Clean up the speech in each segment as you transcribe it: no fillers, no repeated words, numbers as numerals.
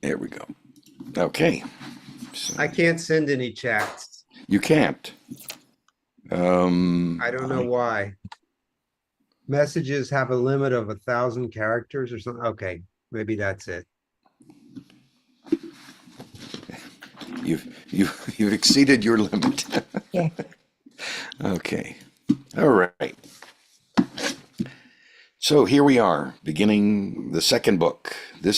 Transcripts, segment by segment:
There we go. Okay. So I can't send any chats. you can't. I don't know I why. Messages have a limit of 1,000 characters or something. Okay, maybe that's it. you've exceeded your limit. Yeah. Okay. All right. So here we are, beginning the second book. The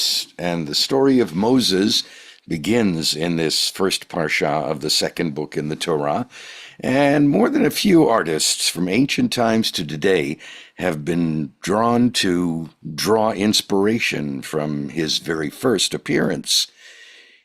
story of Moses begins in this first parashah of the second book in the Torah. And more than a few artists from ancient times to today have been drawn to draw inspiration from his very first appearance.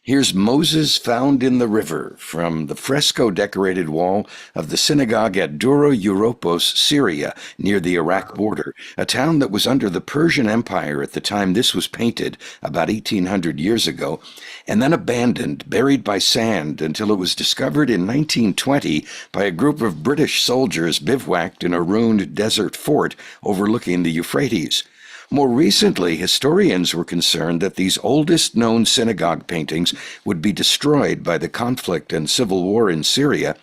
Here's Moses found in the river from the fresco-decorated wall of the synagogue at Dura Europos, Syria, near the Iraq border, a town that was under the Persian Empire at the time this was painted, about 1,800 years ago, and then abandoned, buried by sand, until it was discovered in 1920 by a group of British soldiers bivouacked in a ruined desert fort overlooking the Euphrates. More recently, historians were concerned that these oldest known synagogue paintings would be destroyed by the conflict and civil war in Syria.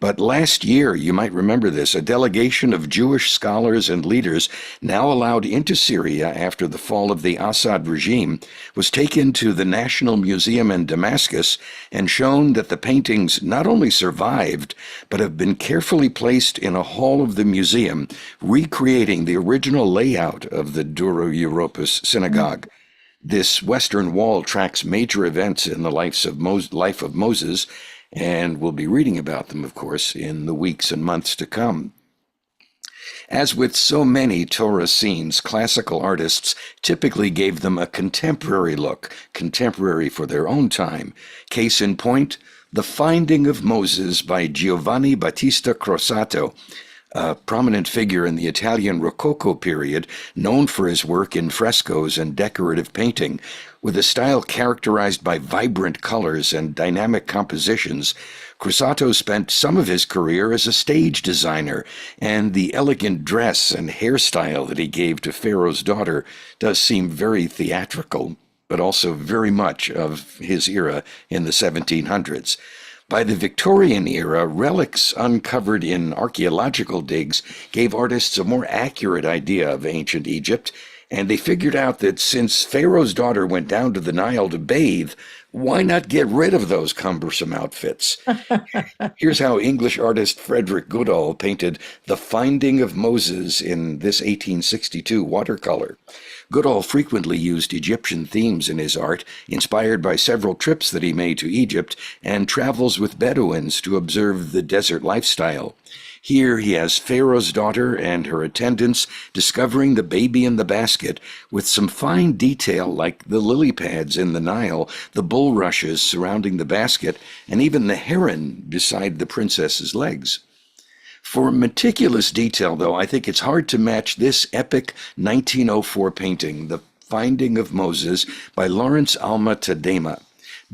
But last year, you might remember this, a delegation of Jewish scholars and leaders now allowed into Syria after the fall of the Assad regime was taken to the National Museum in Damascus and shown that the paintings not only survived, but have been carefully placed in a hall of the museum, recreating the original layout of the Dura Europos synagogue. This western wall tracks major events in the life of Moses, and we'll be reading about them, of course, in the weeks and months to come. As with so many Torah scenes, classical artists typically gave them a contemporary look, contemporary for their own time. Case in point, The Finding of Moses by Giovanni Battista Crossato, a prominent figure in the Italian Rococo period, known for his work in frescoes and decorative painting. With a style characterized by vibrant colors and dynamic compositions, Crossato spent some of his career as a stage designer, and the elegant dress and hairstyle that he gave to Pharaoh's daughter does seem very theatrical, but also very much of his era in the 1700s. By the Victorian era, relics uncovered in archaeological digs gave artists a more accurate idea of ancient Egypt, and they figured out that since Pharaoh's daughter went down to the Nile to bathe, why not get rid of those cumbersome outfits? Here's how English artist Frederick Goodall painted The Finding of Moses in this 1862 watercolor. Goodall frequently used Egyptian themes in his art, inspired by several trips that he made to Egypt and travels with Bedouins to observe the desert lifestyle. Here he has Pharaoh's daughter and her attendants discovering the baby in the basket, with some fine detail like the lily pads in the Nile, the bulrushes surrounding the basket, and even the heron beside the princess's legs. For meticulous detail, though, I think it's hard to match this epic 1904 painting, The Finding of Moses, by Lawrence Alma Tadema.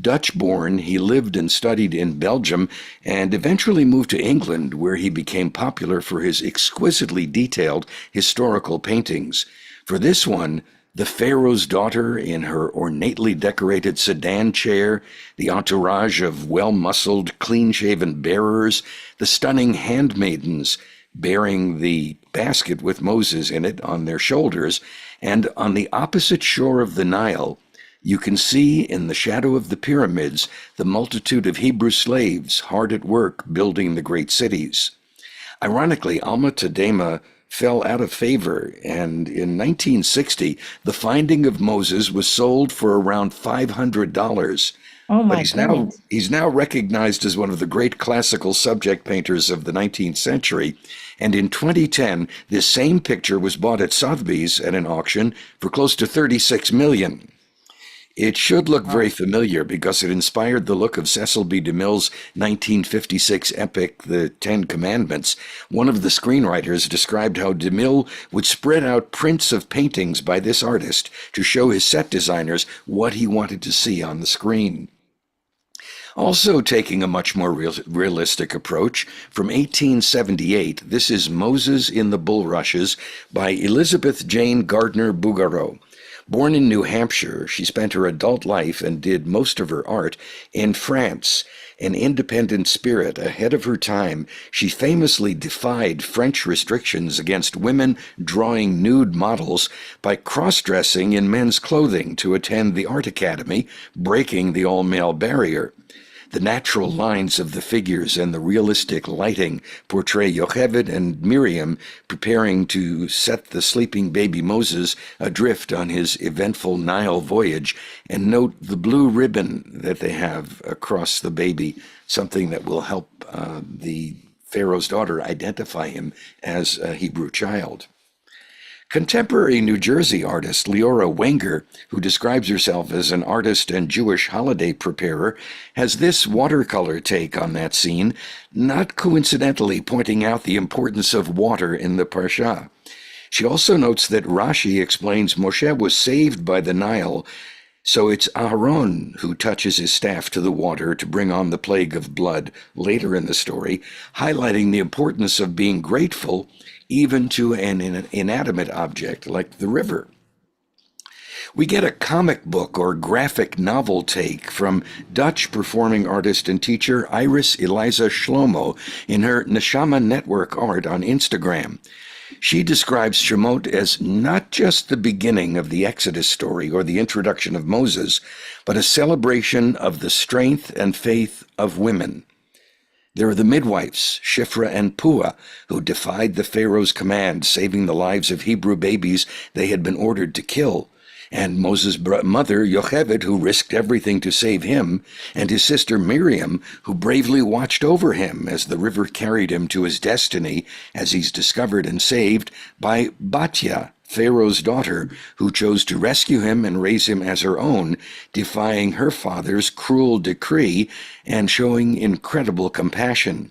Dutch-born, he lived and studied in Belgium and eventually moved to England, where he became popular for his exquisitely detailed historical paintings. For this one, the Pharaoh's daughter in her ornately decorated sedan chair, the entourage of well-muscled, clean-shaven bearers, the stunning handmaidens bearing the basket with Moses in it on their shoulders, and on the opposite shore of the Nile, you can see in the shadow of the pyramids the multitude of Hebrew slaves hard at work building the great cities. Ironically, Alma Tadema fell out of favor, and in 1960, The Finding of Moses was sold for around $500. Oh But my he's now goodness. he's now recognized as one of the great classical subject painters of the 19th century. And in 2010, this same picture was bought at Sotheby's at an auction for close to 36 million. It should look very Wow. familiar because it inspired the look of Cecil B. DeMille's 1956 epic, The Ten Commandments. One of the screenwriters described how DeMille would spread out prints of paintings by this artist to show his set designers what he wanted to see on the screen. Also taking a much more realistic approach, from 1878, this is Moses in the Bulrushes by Elizabeth Jane Gardner Bouguereau. Born in New Hampshire, she spent her adult life and did most of her art in France. An independent spirit ahead of her time, she famously defied French restrictions against women drawing nude models by cross-dressing in men's clothing to attend the art academy, breaking the all-male barrier. The natural lines of the figures and the realistic lighting portray Yocheved and Miriam preparing to set the sleeping baby Moses adrift on his eventful Nile voyage, and note the blue ribbon that they have across the baby, something that will help the Pharaoh's daughter identify him as a Hebrew child. Contemporary New Jersey artist Leora Wenger, who describes herself as an artist and Jewish holiday preparer, has this watercolor take on that scene, not coincidentally pointing out the importance of water in the parashah. She also notes that Rashi explains Moshe was saved by the Nile, so it's Aaron who touches his staff to the water to bring on the plague of blood later in the story, highlighting the importance of being grateful even to an inanimate object like the river. We get a comic book or graphic novel take from Dutch performing artist and teacher Iris Eliza Shlomo in her Neshama Network art on Instagram. She describes Shemot as not just the beginning of the Exodus story or the introduction of Moses, but a celebration of the strength and faith of women. There are the midwives, Shifra and Puah, who defied the Pharaoh's command, saving the lives of Hebrew babies they had been ordered to kill, and Moses' mother, Yocheved, who risked everything to save him, and his sister Miriam, who bravely watched over him as the river carried him to his destiny, as he's discovered and saved by Batya, Pharaoh's daughter, who chose to rescue him and raise him as her own, defying her father's cruel decree and showing incredible compassion.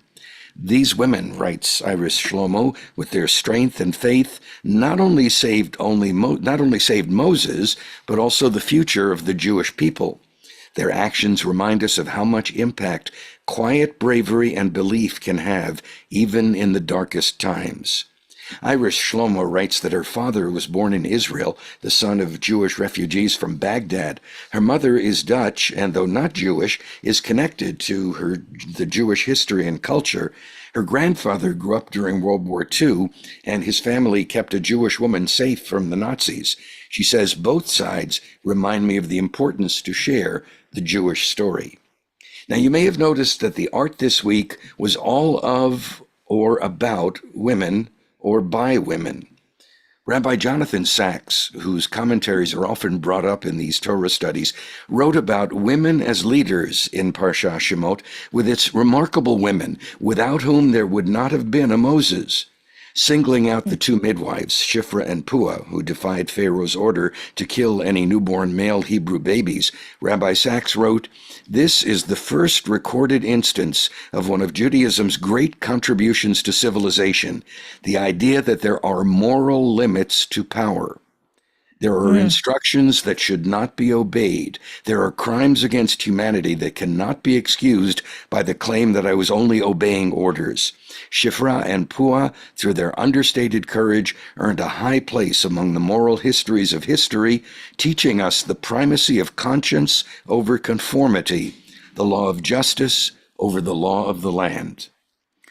These women, writes Iris Shlomo, with their strength and faith, not only saved Moses, but also the future of the Jewish people. Their actions remind us of how much impact quiet bravery and belief can have, even in the darkest times. Iris Shlomo writes that her father was born in Israel, the son of Jewish refugees from Baghdad. Her mother is Dutch, and though not Jewish, is connected to the Jewish history and culture. Her grandfather grew up during World War II, and his family kept a Jewish woman safe from the Nazis. She says both sides remind me of the importance to share the Jewish story. Now, you may have noticed that the art this week was all of or about women or by women. Rabbi Jonathan Sachs, whose commentaries are often brought up in these Torah studies, wrote about women as leaders in Parashah Shemot with its remarkable women, without whom there would not have been a Moses. Singling out the two midwives, Shifra and Puah, who defied Pharaoh's order to kill any newborn male Hebrew babies, Rabbi Sachs wrote, "This is the first recorded instance of one of Judaism's great contributions to civilization, the idea that there are moral limits to power. There are instructions that should not be obeyed. There are crimes against humanity that cannot be excused by the claim that I was only obeying orders. Shifra and Puah, through their understated courage, earned a high place among the moral histories of history, teaching us the primacy of conscience over conformity, the law of justice over the law of the land."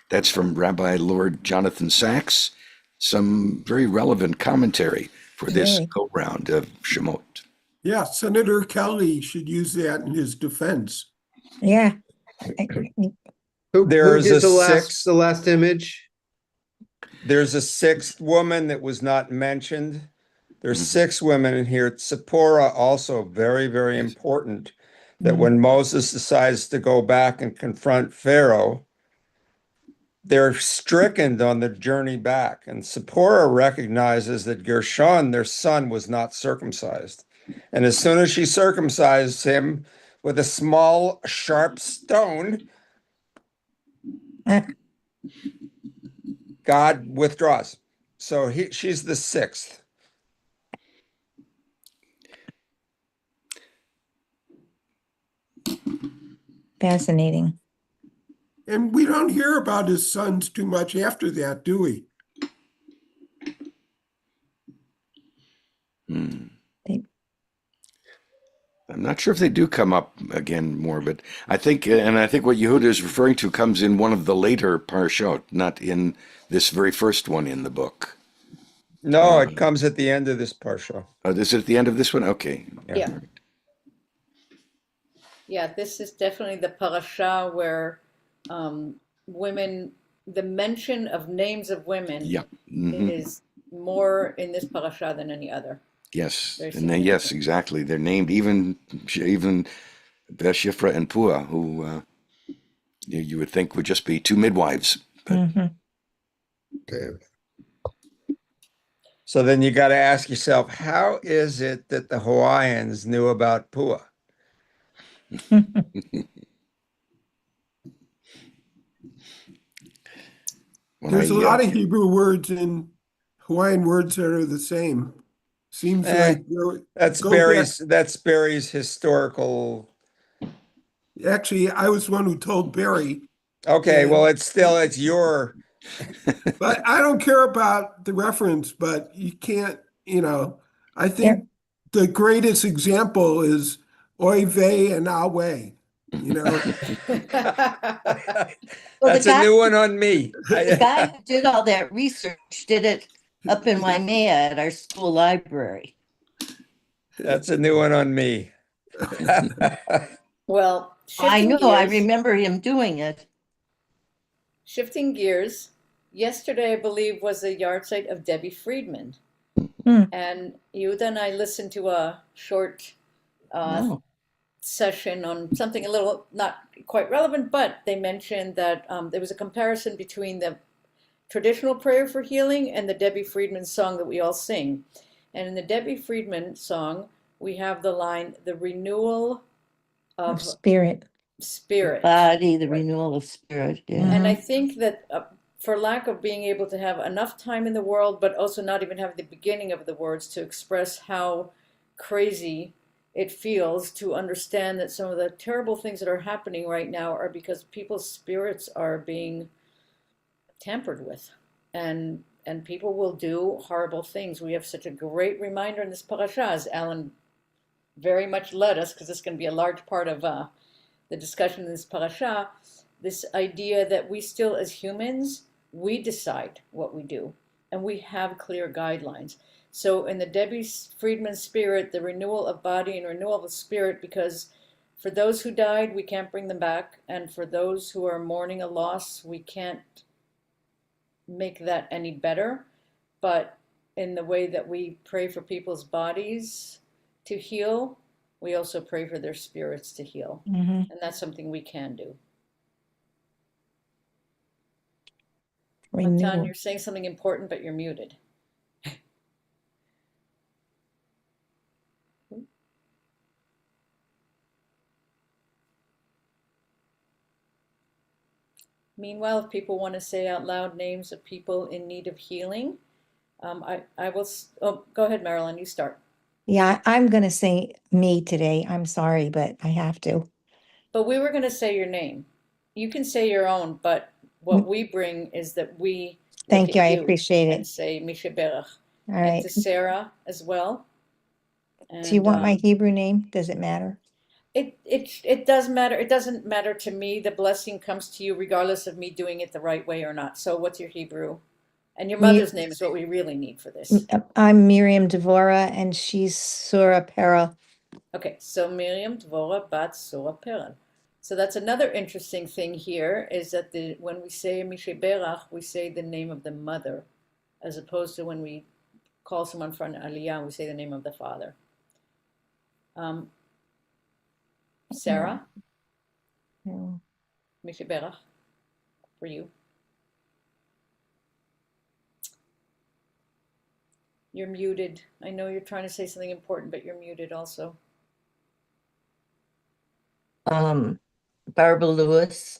That's from Rabbi Lord Jonathan Sachs, some very relevant commentary for this go-round of Shemot. Yeah, Senator Kelly should use that in his defense. Yeah. Who There's did a the last image? There's a sixth woman that was not mentioned. There's six women in here. Zipporah also very, very important, that when Moses decides to go back and confront Pharaoh, they're stricken on the journey back. And Zipporah recognizes that Gershon, their son, was not circumcised. And as soon as she circumcised him with a small, sharp stone, God withdraws. So she's the sixth. Fascinating. And we don't hear about his sons too much after that, do we? I'm not sure if they do come up again more, but I think, and I think what Yehuda is referring to comes in one of the later parashot, not in this very first one in the book. No, it comes at the end of this parsha. Oh, is it at the end of this one? Okay. Yeah. Yeah, this is definitely the parashah where women, the mention of names of women Yeah. Hmm. is more in this parashah than any other. Yes. Very And then, yes, significant. exactly. They're named even Shifra and Pua, who you would think would just be two midwives. But Mhm. Okay. So then you got to ask yourself, how is it that the Hawaiians knew about Pua? when There's a I, lot of Hebrew words and Hawaiian words that are the same. Seems Eh, like That's go back. Barry's historical. Actually, I was one who told Barry, Okay, well, it's your. but I don't care about the reference, but you can't, I There, think the greatest example is Oy vey and Awe. Well, That's a new one on me. the guy who did all that research did it up in Waimea at our school library. That's a new one on me. Well, I shifting know, I gears, remember him doing it. shifting gears, yesterday I believe was the yard site of Debbie Friedman. Hmm. And Yehuda and I listened to a short Oh, session on something a little not quite relevant, but they mentioned that there was a comparison between the traditional prayer for healing and the Debbie Friedman song that we all sing. And in the Debbie Friedman song, we have the line, the renewal of of spirit. spirit. body, the renewal of spirit. Yeah. And I Mhm. think that for lack of being able to have enough time in the world, but also not even having the beginning of the words to express how crazy it feels to understand that some of the terrible things that are happening right now are because people's spirits are being tampered with, and people will do horrible things. We have such a great reminder in this parasha, as Alan very much led us, because it's going to be a large part of the discussion in this parasha. This idea that we still, as humans, we decide what we do, and we have clear guidelines. So in the Debbie Friedman spirit, the renewal of body and renewal of spirit, because for those who died, we can't bring them back, and for those who are mourning a loss, we can't make that any better. But in the way that we pray for people's bodies to heal, we also pray for their spirits to heal. Mhm. And that's something we can do. Renewal. Matan, you're saying something important, but you're muted. Meanwhile, if people want to say out loud names of people in need of healing, I will. Oh, go ahead, Marilyn. You start. Yeah, I'm gonna say me today. I'm sorry, but I have to. But we were going to say your name. You can say your own, but what Mm, we bring is that we look Thank you. at I you appreciate and it. say Misha Berach, All and right. to Sarah as well. Do you And want my Hebrew name? Does it matter? it does matter. It doesn't matter to me. The blessing comes to you regardless of me doing it the right way or not. So what's your Hebrew? And your Mi- mother's name is what we really need for this. I'm Miriam Devora, and she's Sura Pera. Okay, so Miriam Dvora Bat Sora Perel. So that's another interesting thing here is that when we say Mishe Berach, we say the name of the mother, as opposed to when we call someone for an aliyah, we say the name of the father. Sarah, No. Mishe Berach, for you. You're muted. I know you're trying to say something important, but you're muted also. Barbara Lewis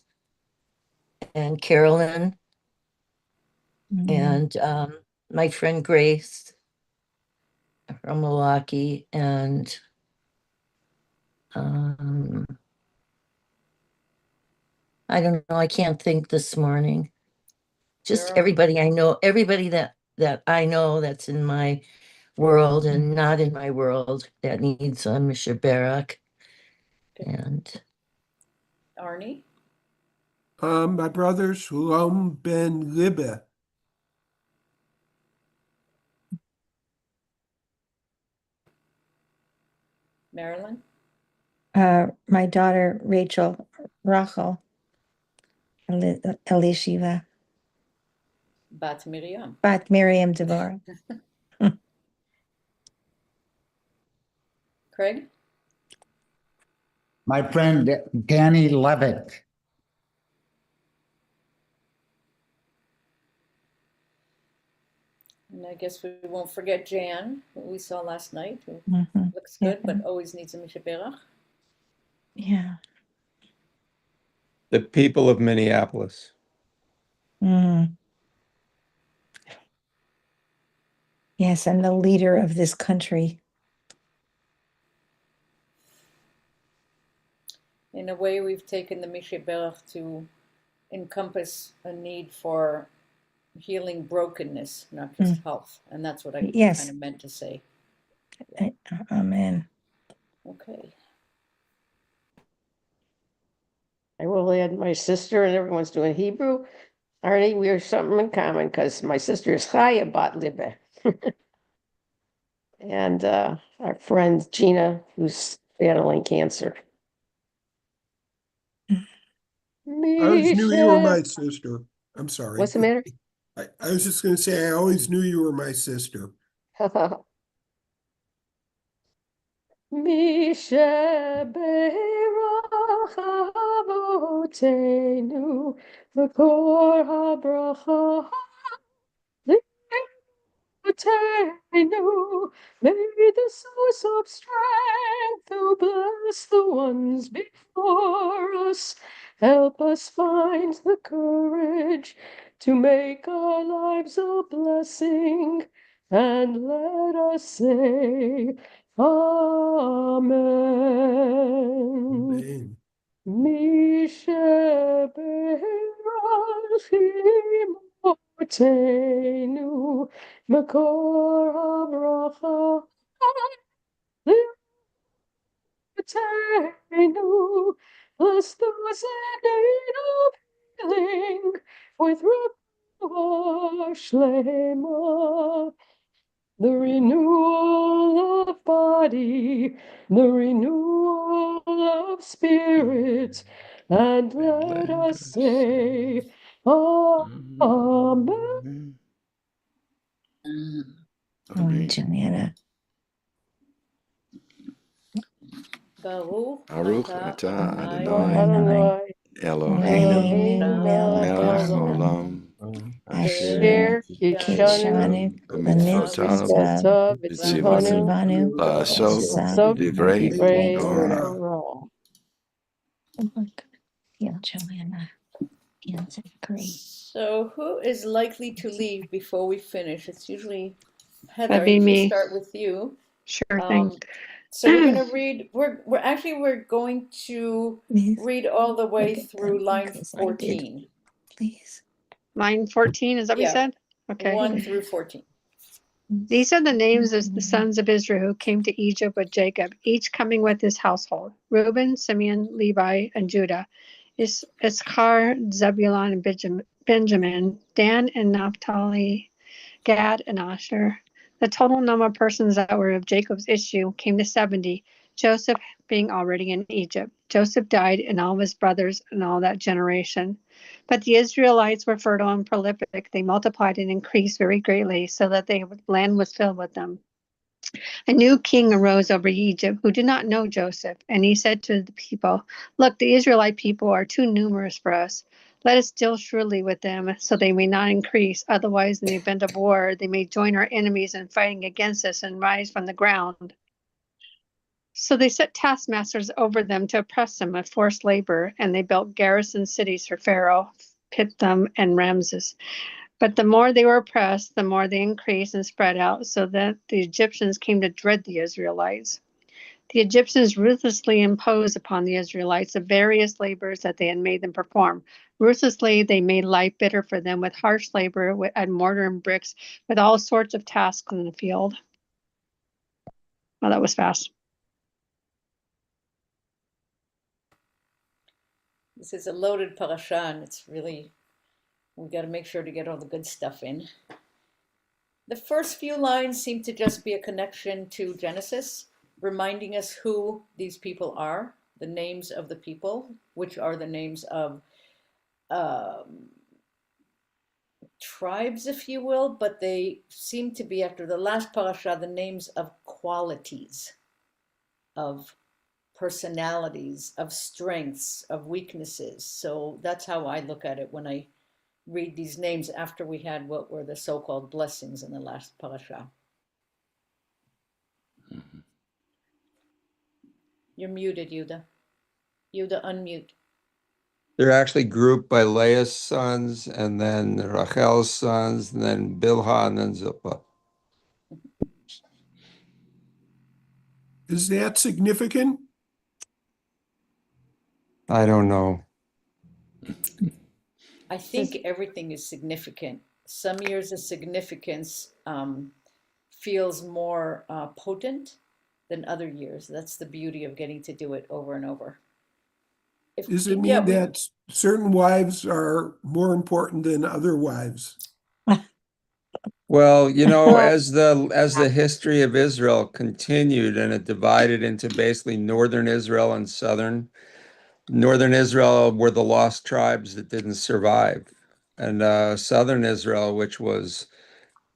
and Carolyn Mm. and my friend Grace from Milwaukee and I don't know, I can't think this morning. Just There are everybody I know, everybody that I know that's in my world and not in my world that needs a Mishaberak. And Arnie, My brother Shalom ben Libbe. Marilyn, My daughter Rachel, Rachel, Elishiva, Bat Miriam, Bat Miriam Devorah. Craig, My friend Danny Levitt. and I guess we won't forget Jan, who we saw last night, who Mhm. looks Yeah. good, but always needs a Mishaberach. Yeah. The people of Minneapolis. Mm. Yes, and the leader of this country. In a way, we've taken the Mishaberach to encompass a need for healing brokenness, not just health. And that's what I Yes. kind of meant to say. Amen. Okay. I will add my sister, and everyone's doing Hebrew. Arnie, we have something in common because my sister is Chaya Bat Libbe. And our friend Gina, who's battling cancer. I always knew you were my Misha. sister. I'm sorry. What's the matter? I was just going to say, I always knew you were my sister. Misha Berach Avotenu, V'kor HaBracha Li'otenu. May the source of strength who bless the ones before us help us find the courage to make our lives a blessing, and let us say Amen. Amen. Misha Berachim Otenu, Makor HaBracha Li'otenu. Bless those in need of healing with refuah shlema, the renewal of body, the renewal of spirit, and let us say, Amen. Joanna. Baruch Baruch atah atah Adonai Adonai Adonai, Eloheinu Eloheinu melech melech haolam, haolam Asher asher kitshanu Kitshanu b'mitzvotav b'mitzvotav b'mitzvotav v'tzivanu v'tzivanu la'asot la'asot divrei divrei Torah. Torah. Oh my God. Yeah, Joanna. Yes, great. So, who is likely to leave before we finish? It's usually Heather. That'd I be usually me. start with you. Sure thing. So we're going to read. We're going to Please read all the way look at through them line because I did. 14. Please. Line 14, is that what you Yeah. said? Okay. 1 through 14. These are the names of the sons of Israel who came to Egypt with Jacob, each coming with his household: Reuben, Simeon, Levi, and Judah; Issachar, Zebulun, and Benjamin; Dan and Naphtali; Gad and Asher. The total number of persons that were of Jacob's issue came to 70, Joseph being already in Egypt. Joseph died, and all of his brothers and all that generation. But the Israelites were fertile and prolific. They multiplied and increased very greatly, so that the land was filled with them. A new king arose over Egypt who did not know Joseph, and he said to the people, "Look, the Israelite people are too numerous for us. Let us deal shrewdly with them, so they may not increase. Otherwise, in the event of war, they may join our enemies in fighting against us and rise from the ground." So they set taskmasters over them to oppress them with forced labor, and they built garrison cities for Pharaoh, Pithom, and Ramses. But the more they were oppressed, the more they increased and spread out, so that the Egyptians came to dread the Israelites. The Egyptians ruthlessly imposed upon the Israelites the various labors that they had made them perform. Ruthlessly, they made life bitter for them with harsh labor and mortar and bricks, with all sorts of tasks in the field. Well, that was fast. This is a loaded parashah, and it's really, we got to make sure to get all the good stuff in. The first few lines seem to just be a connection to Genesis, reminding us who these people are, the names of the people, which are the names of tribes, if you will, but they seem to be, after the last parasha, the names of qualities, of personalities, of strengths, of weaknesses. So that's how I look at it when I read these names after we had what were the so-called blessings in the last parasha. You're muted, Yuda. Yuda, unmute. They're actually grouped by Leah's sons, and then Rachel's sons, and then Bilhah, and then Zilpah. Is that significant? I don't know. I think everything is significant. Some years the significance feels more potent than other years. That's the beauty of getting to do it over and over. Does it mean that certain wives are more important than other wives? Well, as the history of Israel continued and it divided into basically northern Israel and southern Israel were the lost tribes that didn't survive. And southern Israel, which was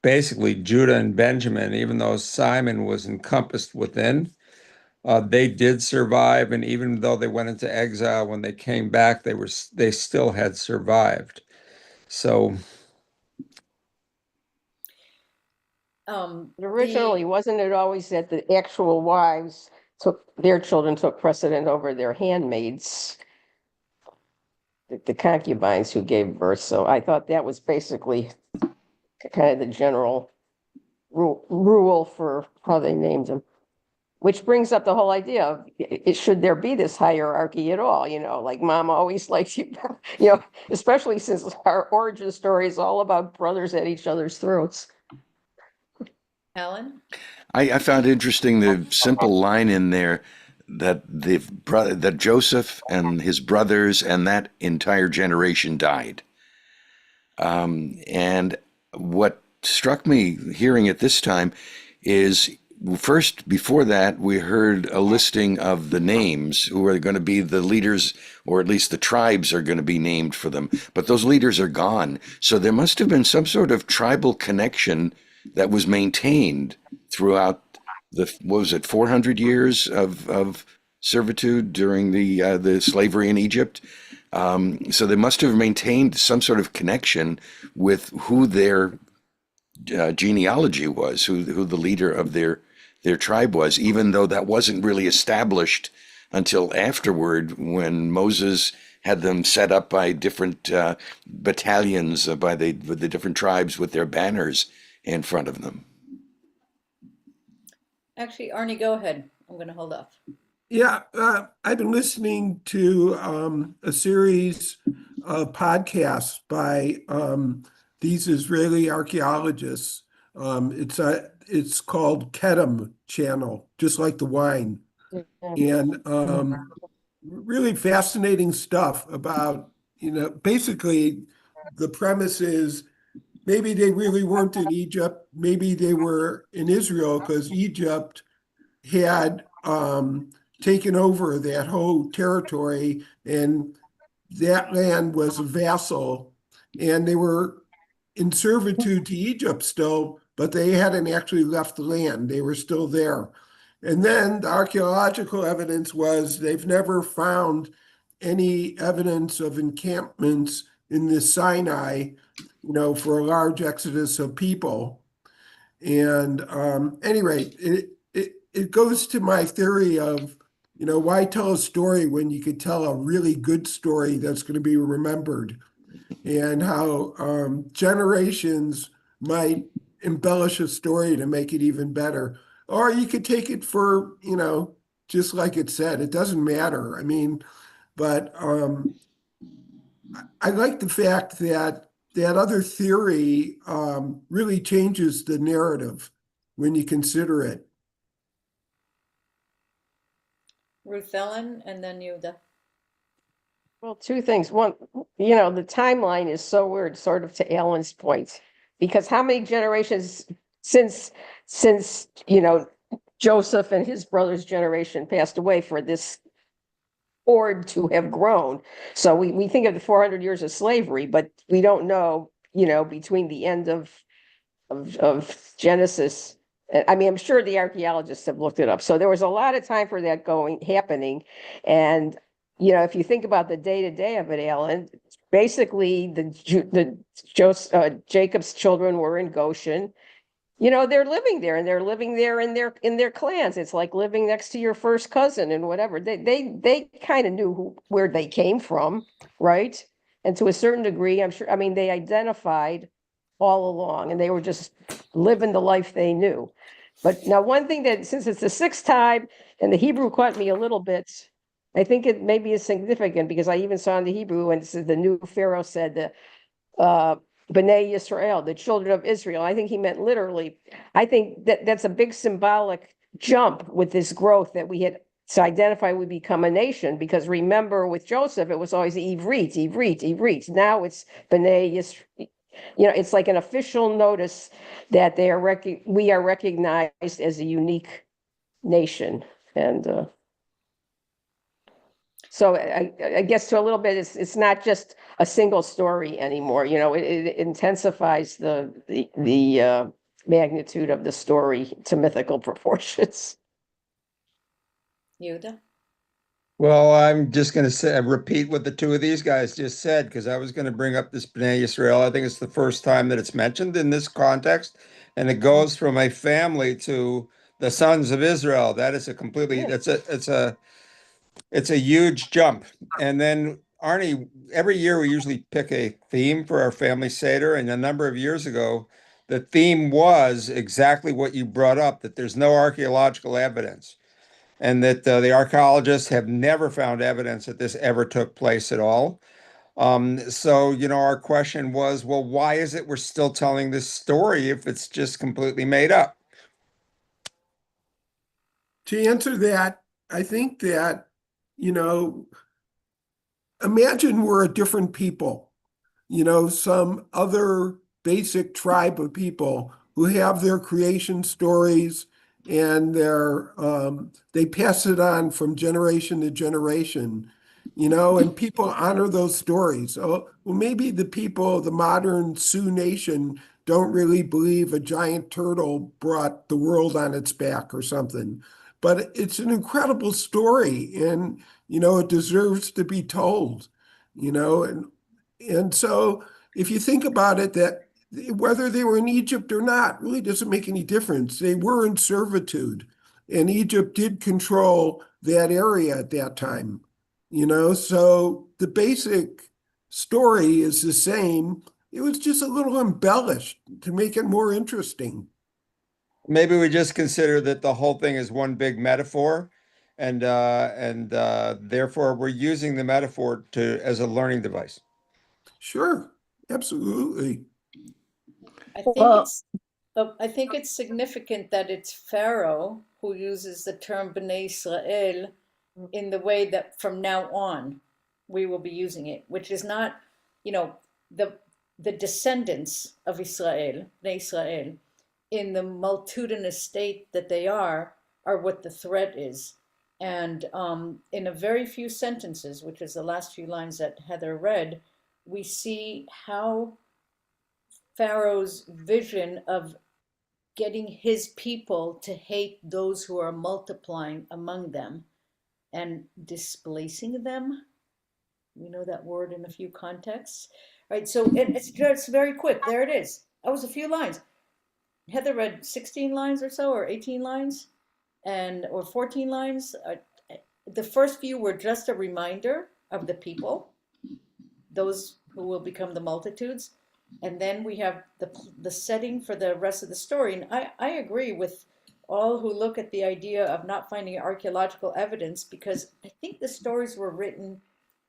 basically Judah and Benjamin, even though Simon was encompassed within, they did survive. And even though they went into exile, when they came back, they still had survived. So Originally, wasn't it always that the actual wives their children took precedent over their handmaids, the concubines who gave birth? So I thought that was basically kind of the general rule for how they named them. Which brings up the whole idea of should there be this hierarchy at all? Like mom always likes you, especially since our origin story is all about brothers at each other's throats. Alan? I found interesting the simple line in there that that Joseph and his brothers and that entire generation died. And what struck me hearing it this time is first, before that, we heard a listing of the names who are going to be the leaders, or at least the tribes are going to be named for them. But those leaders are gone. So there must have been some sort of tribal connection that was maintained throughout what was it, 400 years of servitude during the slavery in Egypt. So they must have maintained some sort of connection with who their genealogy was, who the leader of their tribe was, even though that wasn't really established until afterward when Moses had them set up by different battalions, by the different tribes with their banners in front of them. Actually, Arnie, go ahead. I'm going to hold off. Yeah, I've been listening to a series of podcasts by these Israeli archaeologists. It's called Kedem Channel, just like the wine, and really fascinating stuff about, basically the premise is maybe they really weren't in Egypt, maybe they were in Israel because Egypt had taken over that whole territory, and that land was a vassal, and they were in servitude to Egypt still, but they hadn't actually left the land. They were still there. And then the archaeological evidence was they've never found any evidence of encampments in the Sinai, for a large exodus of people. And anyway, it goes to my theory of, why tell a story when you could tell a really good story that's going to be remembered, and how generations might embellish a story to make it even better. Or you could take it for, just like it said, it doesn't matter. I mean, but I like the fact that that other theory really changes the narrative when you consider it. Ruth Ellen, and then Yuda. Well, two things. One, the timeline is so weird, sort of to Alan's point, because how many generations since Joseph and his brother's generation passed away for this horde to have grown. So we think of the 400 years of slavery, but we don't know, between the end of Genesis. I mean, I'm sure the archaeologists have looked it up. So there was a lot of time for that happening. And, if you think about the day-to-day of it, Alan, basically Jacob's children were in Goshen. They're living there, and they're living there in their clans. It's like living next to your first cousin and whatever. They kind of knew where they came from, right? And to a certain degree, I'm sure, I mean, they identified all along, and they were just living the life they knew. But now, one thing that, since it's the sixth time, and the Hebrew caught me a little bit, I think it maybe is significant, because I even saw in the Hebrew, and the new Pharaoh said that B'nai Yisrael, the children of Israel. I think he meant literally. I think that's a big symbolic jump with this growth that we had to identify we become a nation, because remember, with Joseph, it was always Ivrit, Ivrit, Ivrit. Now it's B'nai Yisrael. It's like an official notice that we are recognized as a unique nation. And so I guess to a little bit, it's not just a single story anymore. It intensifies the magnitude of the story to mythical proportions. Yuda? Well, I'm just going to repeat what the two of these guys just said, because I was going to bring up this B'nai Yisrael. I think it's the first time that it's mentioned in this context, and it goes from a family to the sons of Israel. That is it's a huge jump. And then, Arnie, every year we usually pick a theme for our family Seder, and a number of years ago, the theme was exactly what you brought up, that there's no archaeological evidence, and that the archaeologists have never found evidence that this ever took place at all. So, our question was, well, why is it we're still telling this story if it's just completely made up? To answer that, I think that, imagine we're a different people, some other basic tribe of people who have their creation stories, and they pass it on from generation to generation, and people honor those stories. Oh, well, maybe the modern Sioux Nation don't really believe a giant turtle brought the world on its back or something. But it's an incredible story, and it deserves to be told, and so if you think about it, that whether they were in Egypt or not really doesn't make any difference. They were in servitude, and Egypt did control that area at that time. So the basic story is the same. It was just a little embellished to make it more interesting. Maybe we just consider that the whole thing is one big metaphor, and therefore we're using the metaphor as a learning device. Sure, absolutely. Well, I think it's significant that it's Pharaoh who uses the term B'nai Israel in the way that from now on we will be using it, which is not, the descendants of Israel, B'nai Israel, in the multitudinous state that they are what the threat is. And in a very few sentences, which is the last few lines that Heather read, we see how Pharaoh's vision of getting his people to hate those who are multiplying among them and displacing them. We know that word in a few contexts, right? So it's very quick. There it is. That was a few lines. Heather read 16 lines or so, or 18 lines, or 14 lines. The first few were just a reminder of the people, those who will become the multitudes. And then we have the setting for the rest of the story. And I agree with all who look at the idea of not finding archaeological evidence, because I think the stories were written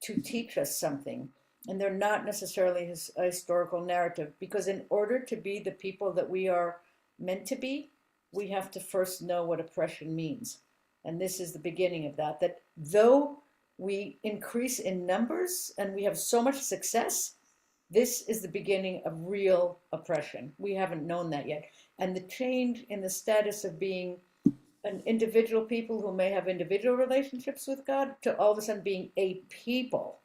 to teach us something. And they're not necessarily a historical narrative, because in order to be the people that we are meant to be, we have to first know what oppression means. And this is the beginning of that, that though we increase in numbers and we have so much success, this is the beginning of real oppression. We haven't known that yet. And the change in the status of being an individual people who may have individual relationships with God to all of a sudden being a people.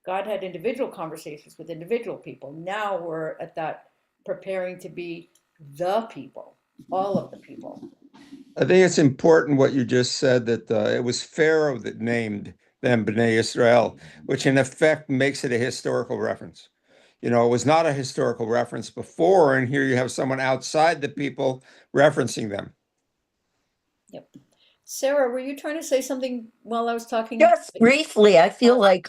God had individual conversations with individual people. Now we're at that preparing to be the people, all of the people. I think it's important what you just said, that it was Pharaoh that named them Bnei Israel, which in effect makes it a historical reference. You know, it was not a historical reference before, and here you have someone outside the people referencing them. Yep. Sarah, were you trying to say something while I was talking? Just briefly, I feel like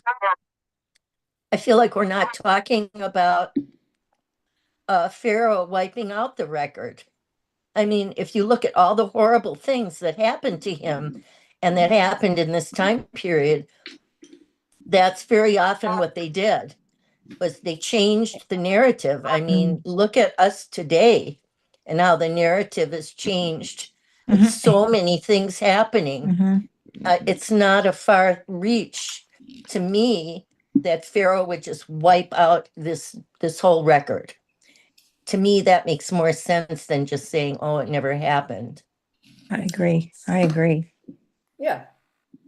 we're not talking about Pharaoh wiping out the record. I mean, if you look at all the horrible things that happened to him and that happened in this time period, that's very often what they did, was they changed the narrative. I mean, look at us today and how the narrative has changed with so many things happening. It's not a far reach to me that Pharaoh would just wipe out this whole record. To me, that makes more sense than just saying, "Oh, it never happened." I agree. I agree. Yeah.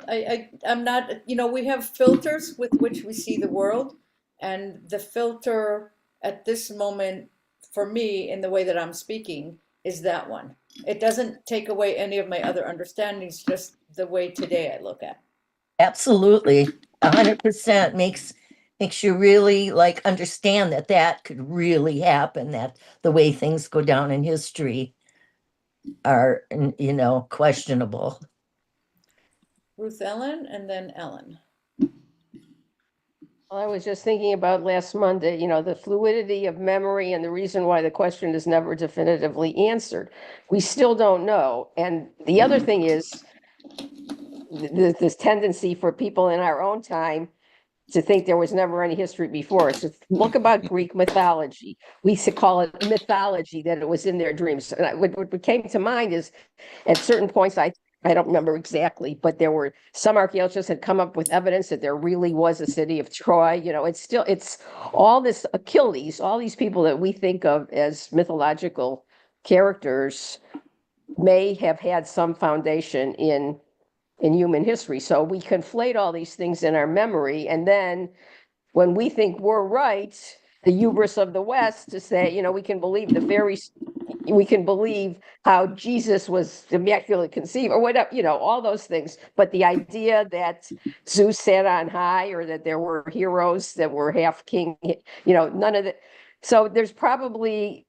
I'm not, you know, we have filters with which we see the world, and the filter at this moment for me in the way that I'm speaking is that one. It doesn't take away any of my other understandings, just the way today I look at. Absolutely, 100% makes you really like understand that that could really happen. That the way things go down in history are, you know, questionable. Ruth Ellen and then Ellen. Well, I was just thinking about last Monday, you know, the fluidity of memory and the reason why the question is never definitively answered. We still don't know. And the other thing is this tendency for people in our own time to think there was never any history before. So look about Greek mythology. We used to call it mythology, that it was in their dreams. And what came to mind is at certain points, I don't remember exactly, but there were some archaeologists had come up with evidence that there really was a city of Troy. You know, it's all this Achilles, all these people that we think of as mythological characters may have had some foundation in human history. So we conflate all these things in our memory, and then when we think we're right, the hubris of the West to say, you know, we can believe how Jesus was immaculately conceived or whatever, you know, all those things. But the idea that Zeus sat on high or that there were heroes that were half king, you know, none of that. So there's probably,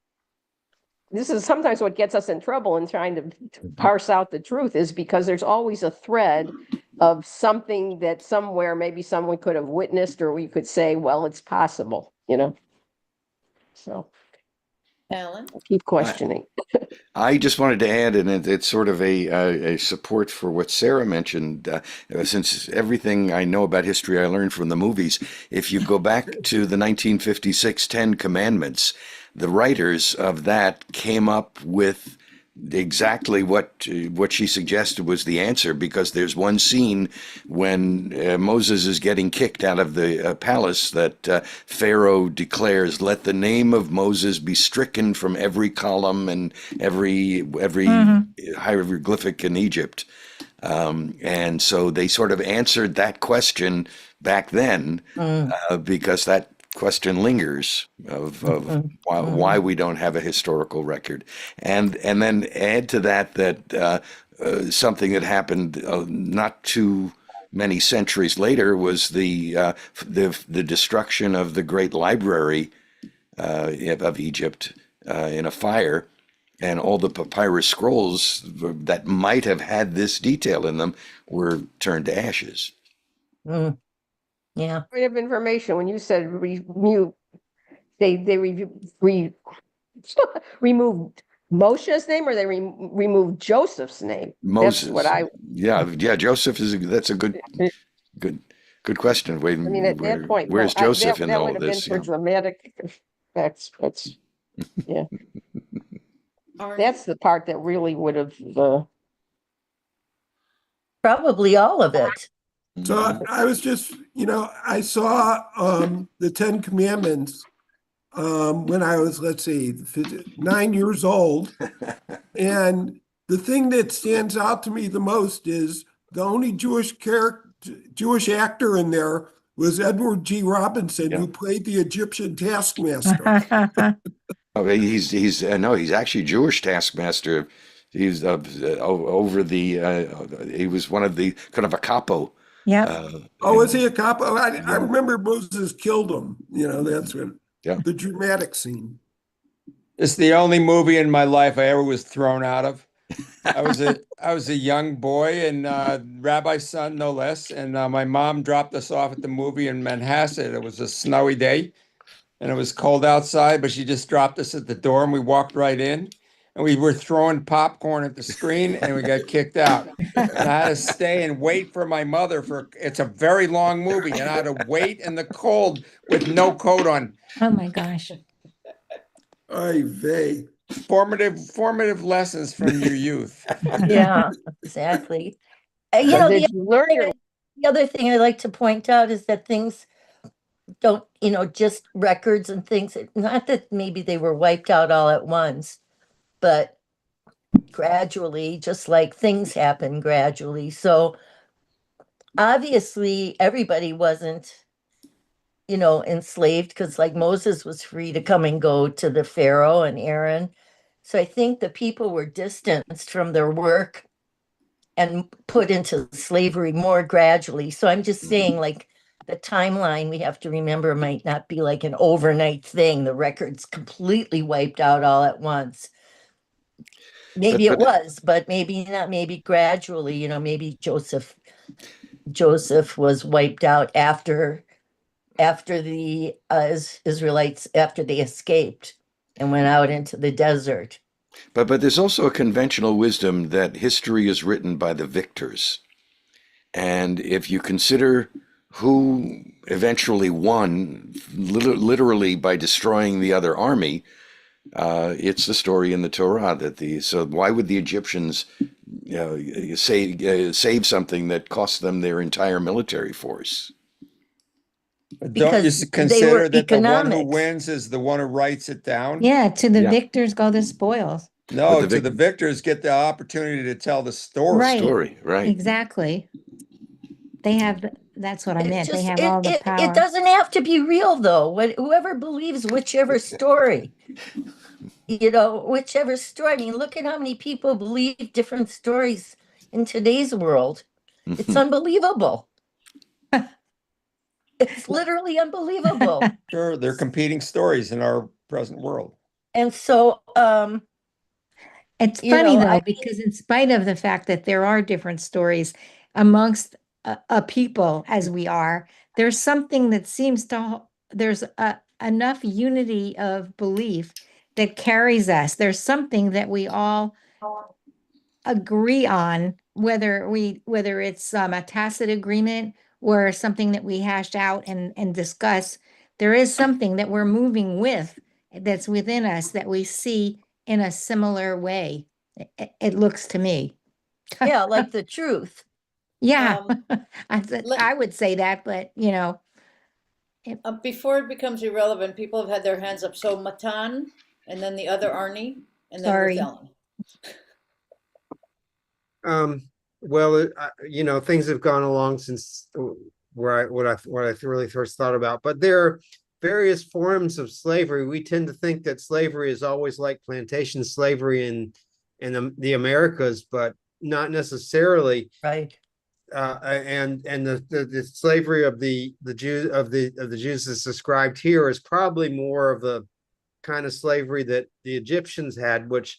this is sometimes what gets us in trouble in trying to parse out the truth, is because there's always a thread of something that somewhere maybe someone could have witnessed, or we could say, well, it's possible, you know. So Alan? keep questioning. I just wanted to add, and it's sort of a support for what Sarah mentioned, since everything I know about history I learned from the movies. If you go back to the 1956 Ten Commandments, the writers of that came up with exactly what she suggested was the answer, because there's one scene when Moses is getting kicked out of the palace that Pharaoh declares, "Let the name of Moses be stricken from every column and every hieroglyphic in Egypt." And so they sort of answered that question back then, because that question lingers of why we don't have a historical record, and then add to that something that happened not too many centuries later was the destruction of the great library of Egypt in a fire, and all the papyrus scrolls that might have had this detail in them were turned to ashes. Yeah. Bit of information when you said they removed Moshe's name, or they removed Joseph's name. Moses. That's what Joseph that's a good question. Wait, I mean, at that point, where's Joseph in that all would of have been this? for dramatic effects. Yeah. That's the part that really would have Probably all of it. So I was just, I saw the Ten Commandments when I was, let's see, 9 years old. And the thing that stands out to me the most is the only Jewish actor in there was Edward G. Robinson, Yeah. who played the Egyptian taskmaster. Oh, he's no, he's actually Jewish taskmaster. He's over the. He was one of the kind of a capo. Yep. Oh, you was know. he a cop? Oh, I Yeah. remember Moses killed him. That's what Yeah. the dramatic scene. It's the only movie in my life I ever was thrown out of. I was a young boy and rabbi's son, no less. And my mom dropped us off at the movie in Manhasset. It was a snowy day, and it was cold outside, but she just dropped us at the door, and we walked right in. And we were throwing popcorn at the screen, and we got kicked out. And I had to stay and wait for my mother it's a very long movie, and I had to wait in the cold with no coat on. Oh my gosh. Oy vey. Formative lessons from your youth. Yeah, exactly. You But know, did you learn your the other thing I like to point out is that things don't, just records and things, not that maybe they were wiped out all at once, but gradually, just like things happen gradually. So obviously, everybody wasn't, enslaved, because like Moses was free to come and go to the Pharaoh and Aaron. So I think the people were distanced from their work and put into slavery more gradually. So I'm just saying, like, the timeline we have to remember might not be like an overnight thing. The record's completely wiped out all at once. Maybe it But- was, but maybe not. Maybe gradually, maybe Joseph was wiped out after the Israelites, after they escaped and went out into the desert. But there's also a conventional wisdom that history is written by the victors. And if you consider who eventually won, literally by destroying the other army, it's the story in the Torah so why would the Egyptians save something that cost them their entire military force? Don't Because you they consider were that the one who economics. wins is the one who writes it down? Yeah, to the Yeah. victors go the spoils. No, But the to the victors get the opportunity to tell the story. Right. Story, right? Exactly. That's what I meant. They have It, all the it power. doesn't have to be real, though. Whoever believes whichever story, whichever story. I mean, look at how many people believe different stories in today's world. It's unbelievable. It's literally unbelievable. Sure, they're competing stories in our present world. And so, It's You funny know, though, I- because in spite of the fact that there are different stories amongst a people as we are, there's something that seems there's enough unity of belief that carries us. There's something that we all agree on, whether it's a tacit agreement or something that we hashed out and discuss. There is something that we're moving with that's within us that we see in a similar way. It looks to me. yeah, like the truth. Yeah, let- I would say that, but Before it becomes irrelevant, people have had their hands up. So Matan, and then the other Arnie, and then Sorry. Ruth Ellen. Well, things have gone along since what I really first thought about, but there are various forms of slavery. We tend to think that slavery is always like plantation slavery in the Americas, but not necessarily. Right. And the slavery of the Jews that's described here is probably more of the kind of slavery that the Egyptians had, which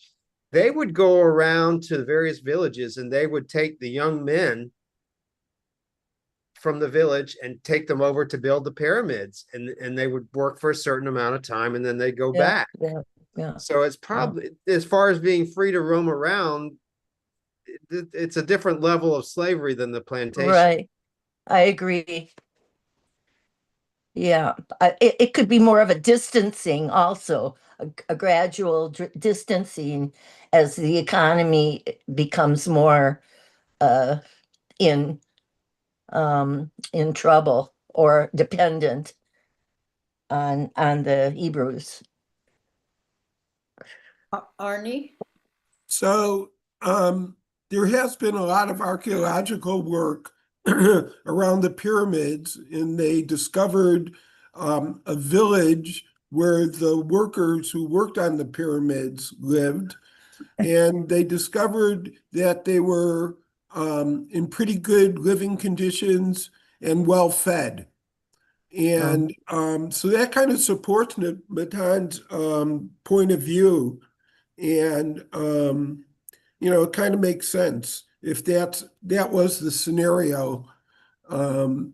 they would go around to the various villages and they would take the young men from the village and take them over to build the pyramids, and they would work for a certain amount of time and then they go Yeah, back. yeah. So it's probably, as far as being free to roam around, it's a different level of slavery than the plantation. Right. I agree. Yeah, it could be more of a distancing also, a gradual distancing as the economy becomes more in trouble or dependent on the Hebrews. Arnie? So there has been a lot of archaeological work around the pyramids, and they discovered a village where the workers who worked on the pyramids lived. And they discovered that they were in pretty good living conditions and well fed. And so that kind of supports Matan's point of view. And it kind of makes sense if that was the scenario. And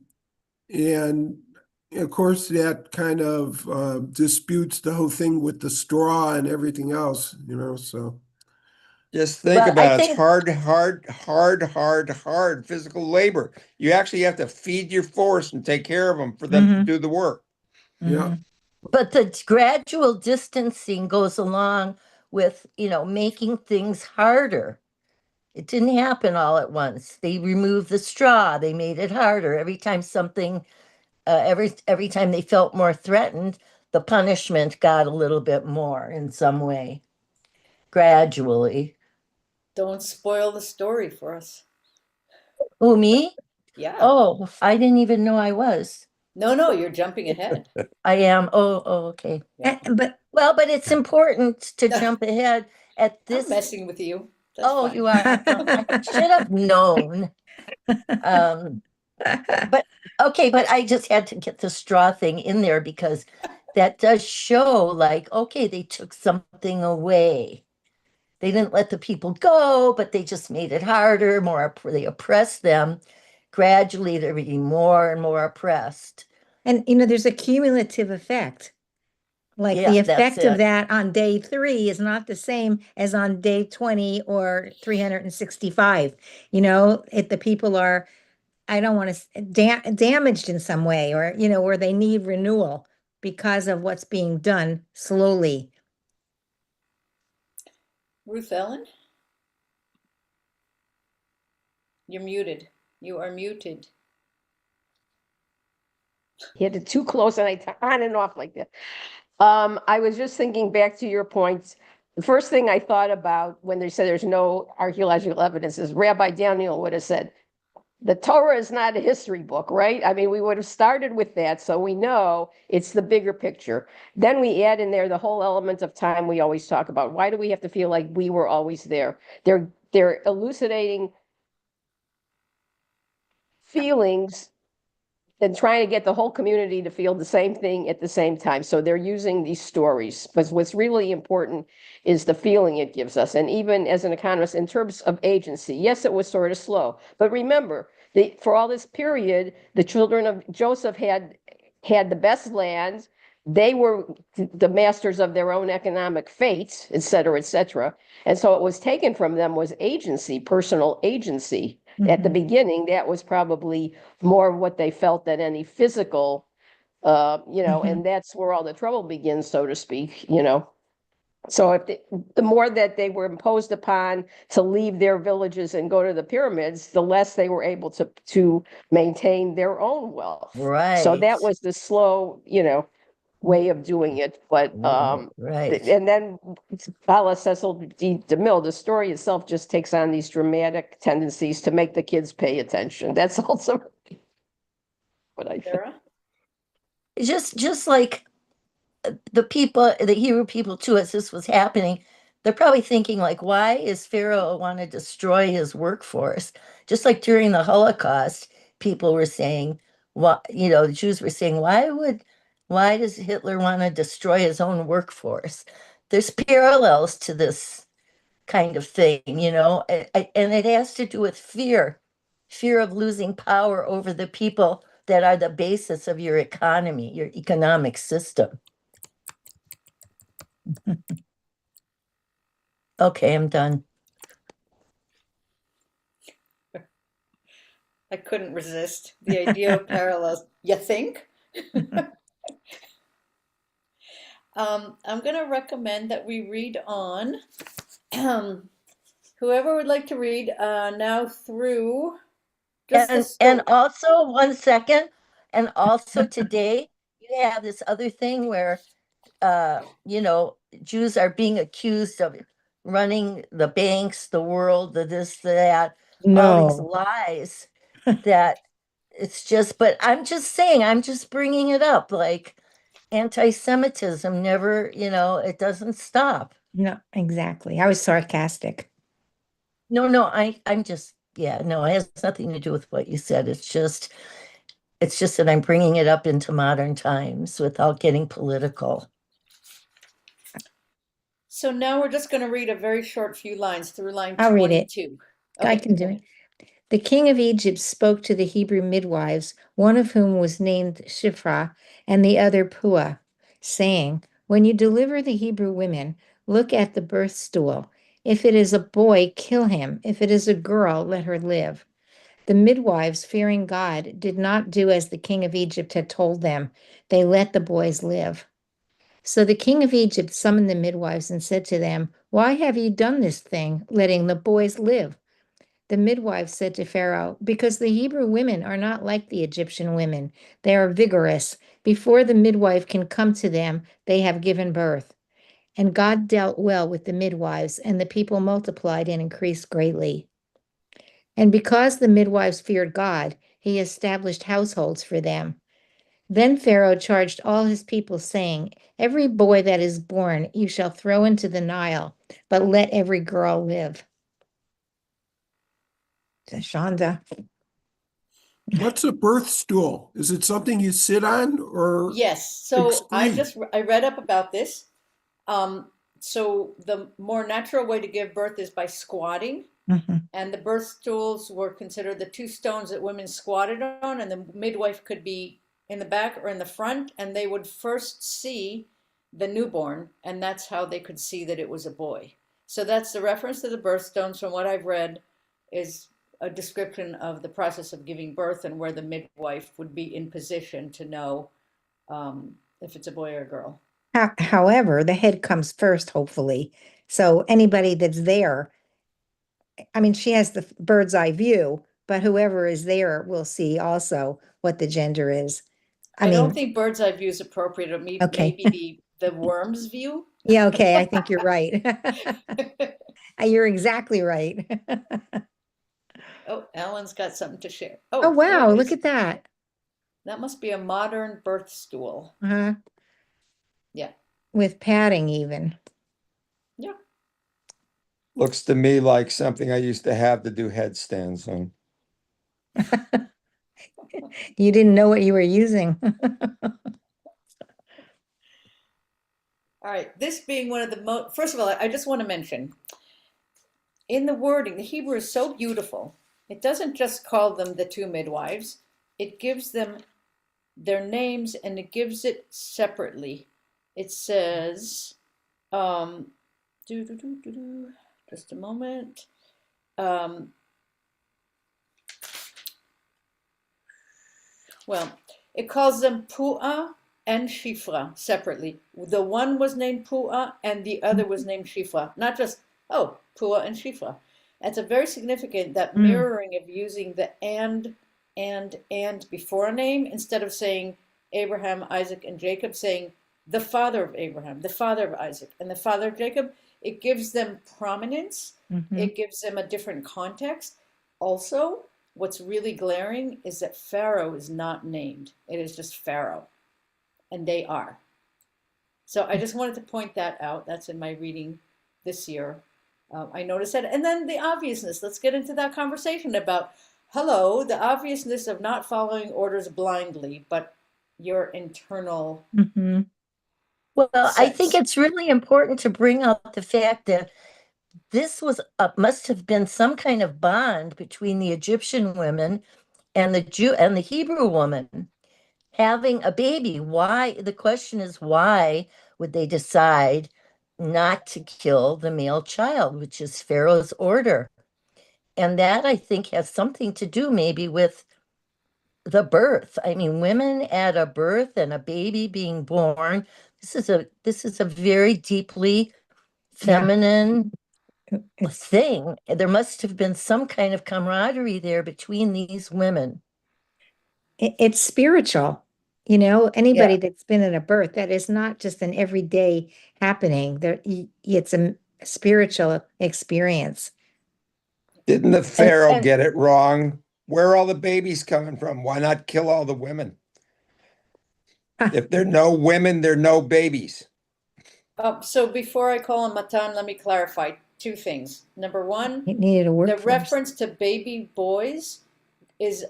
of course, that kind of disputes the whole thing with the straw and everything else, so. Just think But I about it. It's think- hard physical labor. You actually have to feed your force and take care of them for them to Mhm. do the work. Yeah. But the gradual distancing goes along with, making things harder. It didn't happen all at once. They removed the straw. They made it harder. Every time something, every time they felt more threatened, the punishment got a little bit more in some way, gradually. Don't spoil the story for us. Who, me? Yeah. Oh, I didn't even know I was. No, you're jumping ahead. I am. Oh, okay. But Well, but it's important to jump ahead at I'm this. messing with you. That's Oh, fine. you are. I should have known. But okay, but I just had to get the straw thing in there because that does show like, okay, they took something away. They didn't let the people go, but they just made it harder, they oppressed them. Gradually, they're being more and more oppressed. and there's a cumulative effect. Like Yeah, the that's effect of it. that on day 3 is not the same as on day 20 or 365. If the people are, I don't want to damaged in some way, or where they need renewal because of what's being done slowly. Ruth Ellen? You're muted. You are muted. Hit it too close and I on and off like that. I was just thinking back to your points. The first thing I thought about when they said there's no archaeological evidence is Rabbi Daniel would have said, the Torah is not a history book, right? I mean, we would have started with that, so we know it's the bigger picture. Then we add in there the whole element of time we always talk about. Why do we have to feel like we were always there? They're elucidating feelings and trying to get the whole community to feel the same thing at the same time. So they're using these stories. But what's really important is the feeling it gives us. And even as an economist, in terms of agency, yes, it was sort of slow. But remember, for all this period, the children of Joseph had the best land. They were the masters of their own economic fate, et cetera, et cetera. And so what was taken from them was agency, personal agency. At the beginning, that was probably more of what they felt than any physical, and that's where all the trouble begins, so to speak, So if the more that they were imposed upon to leave their villages and go to the pyramids, the less they were able to maintain their own wealth. So Right. that was the slow, way of doing it. But Right. and then a la Cecil D. DeMille, the story itself just takes on these dramatic tendencies to make the kids pay attention. That's also what I think. Sarah? Just like the Hebrew people too, as this was happening, they're probably thinking like, why is Pharaoh want to destroy his workforce? Just like during the Holocaust, people were saying, the Jews were saying, why does Hitler want to destroy his own workforce? There's parallels to this kind of thing, and it has to do with fear of losing power over the people that are the basis of your economy, your economic system. Okay, I'm done. I couldn't resist the idea of parallels. You think? I'm going to recommend that we read on. Whoever would like to read now through And also 1 second, and also today you have this other thing where Jews are being accused of running the banks, the world, the this, the that, all these No, lies that it's just, but I'm just saying, I'm just bringing it up, like anti-Semitism never, it doesn't stop. no, exactly. I was sarcastic. No, I'm just, yeah, no, it has nothing to do with what you said. It's just that I'm bringing it up into modern times without getting political. So now we're just going to read a very short few lines through line I'll read it. 22. I Okay, can do go it. ahead. The king of Egypt spoke to the Hebrew midwives, one of whom was named Shiphrah and the other Puah, saying, when you deliver the Hebrew women, look at the birth stool. If it is a boy, kill him. If it is a girl, let her live. The midwives, fearing God, did not do as the king of Egypt had told them. They let the boys live. So the king of Egypt summoned the midwives and said to them, why have you done this thing, letting the boys live? The midwives said to Pharaoh, because the Hebrew women are not like the Egyptian women. They are vigorous. Before the midwife can come to them, they have given birth. And God dealt well with the midwives, and the people multiplied and increased greatly. And because the midwives feared God, he established households for them. Then Pharaoh charged all his people, saying, every boy that is born you shall throw into the Nile, but let every girl live. Shonda. What's a birth stool? Is it something you sit on or Yes, so excrete? I read up about this. So the more natural way to give birth is by squatting, Mhm. and the birth stools were considered the two stones that women squatted on, and the midwife could be in the back or in the front, and they would first see the newborn, and that's how they could see that it was a boy. So that's the reference to the birth stones from what I've read is a description of the process of giving birth and where the midwife would be in position to know if it's a boy or a girl. However, the head comes first, hopefully. So anybody that's there, I mean, she has the bird's eye view, but whoever is there will see also what the gender is. I I don't mean, think bird's eye view is appropriate. Or okay. maybe the worm's view. Yeah, okay. I think you're right. You're exactly right. Oh, Alan's got something to share. Oh, Oh, there wow. it Look is. at that. That must be a modern birth stool. Uh-huh. Yeah. With padding even. Yeah. Looks to me like something I used to have to do headstands on. You didn't know what you were using. All right. This being one of the most, first of all, I just want to mention in the wording, the Hebrew is so beautiful. It doesn't just call them the two midwives, it gives them their names and it gives it separately. It says, just a moment. Well, it calls them Pu'ah and Shifra separately. The one was named Pu'ah and the other was named Shifra. Not just, oh, Pu'ah and Shifra. It's a very significant, that mirroring of using the and before a name instead of saying Abraham, Isaac, and Jacob, saying the father of Abraham, the father of Isaac, and the father of Jacob. It gives them prominence. It gives them a different context. Also, what's really glaring is that Pharaoh is not named. It is just Pharaoh, and they are. So I just wanted to point that out. That's in my reading this year. I noticed that. And then the obviousness. Let's get into that conversation about, hello, the obviousness of not following orders blindly, but your internal Well, I think sense. it's really important to bring up the fact that this must have been some kind of bond between the Egyptian women and the Jew and the Hebrew woman having a baby. Why? The question is, why would they decide not to kill the male child, which is Pharaoh's order? And that, I think, has something to do maybe with the birth. I mean, women at a birth and a baby being born, this is a very deeply feminine thing. There must have been some kind of camaraderie there between these women. It's spiritual. You know, anybody that's been at a birth, that is not just an everyday happening. It's a spiritual experience. Didn't the Pharaoh and- get it wrong? Where are all the babies coming from? Why not kill all the women? If there are no women, there are no babies. So before I call on Matan, let me clarify two things. Number one, It needed a the workforce. reference to baby boys is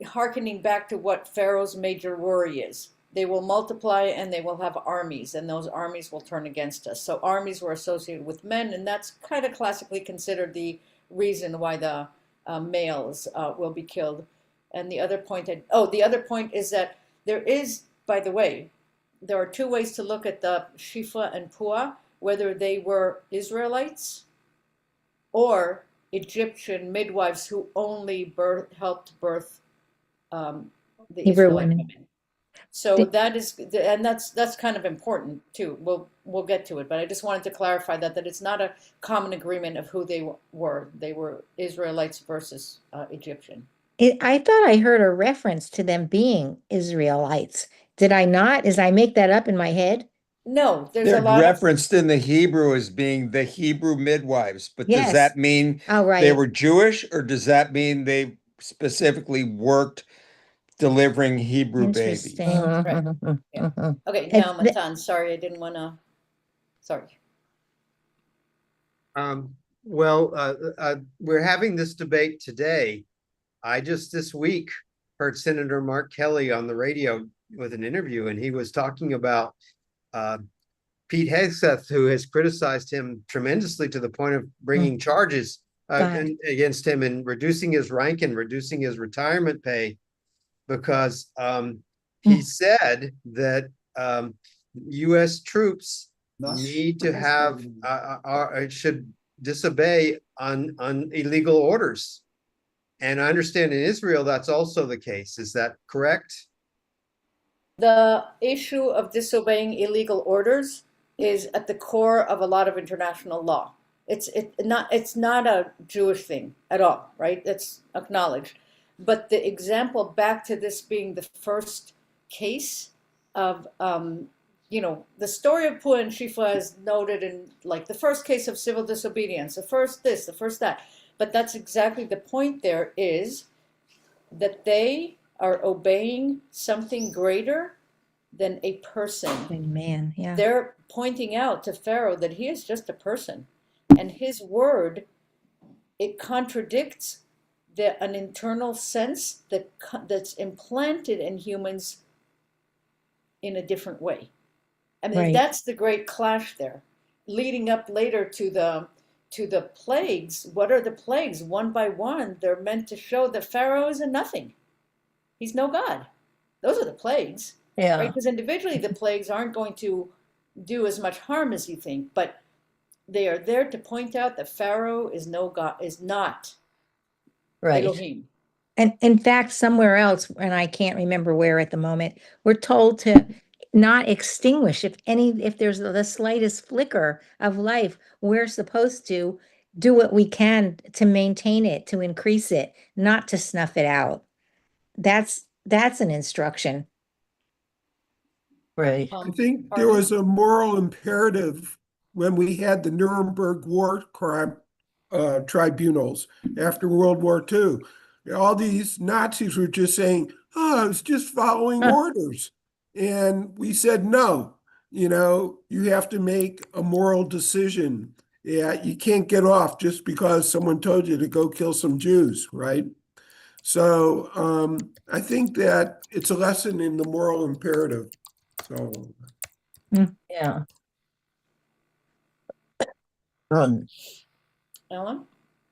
hearkening back to what Pharaoh's major worry is. They will multiply and they will have armies, and those armies will turn against us. So armies were associated with men, and that's kind of classically considered the reason why the males will be killed. And the other point, the other point is that there is, by the way, there are two ways to look at the Shifa and Pua, whether they were Israelites or Egyptian midwives who only helped birth the Hebrew Israelite women. women. So The- that is, and that's kind of important too. We'll get to it, but I just wanted to clarify that it's not a common agreement of who they were. They were Israelites versus Egyptian. I thought I heard a reference to them being Israelites. Did I not? As I make that up in my head? No, there's They're a lot of referenced in the Hebrew as being the Hebrew midwives, but does Yes. that mean Oh, right. they were Jewish, or does that mean they specifically worked delivering Hebrew babies? Interesting. Mhm, Yeah. mhm. Okay. It's Now, the- Matan, sorry, I didn't want to. Sorry. We're having this debate today. I just this week heard Senator Mark Kelly on the radio with an interview, and he was talking about Pete Hegseth, who has criticized him tremendously to the point of bringing charges against him and reducing his rank and reducing his retirement pay, because he said that U.S. troops need to have should disobey on illegal orders. And I understand in Israel that's also the case. Is that correct? The issue of disobeying illegal orders is at the core of a lot of international law. It's not a Jewish thing at all, right? That's acknowledged. But the example back to this being the first case of the story of Pua and Shifa is noted in like the first case of civil disobedience, the first this, the first that. But that's exactly the point. There is that they are obeying something greater than a person. Man, yeah. They're pointing out to Pharaoh that he is just a person, and his word, it contradicts an internal sense that's implanted in humans in a different way. I mean, Right. that's the great clash there, leading up later to the plagues. What are the plagues? One by one, they're meant to show that Pharaoh is a nothing. He's no God. Those are the plagues, Yeah. right? Because individually, the plagues aren't going to do as much harm as you think, but they are there to point out that Pharaoh is no God, is not Right. Elohim. And in fact, somewhere else, and I can't remember where at the moment, we're told to not extinguish if there's the slightest flicker of life, we're supposed to do what we can to maintain it, to increase it, not to snuff it out. That's an instruction. Right. I think there Pardon? was a moral imperative when we had the Nuremberg war crime tribunals after World War II. All these Nazis were just saying, "Oh, I was just following orders," and we said, "No, you have to make a moral decision. Yeah, you can't get off just because someone told you to go kill some Jews, right?" So I think that it's a lesson in the moral imperative. So Yeah. Ellen?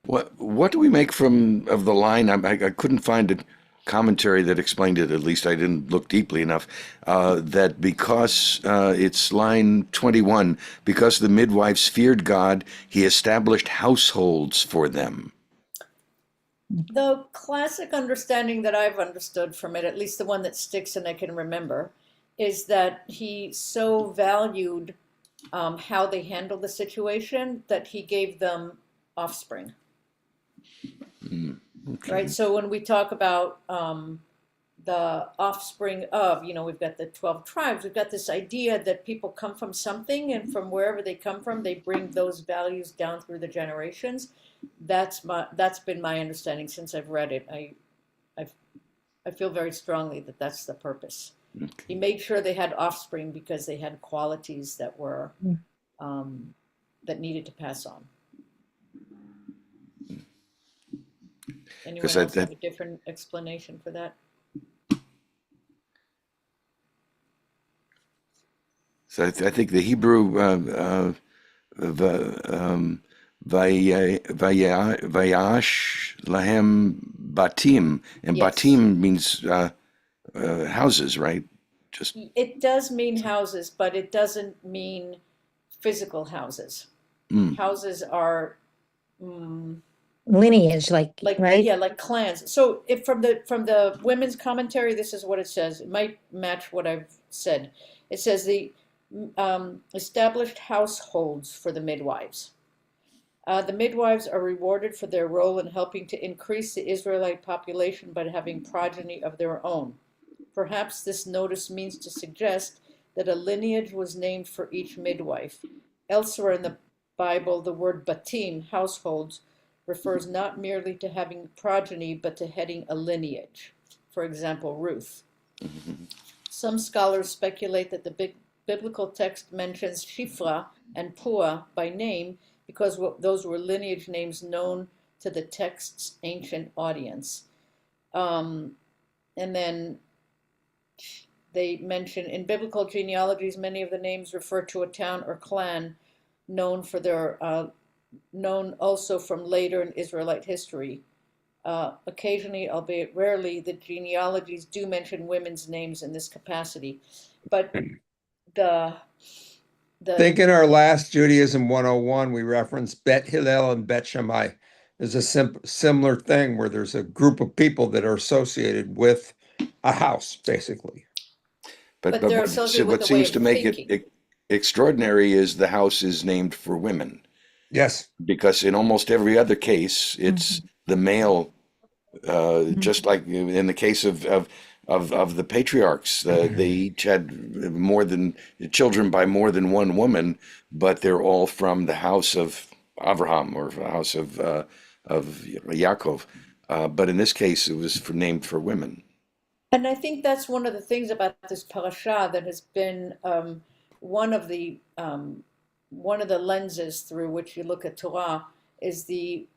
What do we make of the line? I couldn't find a commentary that explained it. At least I didn't look deeply enough. That because it's line 21, because the midwives feared God, he established households for them. The classic understanding that I've understood from it, at least the one that sticks and I can remember, is that he so valued how they handled the situation, that he gave them offspring. Okay. Right. So when we talk about the offspring of, we've got the 12 tribes, we've got this idea that people come from something, and from wherever they come from, they bring those values down through the generations. That's been my understanding since I've read it. I feel very strongly that that's the purpose. Okay. He made sure they had offspring because they had qualities that were that needed to pass on. Anyone Because else have a different explanation for that? So I think the Hebrew vayash lahem batim, and Yes. batim means houses, right? Just It does mean houses, but it doesn't mean physical houses. Houses are Lineage, like right? yeah, like clans. So if from the women's commentary, this is what it says. It might match what I've said. It says the established households for the midwives. The midwives are rewarded for their role in helping to increase the Israelite population by having progeny of their own. Perhaps this notice means to suggest that a lineage was named for each midwife. Elsewhere in the Bible, the word batim, households, refers not merely to having progeny, but to heading a lineage. For example, Ruth. Some scholars speculate that the biblical text mentions Shifra and Pua by name because those were lineage names known to the text's ancient audience. And then they mention in biblical genealogies, many of the names refer to a town or clan known for their known also from later in Israelite history. Occasionally, albeit rarely, the genealogies do mention women's names in this capacity. But the I think in our last Judaism 101, we referenced Bet Hillel and Bet Shammai. There's a similar thing where there's a group of people that are associated with a house, basically. But they're associated with what a way seems of to make thinking. it extraordinary is the house is named for women, Yes. because in almost every other case, it's the male. Just like in the case of the patriarchs, they each had more than children by more than one woman, but they're all from the house of Abraham or the house of Yaakov. But in this case, it was named for women. And I think that's one of the things about this parashah that has been one of the lenses through which you look at Torah is the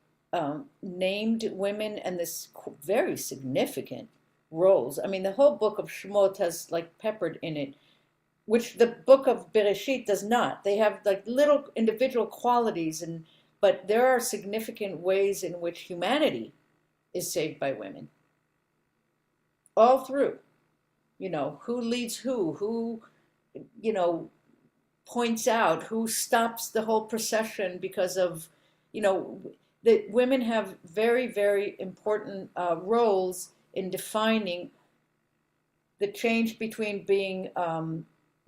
named women and this very significant roles. I mean, the whole book of Shemot has like peppered in it, which the book of Bereshit does not. They have like little individual qualities, but there are significant ways in which humanity is saved by women. All through, who leads who, points out, who stops the whole procession because of, that women have very, very important roles in defining the change between being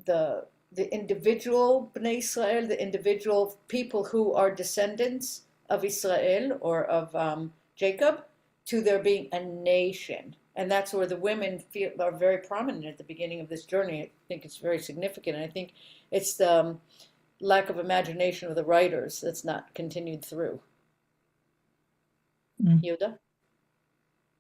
the individual Bnei Israel, the individual people who are descendants of Israel or of Jacob, to there being a nation. And that's where the women are very prominent at the beginning of this journey. I think it's very significant. And I think it's the lack of imagination of the writers that's not continued through. Yehuda?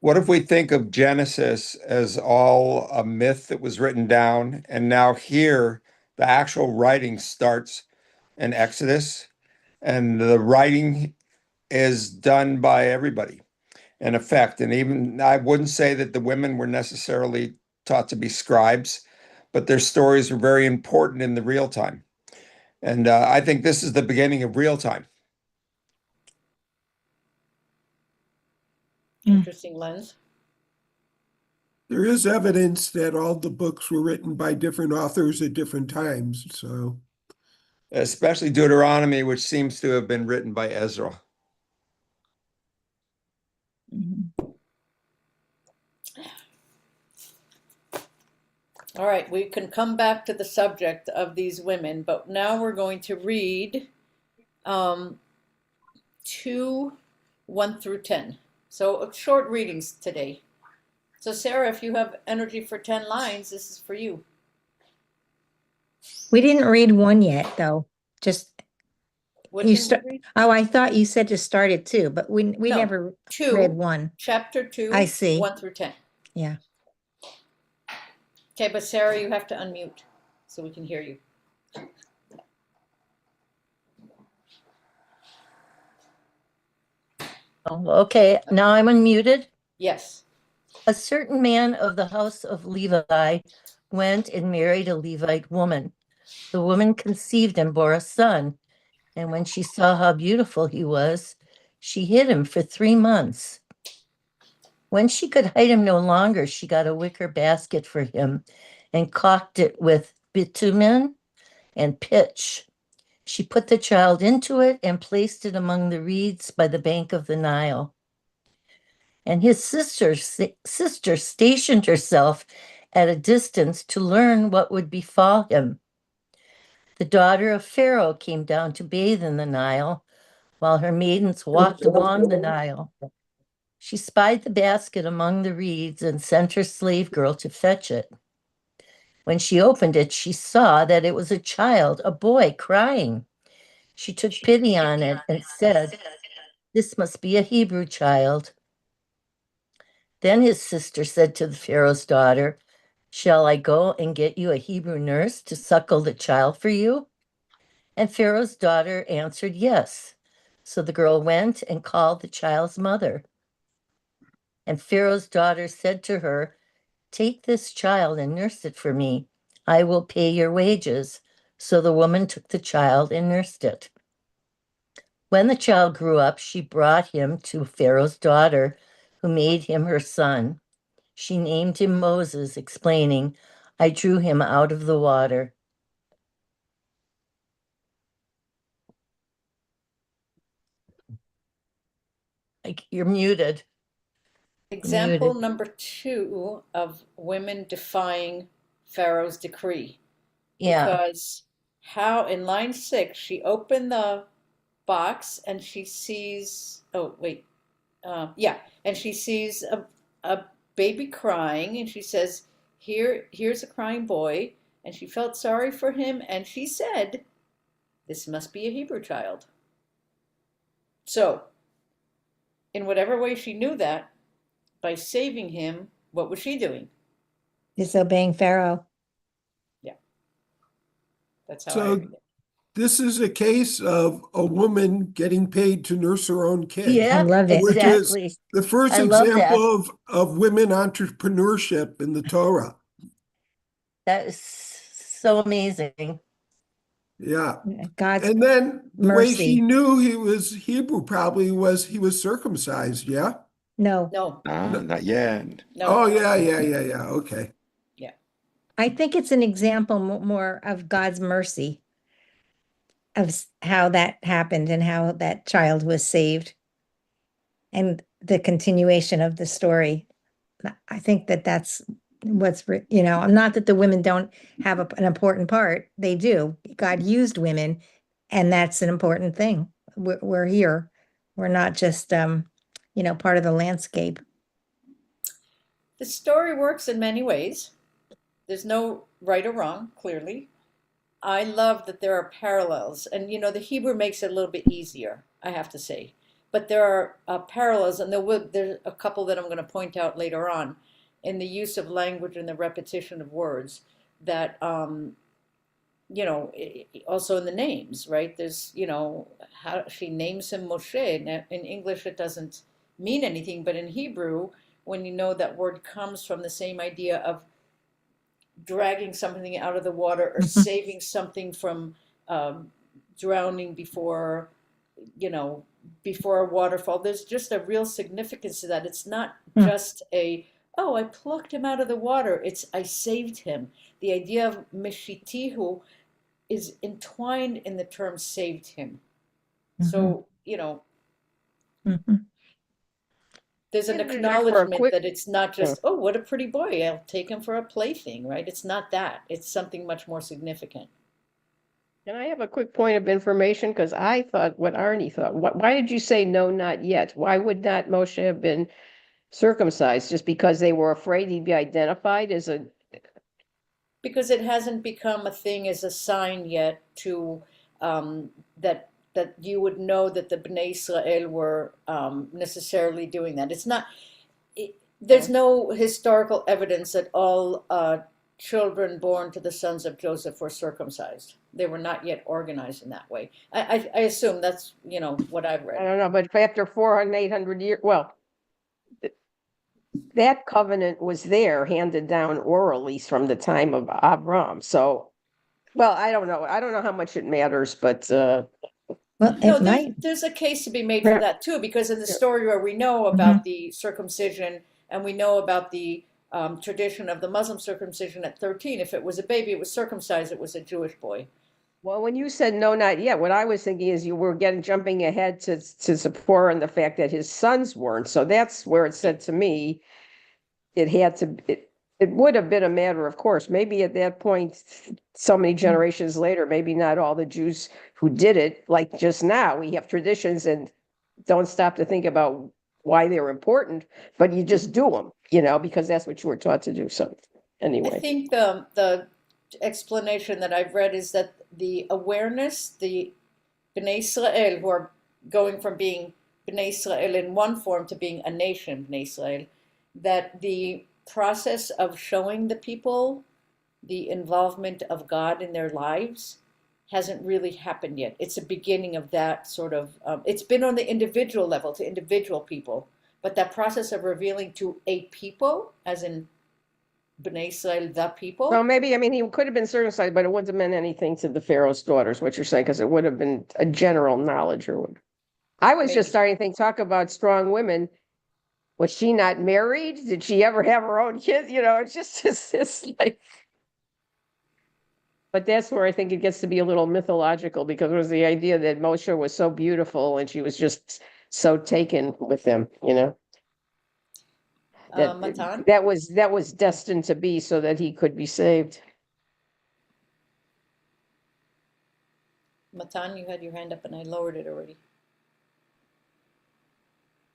What if we think of Genesis as all a myth that was written down, and now here the actual writing starts in Exodus, and the writing is done by everybody in effect. And even I wouldn't say that the women were necessarily taught to be scribes, but their stories were very important in the real time. And I think this is the beginning of real time. Interesting lens. There is evidence that all the books were written by different authors at different times. So, Especially Deuteronomy, which seems to have been written by Ezra. All right, we can come back to the subject of these women, but now we're going to read 2, 1 through 10. So short readings today. So Sarah, if you have energy for 10 lines, this is for you. We didn't read one yet, though. Just What you did we read? Oh, I thought you said to start it too, but we No, never 2, read one. chapter 2, I see. 1 through 10. Yeah. Okay, but Sarah, you have to unmute so we can hear you. Oh, okay, now I'm unmuted. Yes. A certain man of the house of Levi went and married a Levite woman. The woman conceived and bore a son. And when she saw how beautiful he was, she hid him for 3 months. When she could hide him no longer, she got a wicker basket for him and caulked it with bitumen and pitch. She put the child into it and placed it among the reeds by the bank of the Nile. And his sister stationed herself at a distance to learn what would befall him. The daughter of Pharaoh came down to bathe in the Nile, while her maidens walked along the Nile. She spied the basket among the reeds and sent her slave girl to fetch it. When she opened it, she saw that it was a child, a boy, crying. She took pity on it and said, "This must be a Hebrew child." Then his sister said to the Pharaoh's daughter, "Shall I go and get you a Hebrew nurse to suckle the child for you?" And Pharaoh's daughter answered, "Yes." So the girl went and called the child's mother. And Pharaoh's daughter said to her, "Take this child and nurse it for me. I will pay your wages." So the woman took the child and nursed it. When the child grew up, she brought him to Pharaoh's daughter, who made him her son. She named him Moses, explaining, "I drew him out of the water." You're muted. Example Muted. number 2 of women defying Pharaoh's decree. Yeah. Because how in line 6, she opened the box and she sees, oh, wait, yeah, and she sees a baby crying and she says, here's a crying boy. And she felt sorry for him and she said, this must be a Hebrew child. So, in whatever way she knew that, by saving him, what was she doing? Disobeying Pharaoh. Yeah, that's how I So read it. this is a case of a woman getting paid to nurse her own kid. I Yeah, love it. Which is exactly. the first I love that. example of women entrepreneurship in the Torah. That is so amazing. Yeah. God's And then the way she mercy. knew he was Hebrew probably was he was circumcised, yeah? No, No, Not yet. no, Oh, yeah. Okay. yeah. I think it's an example more of God's mercy of how that happened and how that child was saved and the continuation of the story. I think that's what's, not that the women don't have an important part. They do. God used women, and that's an important thing. We're here. We're not just, part of the landscape. The story works in many ways. There's no right or wrong, clearly. I love that there are parallels, and the Hebrew makes it a little bit easier, I have to say. But there are parallels, and there's a couple that I'm going to point out later on in the use of language and the repetition of words that, also in the names, right? There's, how she names him Moshe. Now, in English, it doesn't mean anything, but in Hebrew, when you know that word comes from the same idea of dragging something out of the water or saving something from drowning before a waterfall, there's just a real significance to that. It's not just oh, I plucked him out of the water. It's I saved him. The idea of meshitihu is entwined in the term saved him. So Mhm. There's an Interject for a acknowledgement quick- that it's not just, oh, what a pretty boy, I'll take him for a plaything, right? It's not that. It's something much more significant. Can I have a quick point of information? Because I thought what Arnie thought. Why did you say no, not yet? Why would not Moshe have been circumcised? Just because they were afraid he'd be identified as a, Because it hasn't become a thing as a sign yet to that you would know that the Bnei Israel were necessarily doing that. It's not. There's no historical evidence that all children born to the sons of Joseph were circumcised. They were not yet organized in that way. I assume that's what I've I read. don't know, but after 400, 800 years, well, that covenant was there, handed down orally from the time of Abram. So, well, I don't know. I don't know how much it matters, but Well, No, it might. there's a case to be made for Yeah. that too, because in the Yeah. story where we know about the circumcision and we know about the tradition of the Muslim circumcision at 13, if it was a baby, it was circumcised, it was a Jewish boy. well, when you said no, not yet, what I was thinking is you were jumping ahead to Zipporah and the fact that his sons weren't. So that's where it said to me, it had to, it would have been a matter of course. Maybe at that point, so many generations later, maybe not all the Jews who did it, like just now, we have traditions and don't stop to think about why they're important, but you just do them, because that's what you were taught to do. So I anyway. think the explanation that I've read is that the awareness, the Bnei Israel, who are going from being Bnei Israel in one form to being a nation, Bnei Israel, that the process of showing the people the involvement of God in their lives hasn't really happened yet. It's a beginning of that sort of, it's been on the individual level to individual people, but that process of revealing to a people, as in Bnei Israel, the people. Well, maybe, I mean, he could have been circumcised, but it wouldn't have meant anything to the Pharaoh's daughters, what you're saying, because it would have been a general knowledge or what. I was Maybe. just starting to think, talk about strong women. Was she not married? Did she ever have her own kids? It's just, it's like, but that's where I think it gets to be a little mythological, because it was the idea that Moshe was so beautiful and she was just so taken with him, Matan? that was destined to be so that he could be saved. Matan, you had your hand up and I lowered it already.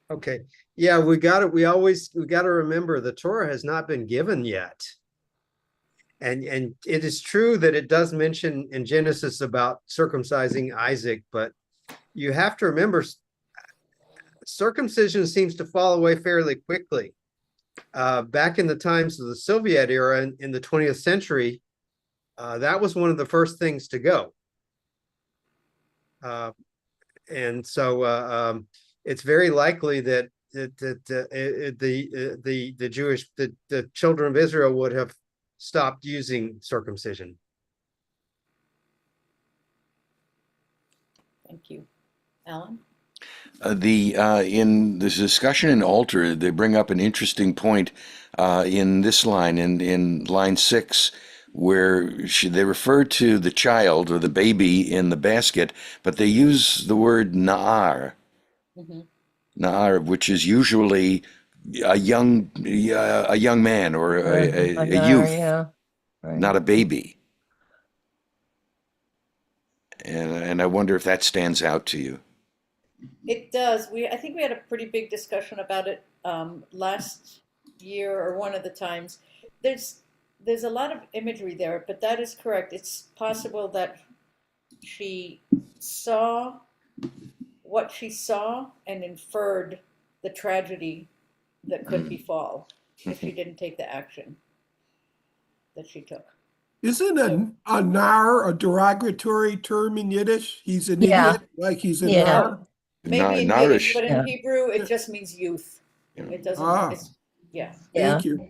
Okay. Yeah, we got to remember the Torah has not been given yet. And it is true that it does mention in Genesis about circumcising Isaac, but you have to remember circumcision seems to fall away fairly quickly. Back in the times of the Soviet era in the 20th century, that was one of the first things to go. And so it's very likely that the Jewish the children of Israel would have stopped using circumcision. Thank you. Alan? In this discussion in Alter, they bring up an interesting point in this line, in line 6, where they refer to the child or the baby in the basket, but they use the word na'ar, na'ar, which is usually a young man or a youth, Yeah. Right. not a baby. And I wonder if that stands out to you. It does. I think we had a pretty big discussion about it last year or one of the times. There's a lot of imagery there, but that is correct. It's possible that she saw what she saw and inferred the tragedy that could befall if she didn't take the action that she took. Isn't a nar a derogatory term in Yiddish? He's an Yeah. idiot, like he's a Yeah. nar? Maybe in Narish. Yiddish, but in Yeah. Hebrew, it just means youth. It doesn't, Ah. yeah. Thank you.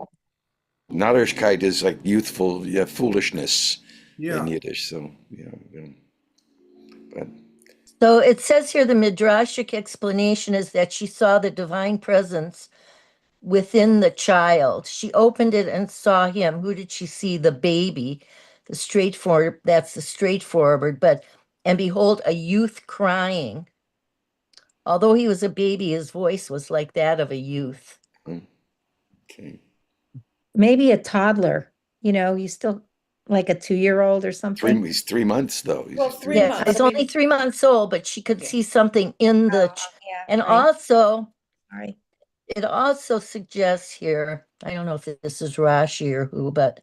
Narishkeit is like youthful foolishness Yeah. in Yiddish. So, but So it says here the midrashic explanation is that she saw the divine presence within the child. She opened it and saw him. Who did she see? The baby. That's the straightforward. And behold, a youth crying. Although he was a baby, his voice was like that of a youth. Okay. Maybe a toddler, he's still like a 2-year-old or something. He's 3 months though. Well, He's 3 Yeah, months. he's I only mean, 3 months old, but she could Yeah. see something in the, Yeah, and right. also Sorry. it also suggests here, I don't know if this is Rashi or who, but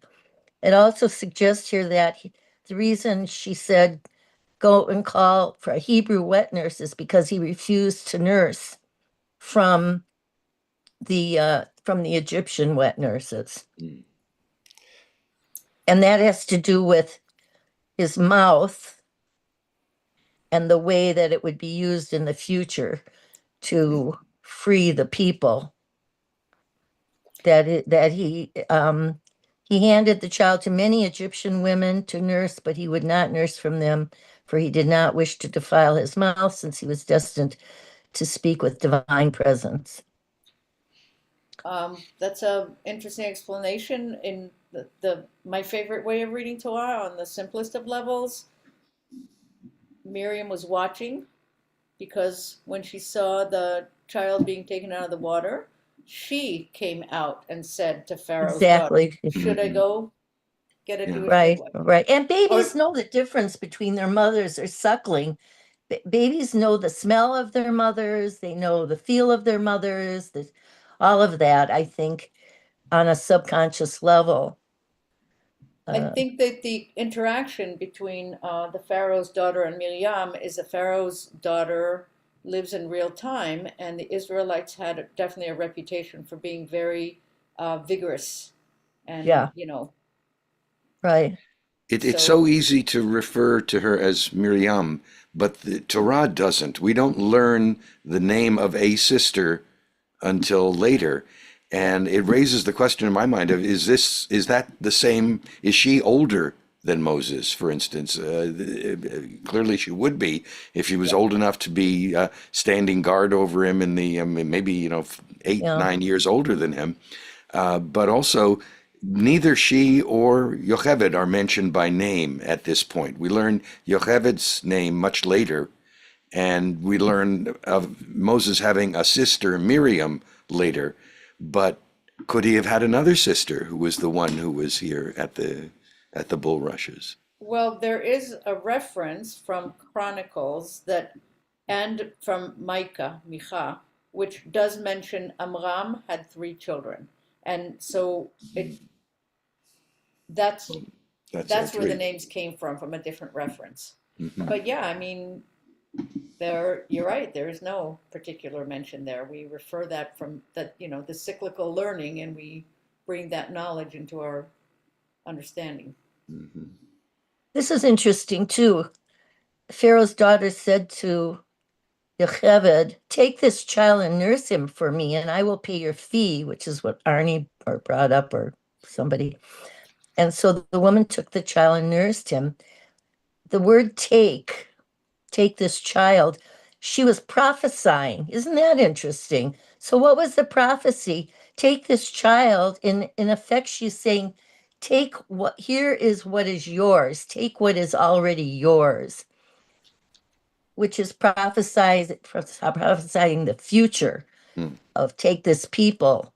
it also suggests here that the reason she said go and call for a Hebrew wet nurse is because he refused to nurse from the Egyptian wet nurses. Mm. And that has to do with his mouth and the way that it would be used in the future to free the people. That he handed the child to many Egyptian women to nurse, but he would not nurse from them, for he did not wish to defile his mouth, since he was destined to speak with divine presence. that's a interesting explanation in my favorite way of reading Torah on the simplest of levels. Miriam was watching because when she saw the child being taken out of the water, she came out and said to Pharaoh's daughter, Exactly. "Should I go get a Yeah. Jewish Right, midwife?" right. And babies Or know the difference between their mothers or suckling. Babies know the smell of their mothers, they know the feel of their mothers, all of that, I think, on a subconscious level. I think that the interaction between the Pharaoh's daughter and Miriam is the Pharaoh's daughter lives in real time, and the Israelites had definitely a reputation for being very vigorous, and Yeah. Right. It's so so easy to refer to her as Miriam, but the Torah doesn't. We don't learn the name of a sister until later. And it raises the question in my mind of is that the same? Is she older than Moses, for instance? Clearly, she would be if she was old enough to be standing guard over him in the maybe 8, Yeah. 9 years older than him. But also, neither she or Yocheved are mentioned by name at this point. We learn Yocheved's name much later, and we learn of Moses having a sister, Miriam, later. But could he have had another sister who was the one who was here at the bulrushes? well, there is a reference from Chronicles and from Micha, which does mention Amram had 3 children, and so that's That's where the three. names came from a different reference. Mhm. But yeah, I mean, you're right. There is no particular mention there. We refer that from the cyclical learning, and we bring that knowledge into our understanding. Mhm. This is interesting too. Pharaoh's daughter said to Yocheved, take this child and nurse him for me, and I will pay your fee, which is what Arnie or brought up or somebody. And so the woman took the child and nursed him. The word take this child, she was prophesying. Isn't that interesting? So what was the prophecy? Take this child. In effect, she's saying, here is what is yours. Take what is already yours, which is prophesying the future Hmm. of take this people.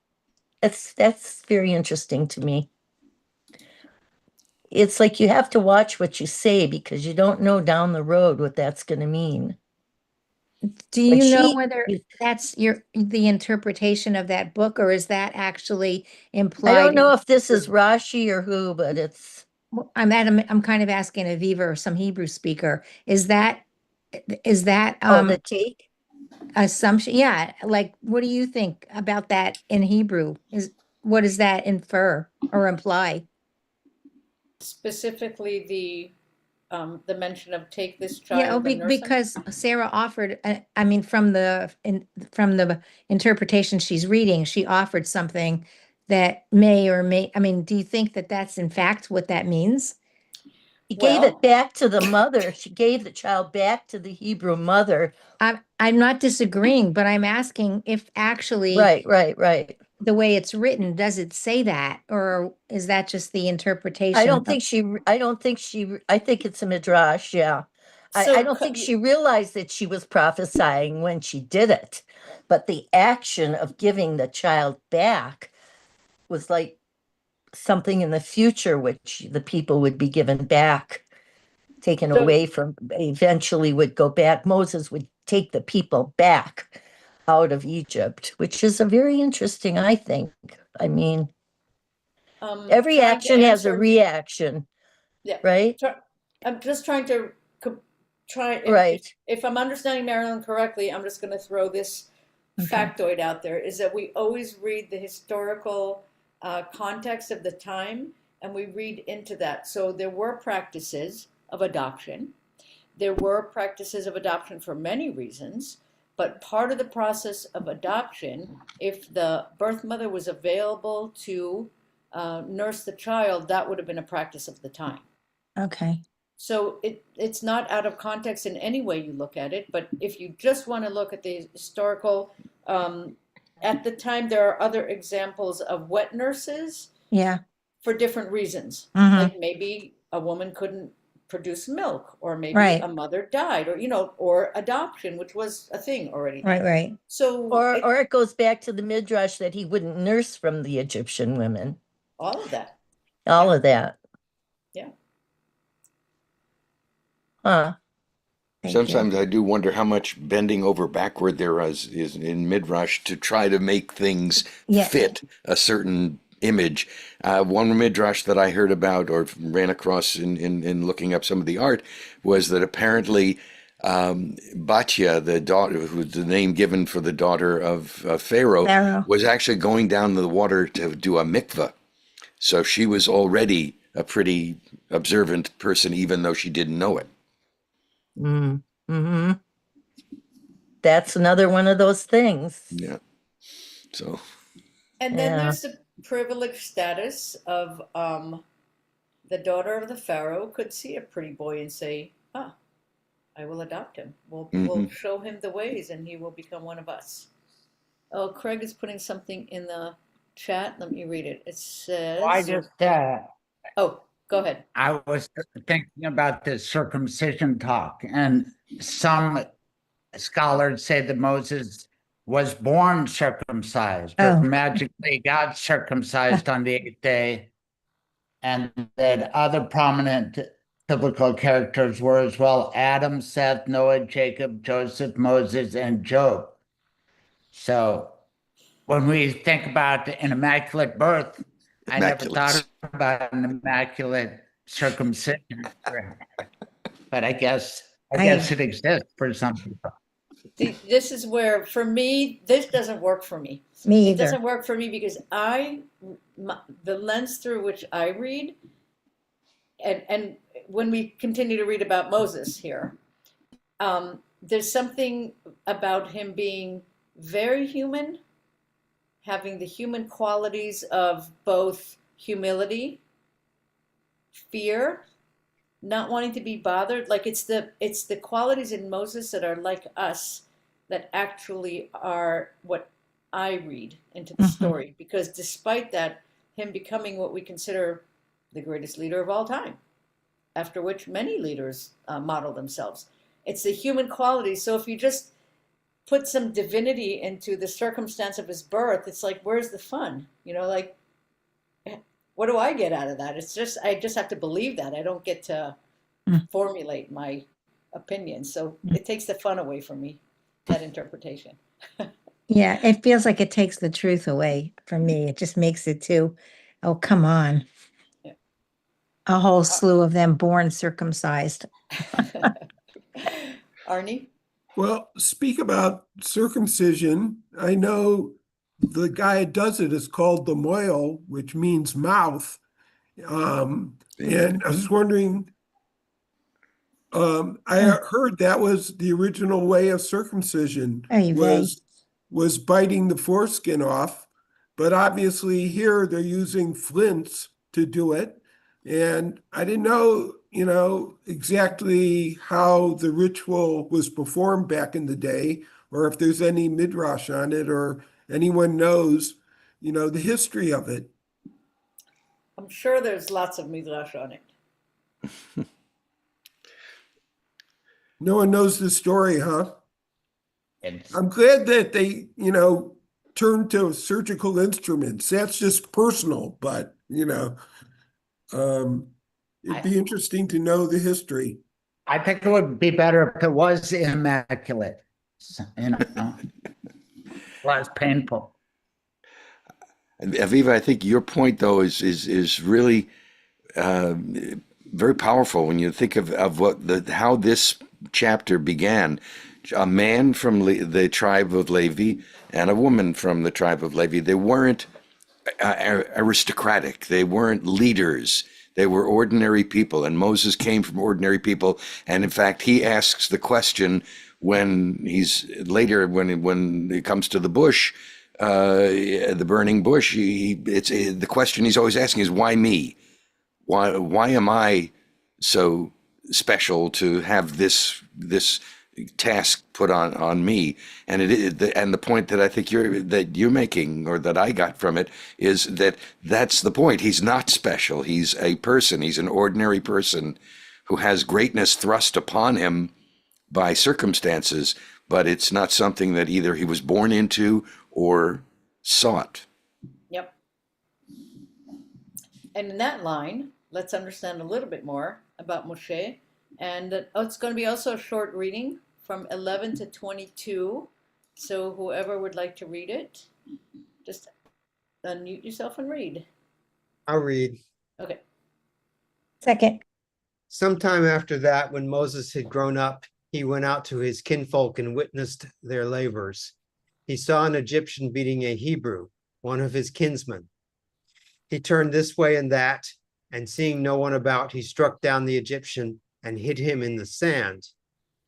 That's very interesting to me. It's like you have to watch what you say because you don't know down the road what that's going to mean. Do But you know she, whether that's the interpretation of that book, or is that actually I implied don't know in? if this is Rashi or who, but it's Well, I'm kind of asking Aviva or some Hebrew speaker. Is that the take. assumption? Yeah, like what do you think about that in Hebrew? What does that infer or imply? Specifically, the mention of take this Yeah, child and nurse him. because Sarah offered, I mean, from the interpretation she's reading, she offered something that I mean, do you think that that's in fact what that means? She gave Well, it back to the mother. She gave the child back to the Hebrew mother. I'm not disagreeing, but I'm asking if actually Right. the way it's written, does it say that, or is that just the I interpretation don't think she, I think it's a midrash. Yeah. So I don't think she realized that she was prophesying when she did it, but the action of giving the child back was like something in the future, which the people would be given back, taken So- away from, eventually would go back. Moses would take the people back out of Egypt, which is a very interesting, I think. I mean, every trying to action has a answer- reaction, Yeah. right? I'm just trying to try. Right. If I'm understanding Marilyn correctly, I'm just going to throw this Okay. factoid out there: is that we always read the historical context of the time, and we read into that. So there were practices of adoption. There were practices of adoption for many reasons, but part of the process of adoption, if the birth mother was available to nurse the child, that would have been a practice of the time. Okay. So it's not out of context in any way you look at it, but if you just want to look at the historical, at the time, there are other examples of wet nurses Yeah. for different reasons. Mhm. Like maybe a woman couldn't produce milk, or maybe Right. a mother died, or, or adoption, which was a thing already then. Right, right. So Or it goes back to the midrash that he wouldn't nurse from the Egyptian women. all of that. All of that. Yeah. Huh. Thank you. Sometimes I do wonder how much bending over backward there is in Midrash to try to make things Yeah. fit a certain image. One Midrash that I heard about or ran across in looking up some of the art was that apparently Batya, the daughter, who was the name given for the daughter of Pharaoh, Pharaoh. was actually going down to the water to do a mikveh. So she was already a pretty observant person, even though she didn't know it. Mm-hmm. That's another one of those things. Yeah. So. And then Yeah. there's the privileged status of the daughter of the Pharaoh could see a pretty boy and say, "Ah, I will adopt him. We'll show him the ways, and he will become one of us." Oh, Craig is putting something in the chat. Let me read it. It says, "Oh, go ahead." I was thinking about the circumcision talk, and some scholars say that Moses was born circumcised, or Oh. magically got circumcised on the 8th day, and that other prominent biblical characters were as well: Adam, Seth, Noah, Jacob, Joseph, Moses, and Job. So when we think about an immaculate birth, I never thought about an immaculate circumcision, but I guess it exists for some people. This is where, for me, this doesn't work for me. Me It either. doesn't work for me because the lens through which I read, and when we continue to read about Moses here, there's something about him being very human, having the human qualities of both humility, fear, not wanting to be bothered. Like it's the qualities in Moses that are like us that actually are what I read into the story. Because despite that, him becoming what we consider the greatest leader of all time, after which many leaders model themselves, it's the human qualities. So if you just put some divinity into the circumstance of his birth, it's like, where's the fun? Like, what do I get out of that? It's just, I just have to believe that. I don't get to formulate my opinion. So it takes the fun away from me, that interpretation. Yeah, it feels like it takes the truth away from me. It just makes it too, oh, come on. Yeah. A whole slew of them born circumcised. Arnie? Well, speak about circumcision. I know the guy that does it is called the moil, which means mouth. And I was wondering, I heard that was the original way of circumcision, was biting the foreskin off. But obviously here they're using flints to do it. And I didn't know, exactly how the ritual was performed back in the day, or if there's any midrash on it, or anyone knows, the history of it. I'm sure there's lots of midrash on it. No one knows the story, huh? It's I'm glad that they, turned to surgical instruments. That's just personal, but, it'd be interesting to know the history. I think it would be better if it was immaculate, less painful. Aviva, I think your point though is really very powerful when you think of how this chapter began. A man from the tribe of Levi and a woman from the tribe of Levi. They weren't aristocratic. They weren't leaders. They were ordinary people, and Moses came from ordinary people. And in fact, he asks the question when when it comes to the bush, the burning bush. The question he's always asking is, "Why me? Why am I so special to have this task put on me?" And the point that I think you're making, or that I got from it, is that's the point. He's not special. He's a person. He's an ordinary person who has greatness thrust upon him by circumstances, but it's not something that either he was born into or sought. Yep. And in that line, let's understand a little bit more about Moshe. And it's going to be also a short reading from 11 to 22. So whoever would like to read it, just unmute yourself and read. I'll read. Okay. Second. Sometime after that, when Moses had grown up, he went out to his kinfolk and witnessed their labors. He saw an Egyptian beating a Hebrew, one of his kinsmen. He turned this way and that, and seeing no one about, he struck down the Egyptian and hid him in the sand.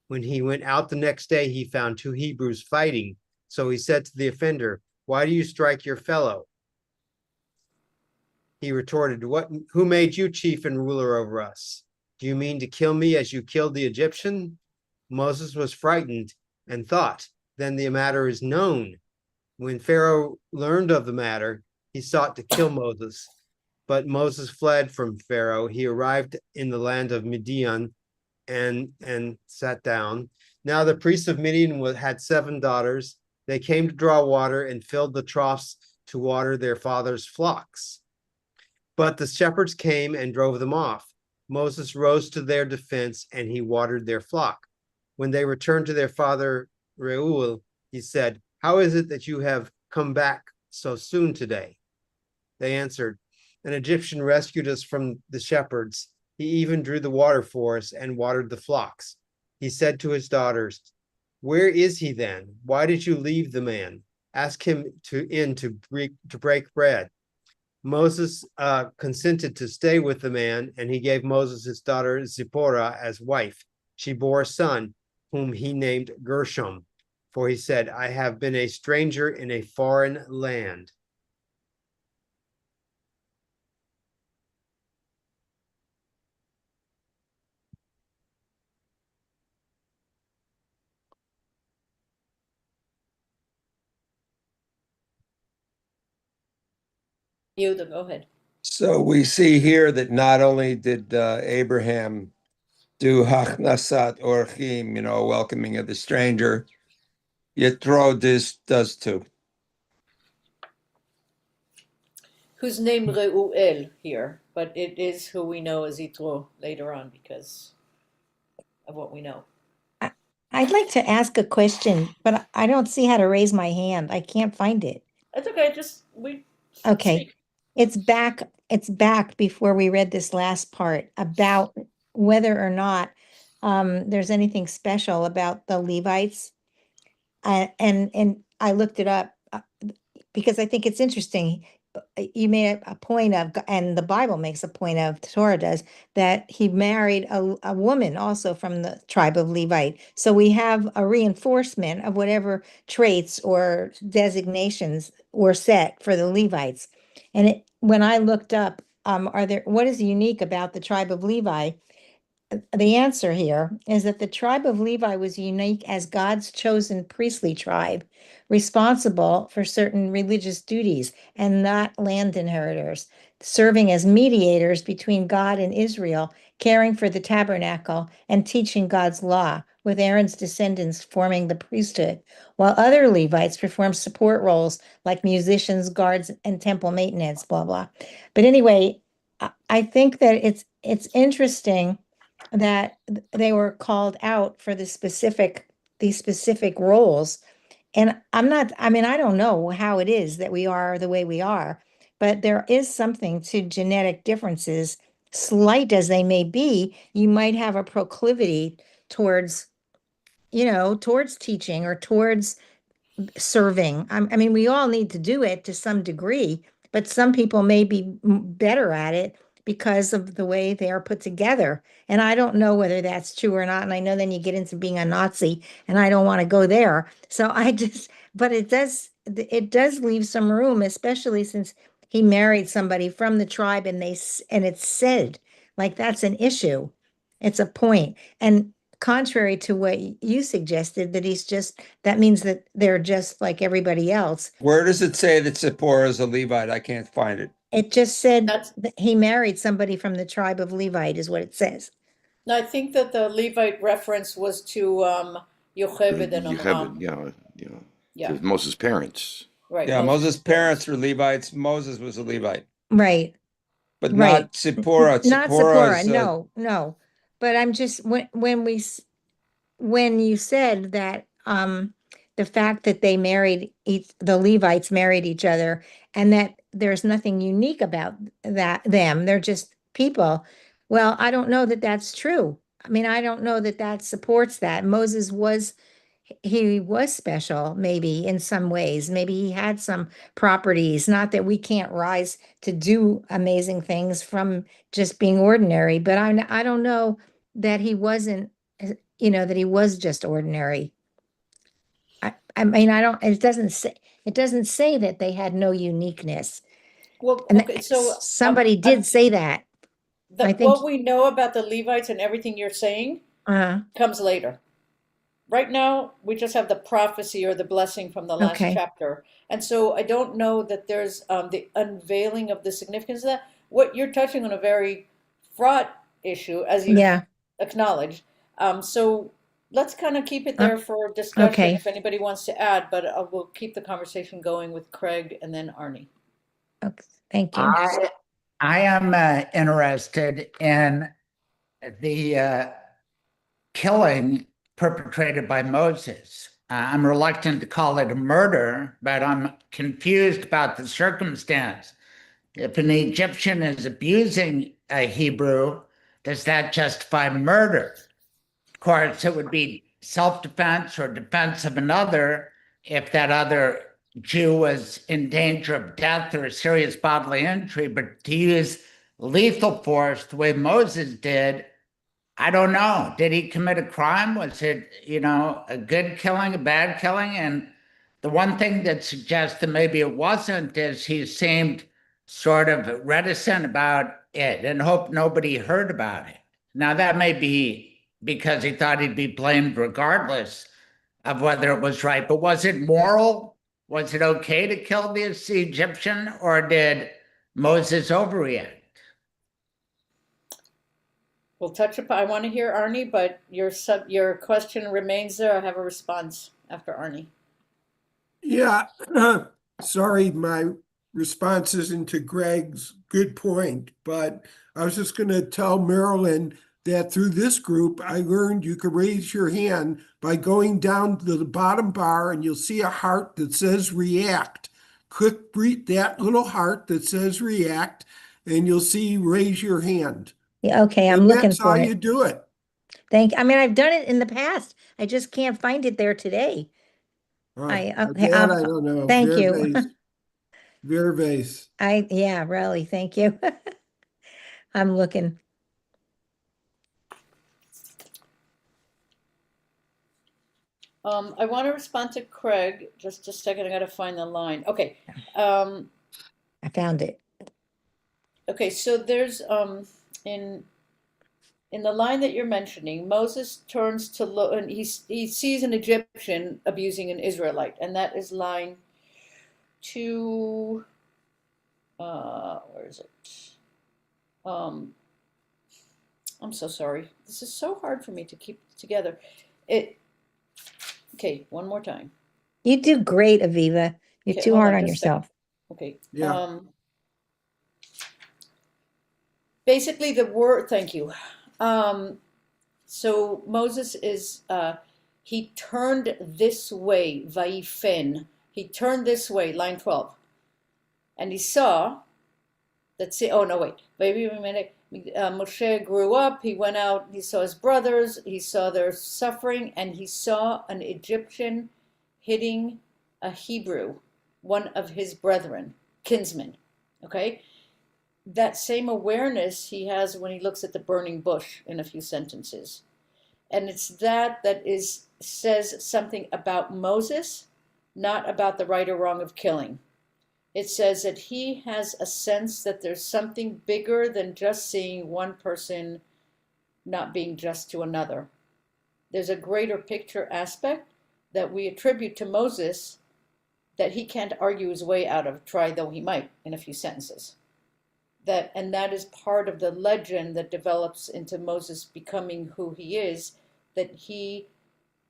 When he went out the next day, he found two Hebrews fighting. So he said to the offender, "Why do you strike your fellow?" He retorted, "Who made you chief and ruler over us? Do you mean to kill me as you killed the Egyptian?" Moses was frightened and thought, "Then the matter is known." When Pharaoh learned of the matter, he sought to kill Moses. But Moses fled from Pharaoh. He arrived in the land of Midian and sat down. Now the priests of Midian had 7 daughters. They came to draw water and filled the troughs to water their father's flocks. But the shepherds came and drove them off. Moses rose to their defense and he watered their flock. When they returned to their father Reuel, he said, "How is it that you have come back so soon today?" They answered, "An Egyptian rescued us from the shepherds. He even drew the water for us and watered the flocks." He said to his daughters, "Where is he then? Why did you leave the man? Ask him to break bread." Moses consented to stay with the man, and he gave Moses his daughter Zipporah as wife. She bore a son, whom he named Gershom, for he said, "I have been a stranger in a foreign land." Yehuda, go ahead. So we see here that not only did Abraham do Hachnasat Orchim, welcoming of the stranger, Yitro does too. Who's named Reuel here, but it is who we know as Yitro later on because of what we know. I'd like to ask a question, but I don't see how to raise my hand. I can't find it. That's okay. Okay. Speak. It's back before we read this last part about whether or not there's anything special about the Levites. And I looked it up because I think it's interesting. You made a point of, and the Bible makes a point of, the Torah does, that he married a woman also from the tribe of Levite. So we have a reinforcement of whatever traits or designations were set for the Levites. And when I looked up, what is unique about the tribe of Levi? The answer here is that the tribe of Levi was unique as God's chosen priestly tribe, responsible for certain religious duties and not land inheritors. serving as mediators between God and Israel, caring for the tabernacle, and teaching God's law, with Aaron's descendants forming the priesthood, while other Levites performed support roles like musicians, guards, and temple maintenance, blah, blah. But anyway, I think that it's interesting that they were called out for these specific roles. And I mean, I don't know how it is that we are the way we are, but there is something to genetic differences, slight as they may be. You might have a proclivity towards, towards teaching or towards serving. I mean, we all need to do it to some degree, but some people may be better at it because of the way they are put together. And I don't know whether that's true or not. And I know then you get into being a Nazi, and I don't want to go there. So but it does leave some room, especially since he married somebody from the tribe, and it's said like that's an issue. It's a point. And contrary to what you suggested, that means that they're just like everybody else. Where does it say that Zipporah is a Levite? I can't find it. It just said That's- that he married somebody from the tribe of Levite, is what it says. I think that the Levite reference was to Yocheved and Yocheved, Amram. Yeah, to Moses' parents. right. Yeah, Moses' parents were Levites. Moses was a Levite, Right. but Right. not Zipporah. Not Zipporah Sephora, is, no. But I'm just when you said that the fact that the Levites married each other, and that there's nothing unique about they're just people. Well, I don't know that that's true. I mean, I don't know that that supports that. Moses he was special, maybe in some ways. Maybe he had some properties, not that we can't rise to do amazing things from just being ordinary, but I don't know that he wasn't, that he was just ordinary. I mean, it doesn't say that they had no uniqueness. Well, And okay, so somebody did say that. I think, what we know about the Levites and everything you're saying uh, comes later. Right now, we just have the prophecy or the blessing from the last Okay. chapter. And so I don't know that there's the unveiling of the significance of that. What you're touching on a very fraught issue, as you yeah, acknowledged. So let's kind of keep it there for discussion okay. if anybody wants to add, but we'll keep the conversation going with Craig and then Arnie. Okay, thank you. I am interested in the killing perpetrated by Moses. I'm reluctant to call it a murder, but I'm confused about the circumstance. If an Egyptian is abusing a Hebrew, does that justify murder? Of course, it would be self-defense or defense of another if that other Jew was in danger of death or serious bodily injury. But to use lethal force the way Moses did, I don't know. Did he commit a crime? Was it, a good killing, a bad killing? And the one thing that suggests that maybe it wasn't is he seemed sort of reticent about it and hoped nobody heard about it. Now, that may be because he thought he'd be blamed regardless of whether it was right. But was it moral? Was it okay to kill this Egyptian, or did Moses overreact? We'll touch upon, I want to hear Arnie, but your question remains there. I have a response after Arnie. Yeah, sorry, my response isn't to Greg's good point, but I was just going to tell Marilyn that through this group, I learned you can raise your hand by going down to the bottom bar, and you'll see a heart that says react. Click that little heart that says react, and you'll see raise your hand. Yeah, okay, I'm And looking that's for how it. you do it. I mean, I've done it in the past. I just can't find it there today. Okay, That I don't know. thank you. Vervase. Yeah, really, thank you. I'm looking. I want to respond to Craig. Just a second, I got to find the line. Okay. I found it. Okay, so there's in the line that you're mentioning, Moses turns to look, and he sees an Egyptian abusing an Israelite, and that is line 2. Where is it? Um, I'm so sorry. This is so hard for me to keep together. Okay, one more time. You do great, Aviva. You're Okay, too hold hard on on just a second. yourself. Okay. Yeah. Basically the word, thank you. So Moses is, he turned this way, Vaifen. He turned this way, line 12. And he saw, let's see, oh no, wait, maybe a minute. Moshe grew up, he went out, he saw his brothers, he saw their suffering, and he saw an Egyptian hitting a Hebrew, one of his brethren, kinsmen, okay? That same awareness he has when he looks at the burning bush in a few sentences. And it's that says something about Moses, not about the right or wrong of killing. It says that he has a sense that there's something bigger than just seeing one person not being just to another. There's a greater picture aspect that we attribute to Moses that he can't argue his way out of, try though he might in a few sentences. And that is part of the legend that develops into Moses becoming who he is, that he,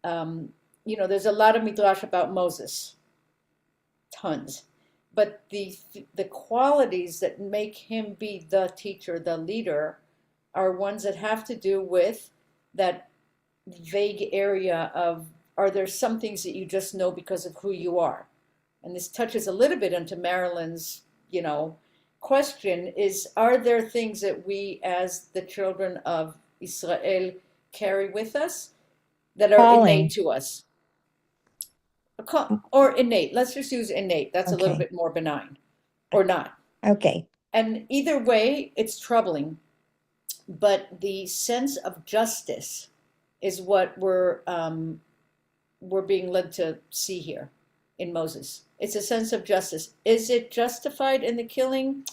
there's a lot of midrash about Moses, tons. But the qualities that make him be the teacher, the leader, are ones that have to do with that vague area of, are there some things that you just know because of who you are? And this touches a little bit into Marilyn's, question is, are there things that we as the children of Israel carry with us that are Calling. innate to us? Or innate, let's just use innate. That's a little Okay. bit more benign. Or not. Okay. And either way, it's troubling. But the sense of justice is what we're being led to see here in Moses. It's a sense of justice. Is it justified in the killing?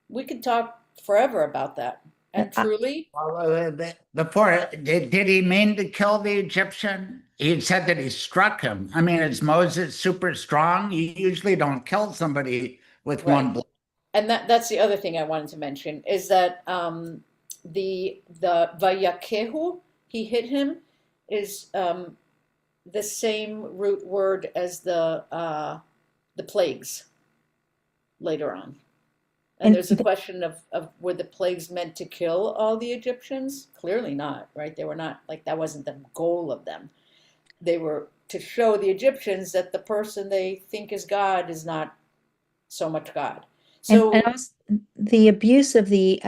We could talk forever about that. And truly, Well, before, did he mean to kill the Egyptian? He said that he struck him. I mean, is Moses super strong? You usually don't kill somebody with right. one blow. And that's the other thing I wanted to mention is that the vayakehu, he hit him, is the same root word as the plagues later on. And there's a question of were the plagues meant to kill all the Egyptians? Clearly not, right? They were not, like, that wasn't the goal of them. They were to show the Egyptians that the person they think is God is not so much God. So and also the abuse of the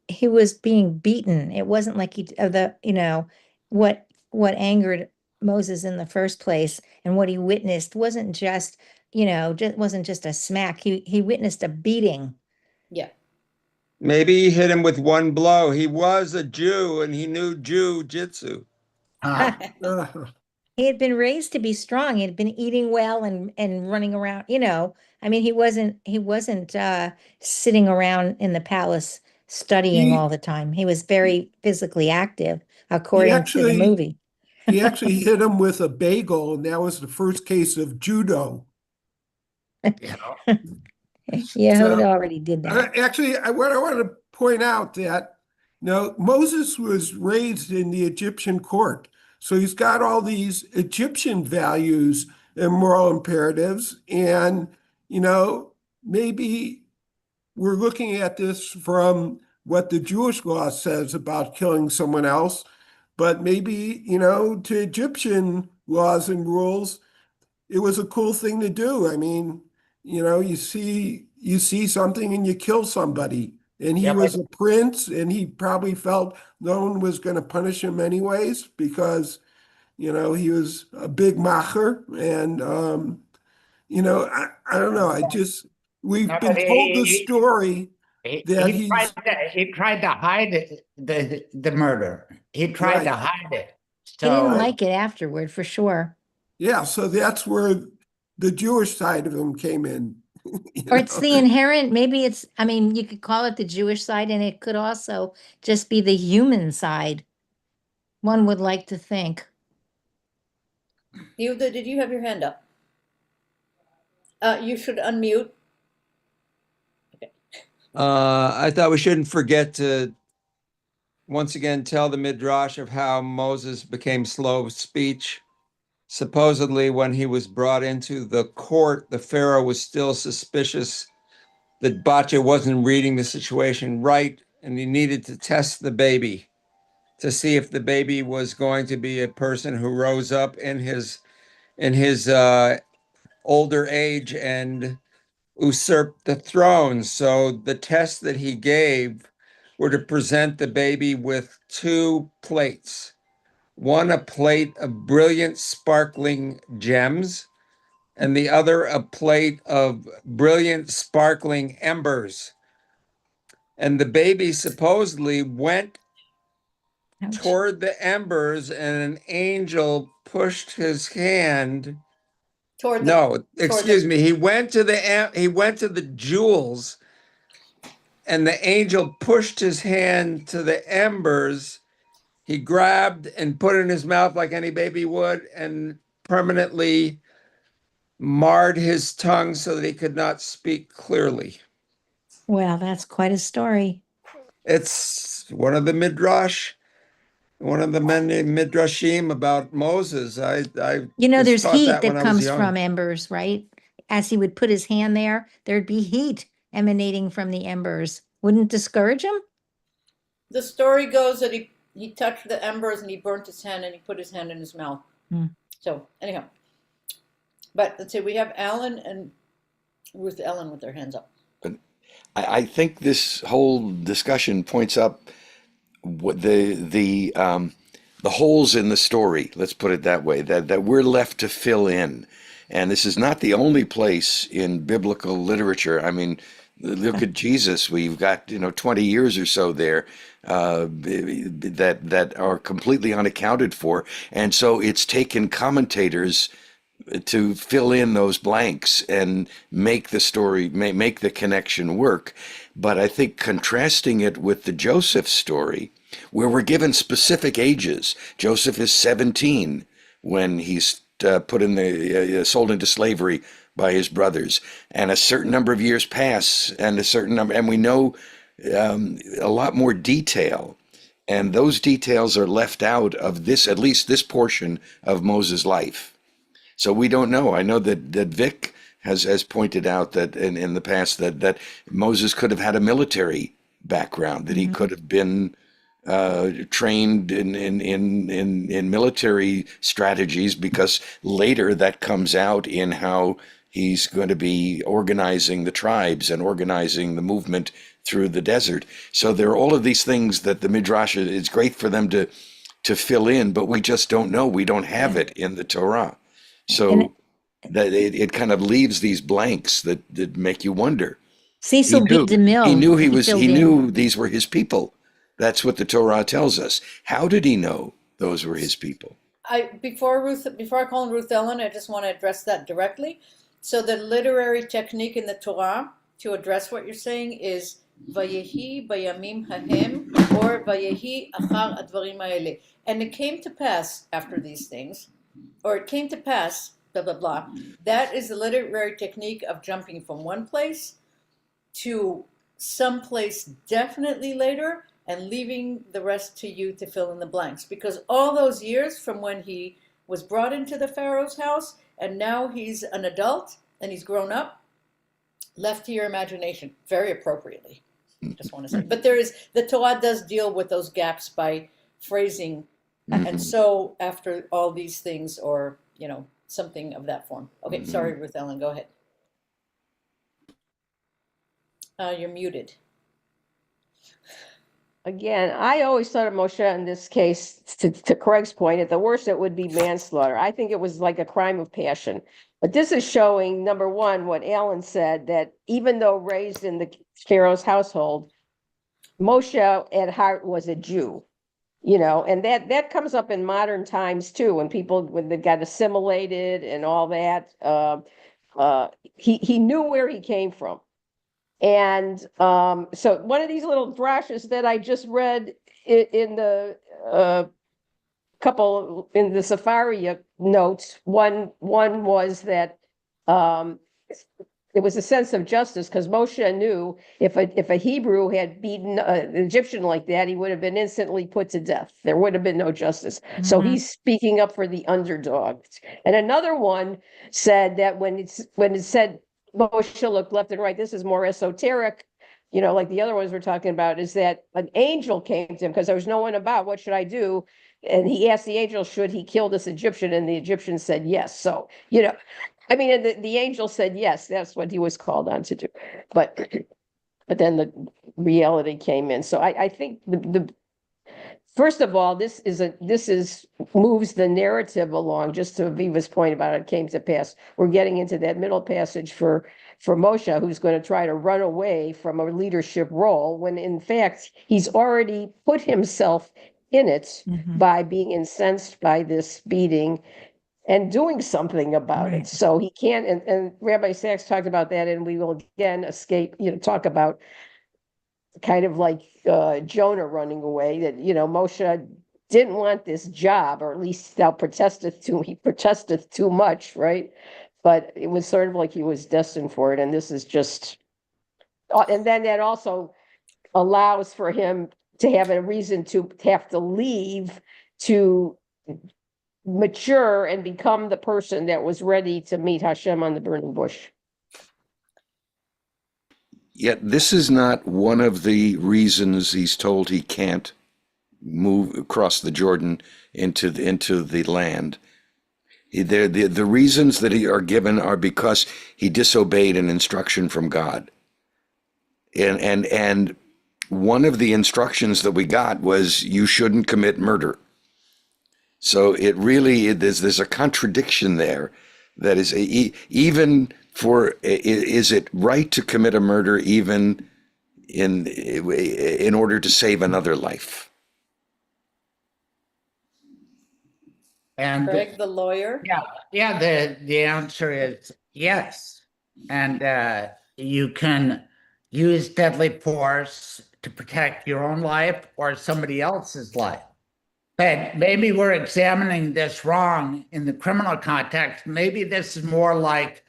he was being beaten. It wasn't like what angered Moses in the first place and what he witnessed wasn't just wasn't just a smack. He witnessed a beating. yeah, Maybe he hit him with one blow. He was a Jew and he knew Jiu-jitsu. Huh. He had been raised to be strong. He had been eating well and running around, I mean, he wasn't sitting around in the palace studying all He the time. He was very physically active, he according to the actually movie. he actually hit him with a bagel, and that was the first case of judo. Yeah. Yehuda So already did that. what I want to point out that Moses was raised in the Egyptian court, so he's got all these Egyptian values and moral imperatives, and maybe we're looking at this from what the Jewish law says about killing someone else, but maybe, to Egyptian laws and rules, it was a cool thing to do. I mean, you see something and you kill somebody. And he Yeah, was but a prince, and he probably felt no one was going to punish him anyways because, he was a big macher. And I don't know. We've no, but been told the story that he tried to hide the murder. He tried to right. hide it. He didn't So like it afterward, for sure. Yeah, so that's where the Jewish side of him came in. Or it's the inherent, maybe I mean, you could call it the Jewish side, and it could also just be the human side. One would like to think. Yehuda, did you have your hand up? You should unmute. I thought we shouldn't forget to once again tell the midrash of how Moses became slow of speech. Supposedly, when he was brought into the court, the Pharaoh was still suspicious that Batya wasn't reading the situation right, and he needed to test the baby to see if the baby was going to be a person who rose up in his older age and usurped the throne. So the test that he gave were to present the baby with two plates. One, a plate of brilliant, sparkling gems, and the other, a plate of brilliant, sparkling embers. And the baby supposedly went Ouch. toward the embers, and an angel pushed his hand. Toward the No, excuse me. He went to the jewels, and the angel pushed his hand to the embers. He grabbed and put it in his mouth like any baby would, and permanently marred his tongue so that he could not speak clearly. Well, that's quite a story. It's one of the many midrashim about Moses. I You know, was there's taught heat that when that I was comes young. from embers, right? As he would put his hand there, there'd be heat emanating from the embers. Wouldn't discourage him? The story goes that he touched the embers and he burnt his hand and he put his hand in his mouth. So anyhow, but let's see, we have Alan and Ruth Ellen with their hands up. I think this whole discussion points up what the holes in the story. Let's put it that way. That we're left to fill in, and this is not the only place in biblical literature. I mean, look at Jesus. We've got 20 years or so there that are completely unaccounted for, and so it's taken commentators to fill in those blanks and make the story, make the connection work. But I think contrasting it with the Joseph story, where we're given specific ages. Joseph is 17 when he's put in the sold into slavery by his brothers, and a certain number of years pass, and we know a lot more detail. And those details are left out of this, at least this portion of Moses' life. So we don't know. I know that Vic has pointed out that in the past that Moses could have had a military background, that he could have been trained in military strategies, because later that comes out in how he's going to be organizing the tribes and organizing the movement through the desert. So there are all of these things that the Midrash, it's great for them to fill in, but we just don't know. We don't have it in the Torah. So that it kind of leaves these blanks that make you wonder. Cecil B. DeMille. He knew these were his people. That's what the Torah tells us. How did he know those were his people? Before I call on Ruth Ellen, I just want to address that directly. So the literary technique in the Torah to address what you're saying is Vayehi bayamim hahem, or Vayehi achar advarim haele. And it came to pass after these things, or it came to pass, blah, blah, blah. That is the literary technique of jumping from one place to someplace definitely later and leaving the rest to you to fill in the blanks. Because all those years from when he was brought into the Pharaoh's house and now he's an adult and he's grown up, left to your imagination very appropriately. Just want to say. But the Torah does deal with those gaps by phrasing. And so after all these things, or, something of that form. Okay, sorry, Ruth Ellen, go ahead. You're muted. Again, I always thought of Moshe in this case, to Craig's point, at the worst, it would be manslaughter. I think it was like a crime of passion. But this is showing, number one, what Alan said, that even though raised in the Pharaoh's household, Moshe at heart was a Jew. And that comes up in modern times too, when they got assimilated and all that. He knew where he came from. And so one of these little drashes that I just read in the couple in the Safari notes, one was that there was a sense of justice because Moshe knew if a Hebrew had beaten an Egyptian like that, he would have been instantly put to death. There would have been no justice. So he's speaking up for the underdog. And another one said that when it said Moshe looked left and right, this is more esoteric, like the other ones we're talking about, is that an angel came to him because there was no one about. What should I do? And he asked the angel, should he kill this Egyptian? And the Egyptian said yes. So, I mean, and the angel said yes, that's what he was called on to do. But then the reality came in. So I think the first of all, this moves the narrative along. Just to Aviva's point about it came to pass. We're getting into that middle passage for Moshe, who's going to try to run away from a leadership role when in fact he's already put himself in it by being incensed by this beating and doing something about it. So he can't, and Rabbi Sachs talked about that, and we will again talk about kind of like Jonah running away, that, Moshe didn't want this job, or at least he protesteth too much, right? But it was sort of like he was destined for it, and this is just, and then that also allows for him to have a reason to have to leave to mature and become the person that was ready to meet Hashem on the burning bush. Yet this is not one of the reasons he's told he can't move across the Jordan into the land. The reasons that are given are because he disobeyed an instruction from God. And one of the instructions that we got was you shouldn't commit murder. So it really, there's a contradiction there that is even for, is it right to commit a murder even in order to save another life? And Greg, the lawyer? yeah, the answer is yes. And you can use deadly force to protect your own life or somebody else's life. But maybe we're examining this wrong in the criminal context. Maybe this is more like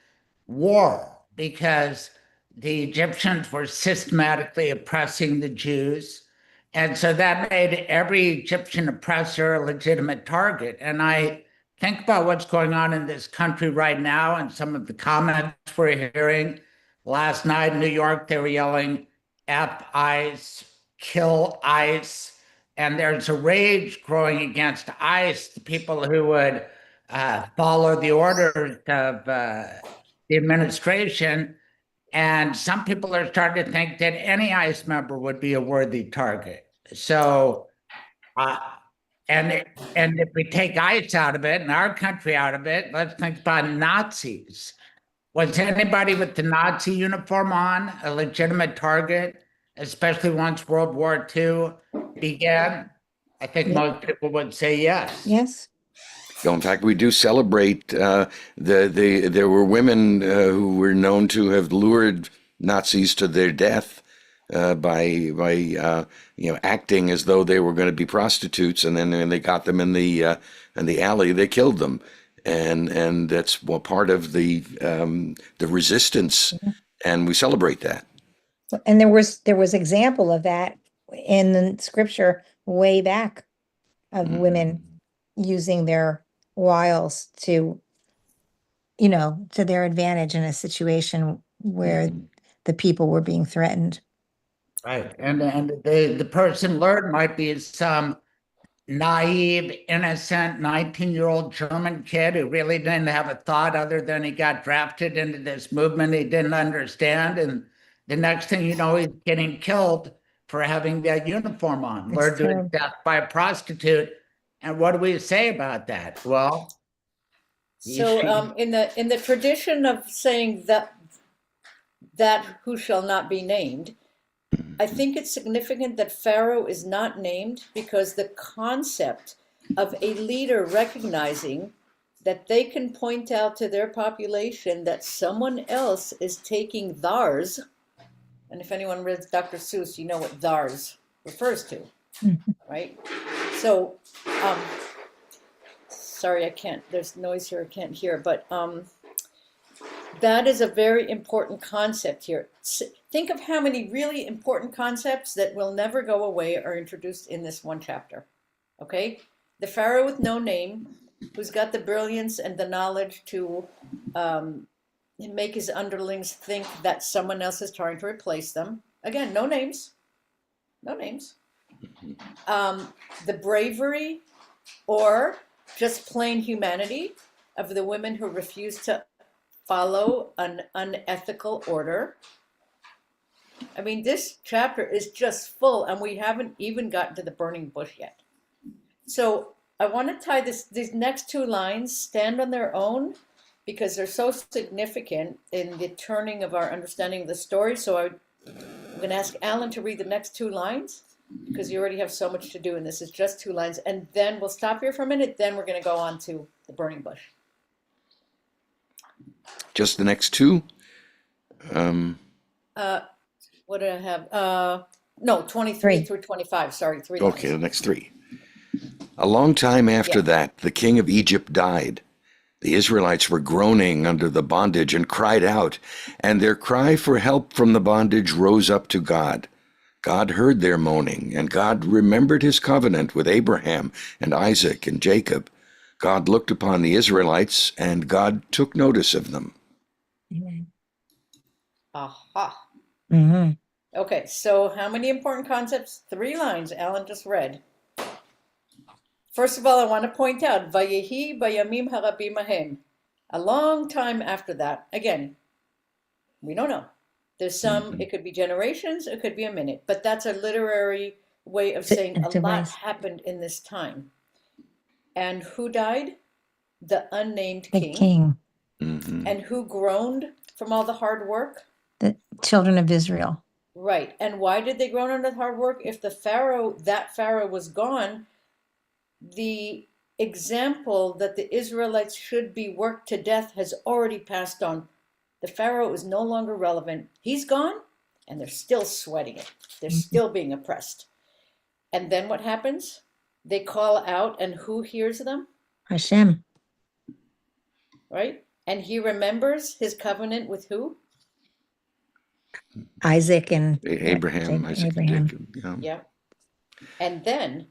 war, because the Egyptians were systematically oppressing the Jews. And so that made every Egyptian oppressor a legitimate target. And I think about what's going on in this country right now and some of the comments we're hearing. Last night in New York, they were yelling, F ICE, kill ICE. And there's a rage growing against ICE, the people who would follow the orders of the administration. And some people are starting to think that any ICE member would be a worthy target. So, and if we take ICE out of it and our country out of it, let's think about Nazis. Was anybody with the Nazi uniform on a legitimate target, especially once World War II began? I think most people would say yes. Yes. In fact, we do celebrate there were women who were known to have lured Nazis to their death by acting as though they were going to be prostitutes, and then when they got them in the alley, they killed them, and that's part of the resistance, and we celebrate that. And there was example of that in the scripture way back of women using their wiles to their advantage in a situation where the people were being threatened. Right. And the person lured might be some naive, innocent 19-year-old German kid who really didn't have a thought other than he got drafted into this movement he didn't understand. And the next thing you know, he's getting killed for having that uniform on, lured to his death by a prostitute. And what do we say about that? Well, So in the tradition of saying that who shall not be named, I think it's significant that Pharaoh is not named, because the concept of a leader recognizing that they can point out to their population that someone else is taking theirs, and if anyone reads Dr. Seuss, you know what theirs refers to, right? So, sorry, I can't, there's noise here, I can't hear, but That is a very important concept here. Think of how many really important concepts that will never go away are introduced in this one chapter. Okay? The Pharaoh with no name, who's got the brilliance and the knowledge to make his underlings think that someone else is trying to replace them. Again, no names. No names. The bravery or just plain humanity of the women who refuse to follow an unethical order. I mean, this chapter is just full, and we haven't even gotten to the burning bush yet. So I want to tie these next two lines stand on their own because they're so significant in the turning of our understanding of the story. So I'm going to ask Alan to read the next two lines because you already have so much to do, and this is just two lines. And then we'll stop here for a minute. Then we're going to go on to the burning bush. Just the next two? What did I have? No, 23 Three. through 25. Sorry, three Okay, the lines. next three. A long time after Yeah. that, the king of Egypt died. The Israelites were groaning under the bondage and cried out, and their cry for help from the bondage rose up to God. God heard their moaning, and God remembered his covenant with Abraham and Isaac and Jacob. God looked upon the Israelites, and God took notice of them. Amen. Aha. Mm-hmm. Okay, so how many important concepts? 3 lines Alan just read. First of all, I want to point out, Vayehi bayamim harabim ahem. A long time after that, again, we don't know. There's some, it could be generations, it could be a minute, but that's a literary way of saying a lot Device. happened in this time. And who died? The unnamed The king. king, Mhm. And who groaned from all the hard work? the children of Israel. Right. And why did they groan under the hard work? If the Pharaoh, that Pharaoh was gone, the example that the Israelites should be worked to death has already passed on. The Pharaoh is no longer relevant. He's gone, and they're still sweating it. They're still being oppressed. And then what happens? They call out, and who hears them? Hashem. Right? And he remembers his covenant with who? Isaac and Abraham, Isaac, Abraham. and Jacob. Yeah. Yeah. And then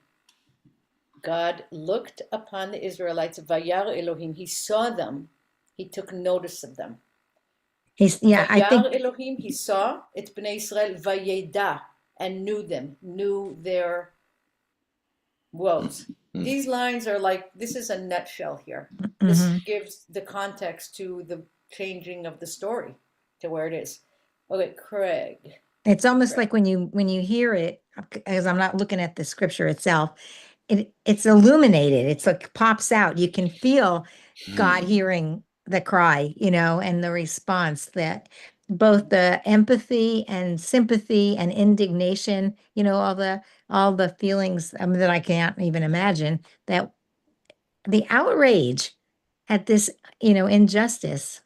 God looked upon the Israelites, Vayar Elohim. He saw them. He took notice of them. I think Vayar Elohim, he saw, it's Bnei Israel, Vayeda, and knew them, knew their woes. These lines are like, this is a nutshell here. This gives the context to the changing of the story to where it is. Okay, Craig. it's almost Right. like when you hear it, because I'm not looking at the scripture itself, it's illuminated. It's like pops out. You can feel God hearing the cry, and the response, that both the empathy and sympathy and indignation, all the feelings that I can't even imagine, that the outrage at this, injustice.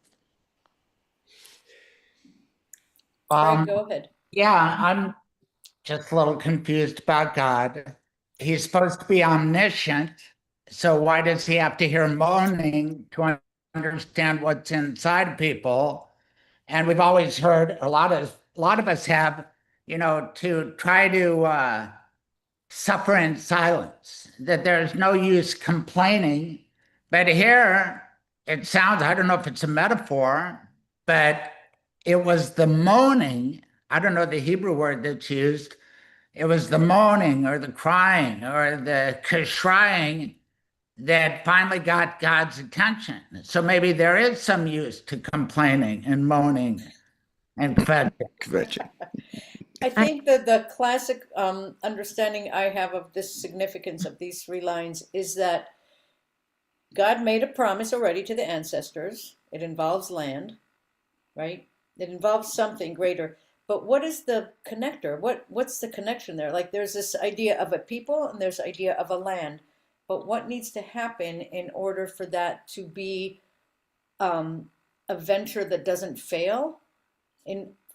Craig, go ahead. Yeah, I'm just a little confused about God. He's supposed to be omniscient, so why does he have to hear moaning to understand what's inside people? And we've always heard, a lot of us have, to try to suffer in silence, that there's no use complaining. But here it sounds, I don't know if it's a metaphor, but it was the moaning. I don't know the Hebrew word that's used. It was the moaning or the crying or the kashrying that finally got God's attention. So maybe there is some use to complaining and moaning and kvetching. I think that the classic understanding I have of the significance of these 3 lines is that God made a promise already to the ancestors. It involves land, right? It involves something greater. But what is the connector? What's the connection there? Like there's this idea of a people and there's idea of a land. But what needs to happen in order for that to be a venture that doesn't fail?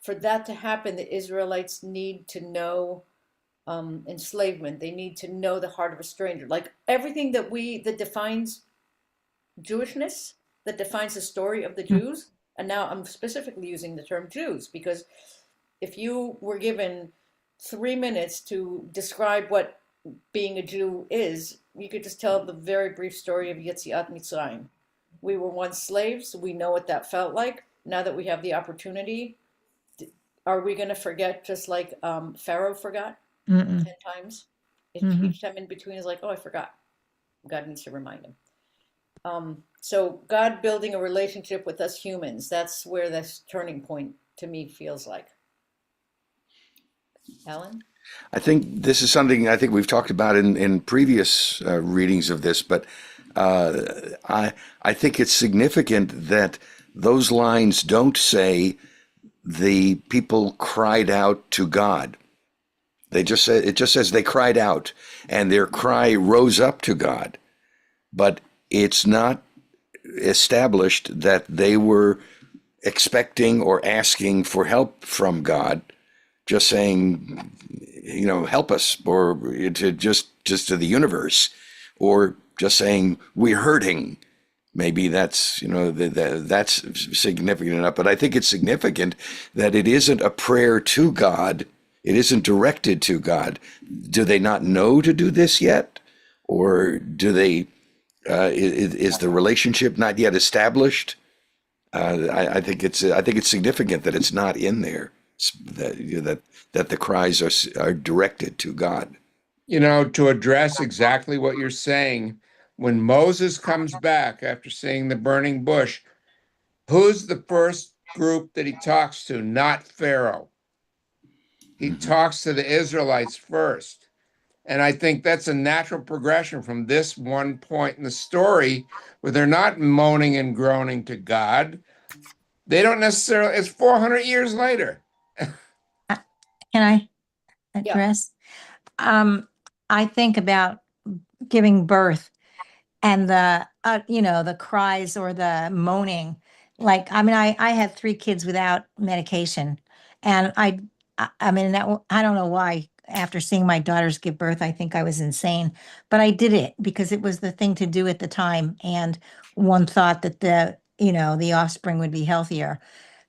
For that to happen, the Israelites need to know enslavement. They need to know the heart of a stranger. Like everything that defines Jewishness, that defines the story of the Jews, And now I'm specifically using the term Jews because if you were given 3 minutes to describe what being a Jew is, you could just tell the very brief story of Yetziat Mitzrayim. We were once slaves. We know what that felt like. Now that we have the opportunity, are we going to forget just like Pharaoh forgot Mm-mm. 10 times? Mhm. Each time in between is like, oh, I forgot. God needs to remind him. So God building a relationship with us humans, that's where this turning point to me feels like. Alan? I think this is something I think we've talked about in previous readings of this, but I think it's significant that those lines don't say the people cried out to God. They just say it just says they cried out, and their cry rose up to God. But it's not established that they were expecting or asking for help from God, just saying, help us, or to just to the universe, or just saying we're hurting. Maybe that's that's significant enough. But I think it's significant that it isn't a prayer to God. It isn't directed to God. Do they not know to do this yet, or do they? Is the relationship not yet established? I think it's significant that it's not in there. That the cries are directed to God. To address exactly what you're saying, when Moses comes back after seeing the burning bush, who's the first group that he talks to? Not Pharaoh. He talks to the Israelites first. And I think that's a natural progression from this one point in the story where they're not moaning and groaning to God. They don't necessarily, it's 400 years later. Can I Yeah. address? I think about giving birth and the cries or the moaning. Like, I mean, I had 3 kids without medication, and I mean, I don't know why. After seeing my daughters give birth, I think I was insane, but I did it because it was the thing to do at the time, and one thought that the offspring would be healthier.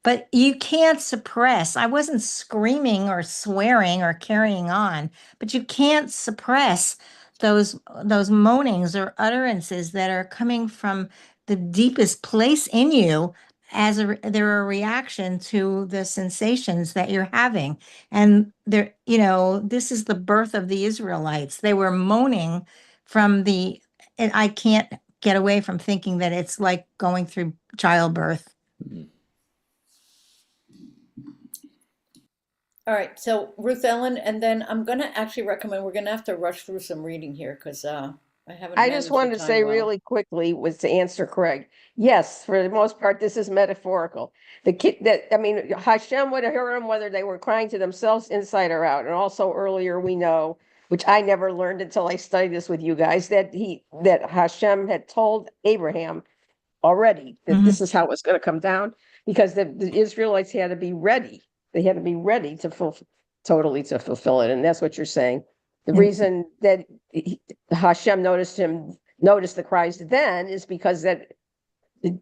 But you can't suppress. I wasn't screaming or swearing or carrying on, but you can't suppress those moanings or utterances that are coming from the deepest place in you they're a reaction to the sensations that you're having. And this is the birth of the Israelites. They were moaning and I can't get away from thinking that it's like going through childbirth. All right, so Ruth Ellen, and then I'm gonna actually recommend we're gonna have to rush through some reading here because I haven't I managed just wanted the to time say well. really quickly was to answer Craig. Yes, for the most part, this is metaphorical. The kid Hashem would hear them whether they were crying to themselves inside or out. And also earlier we know, which I never learned until I studied this with you guys, that Hashem had told Abraham already that this is how it was going to come down because the Israelites had to be ready. They had to be ready to totally to fulfill it. And that's what you're saying. The reason that Hashem noticed the cries then is because that the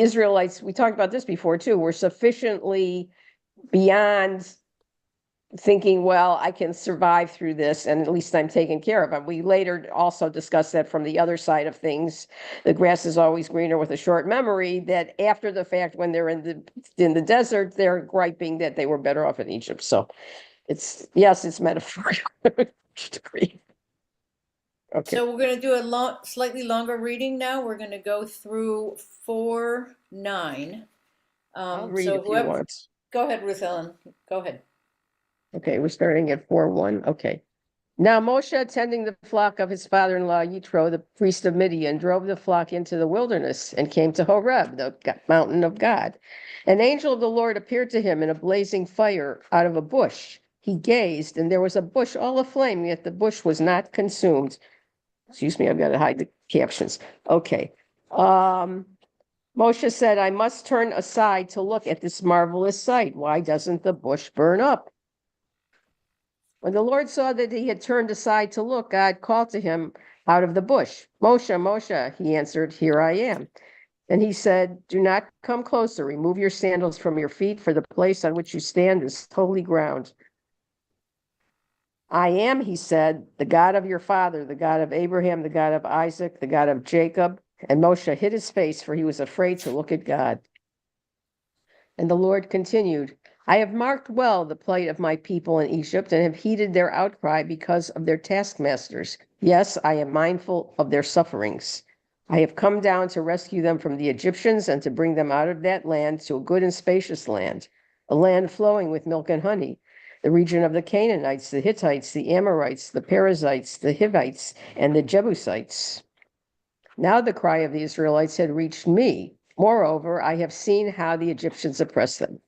Israelites, we talked about this before too, were sufficiently beyond thinking, well, I can survive through this and at least I'm taken care of. And we later also discussed that from the other side of things. The grass is always greener with a short memory, that after the fact, when they're in the desert, they're griping that they were better off in Egypt. So it's metaphorical. Okay. So we're gonna do a slightly longer reading now. We're gonna go through 4:9. I'll read So if you whoever, want. go ahead, Ruth Ellen. Go ahead. Okay, we're starting at 4:1. Okay. Now Moshe, tending the flock of his father-in-law Yitro, the priest of Midian, drove the flock into the wilderness and came to Horeb, the mountain of God. An angel of the Lord appeared to him in a blazing fire out of a bush. He gazed, and there was a bush all aflame, yet the bush was not consumed. Excuse me, I've got to hide the captions. Okay. Moshe said, I must turn aside to look at this marvelous sight. Why doesn't the bush burn up? When the Lord saw that he had turned aside to look, God called to him out of the bush. Moshe, Moshe, he answered, here I am. And he said, "Do not come closer. Remove your sandals from your feet, for the place on which you stand is holy ground." "I am," he said, "the God of your father, the God of Abraham, the God of Isaac, the God of Jacob." And Moshe hid his face, for he was afraid to look at God. And the Lord continued, "I have marked well the plight of my people in Egypt and have heeded their outcry because of their taskmasters. Yes, I am mindful of their sufferings. I have come down to rescue them from the Egyptians and to bring them out of that land to a good and spacious land, a land flowing with milk and honey, the region of the Canaanites, the Hittites, the Amorites, the Perizzites, the Hivites, and the Jebusites." Now the cry of the Israelites had reached me. Moreover, I have seen how the Egyptians oppress them.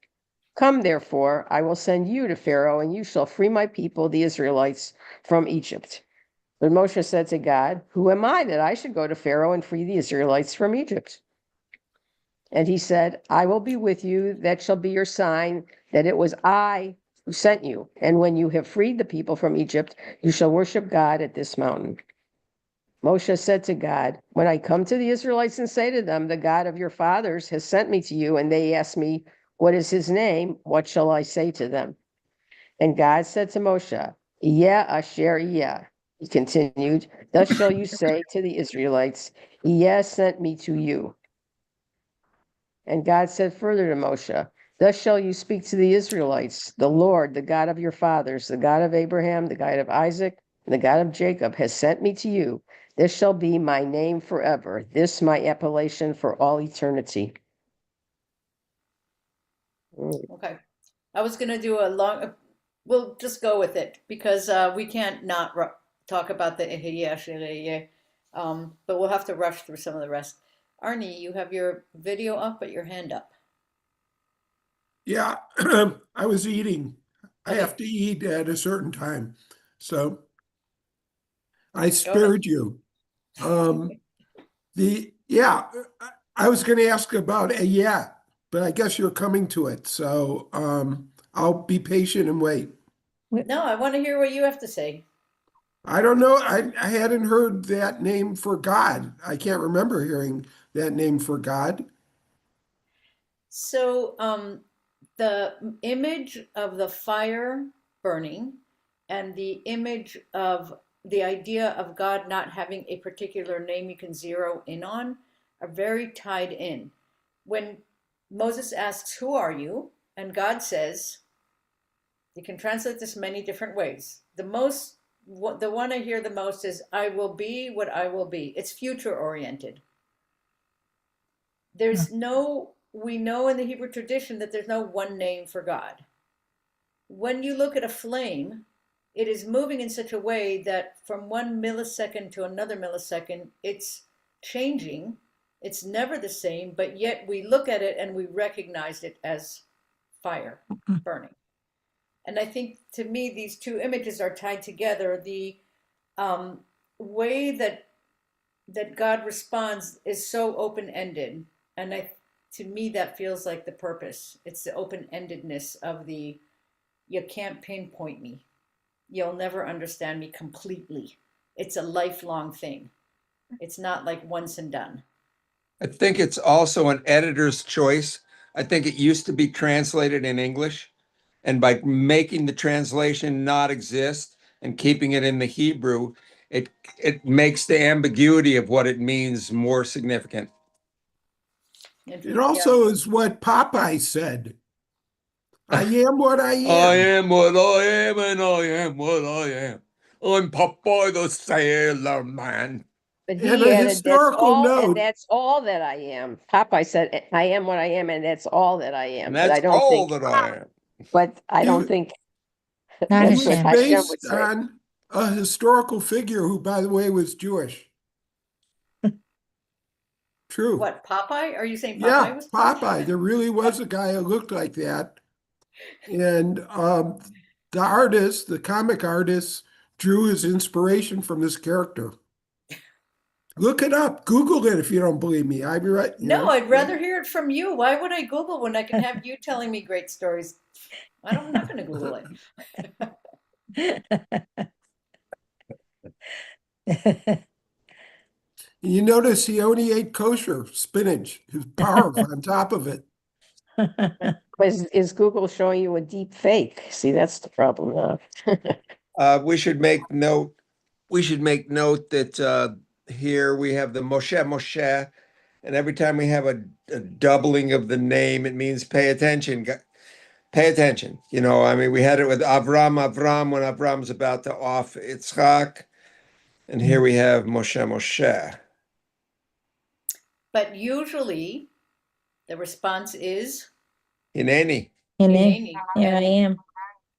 Come, therefore, I will send you to Pharaoh, and you shall free my people, the Israelites, from Egypt. But Moshe said to God, "Who am I that I should go to Pharaoh and free the Israelites from Egypt?" And he said, "I will be with you. That shall be your sign that it was I who sent you. And when you have freed the people from Egypt, you shall worship God at this mountain." Moshe said to God, "When I come to the Israelites and say to them, 'The God of your fathers has sent me to you,' and they ask me, 'What is his name?' what shall I say to them?" And God said to Moshe, "Yeh asher yeh." He continued, "Thus shall you say to the Israelites, 'Yeh sent me to you.'" And God said further to Moshe, "Thus shall you speak to the Israelites, 'The Lord, the God of your fathers, the God of Abraham, the God of Isaac, and the God of Jacob has sent me to you. This shall be my name forever, this my appellation for all eternity." Okay. I was going to do a long, we'll just go with it because we can't not talk about the Ehiyeh Shireyeh, but we'll have to rush through some of the rest. Arnie, you have your video up, but your hand up. Yeah, I was eating. I Okay. have to eat at a certain time. So I Go ahead. spared you. I was going to ask about a yeah, but I guess you're coming to it. So I'll be patient and wait. No, I want to hear what you have to say. I don't know. I hadn't heard that name for God. I can't remember hearing that name for God. So, the image of the fire burning and the image of the idea of God not having a particular name you can zero in on are very tied in. When Moses asks, "Who are you?" and God says, you can translate this many different ways. The one I hear the most is, "I will be what I will be." It's future oriented. We know in the Hebrew tradition that there's no one name for God. When you look at a flame, it is moving in such a way that from 1 millisecond to another millisecond, it's changing. It's never the same, but yet we look at it and we recognize it as fire burning. And I think, to me, these two images are tied together. The way that God responds is so open-ended, and to me that feels like the purpose. It's the open-endedness of the, you can't pinpoint me. You'll never understand me completely. It's a lifelong thing. It's not like once and done. I think it's also an editor's choice. I think it used to be translated in English, and by making the translation not exist and keeping it in the Hebrew, it makes the ambiguity of what it means more significant. It also is what Popeye said. I am what I am. I am what I am, and I am what I am. I'm Popeye the Sailor Man. But he And a added, historical note. that's all that I am." Popeye said, "I am what I am, and that's all that I am." And But that's I don't all think, that I am. but I don't It- think Not It that's what was Hashem. Hashem would based say. on a historical figure who, by the way, was Jewish. True. What, Popeye? Are you saying Popeye Yeah, was Popeye. There really was a guy who looked like that. And the artist, the comic artist, drew his inspiration from this character. Look it up. Google it if you don't believe me. I'd be right. No, I'd rather hear it from you. Why would I Google when I can have you telling me great stories? I'm not going to Google it. You notice he only ate kosher spinach, his barf on top of it. Is Google showing you a deep fake? See, that's the problem now. We should make note that here we have the Moshe, and every time we have a doubling of the name, it means pay attention. Pay attention. I mean, we had it with Avram when Avram's about to off Yitzchak, and here we have Moshe. But usually the response is Hineni. And then, Hineni. here I am.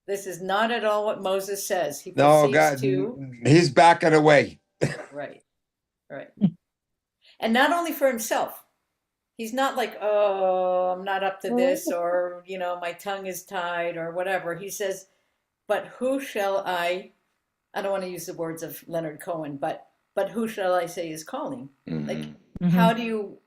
This is not at all what Moses says. He No, proceeds God, to he's backing away. right. And not only for himself. He's not like, oh, I'm not up to this, or my tongue is tied, or whatever. He says, but who shall I don't want to use the words of Leonard Cohen, but who shall I say is calling? Like, how do you,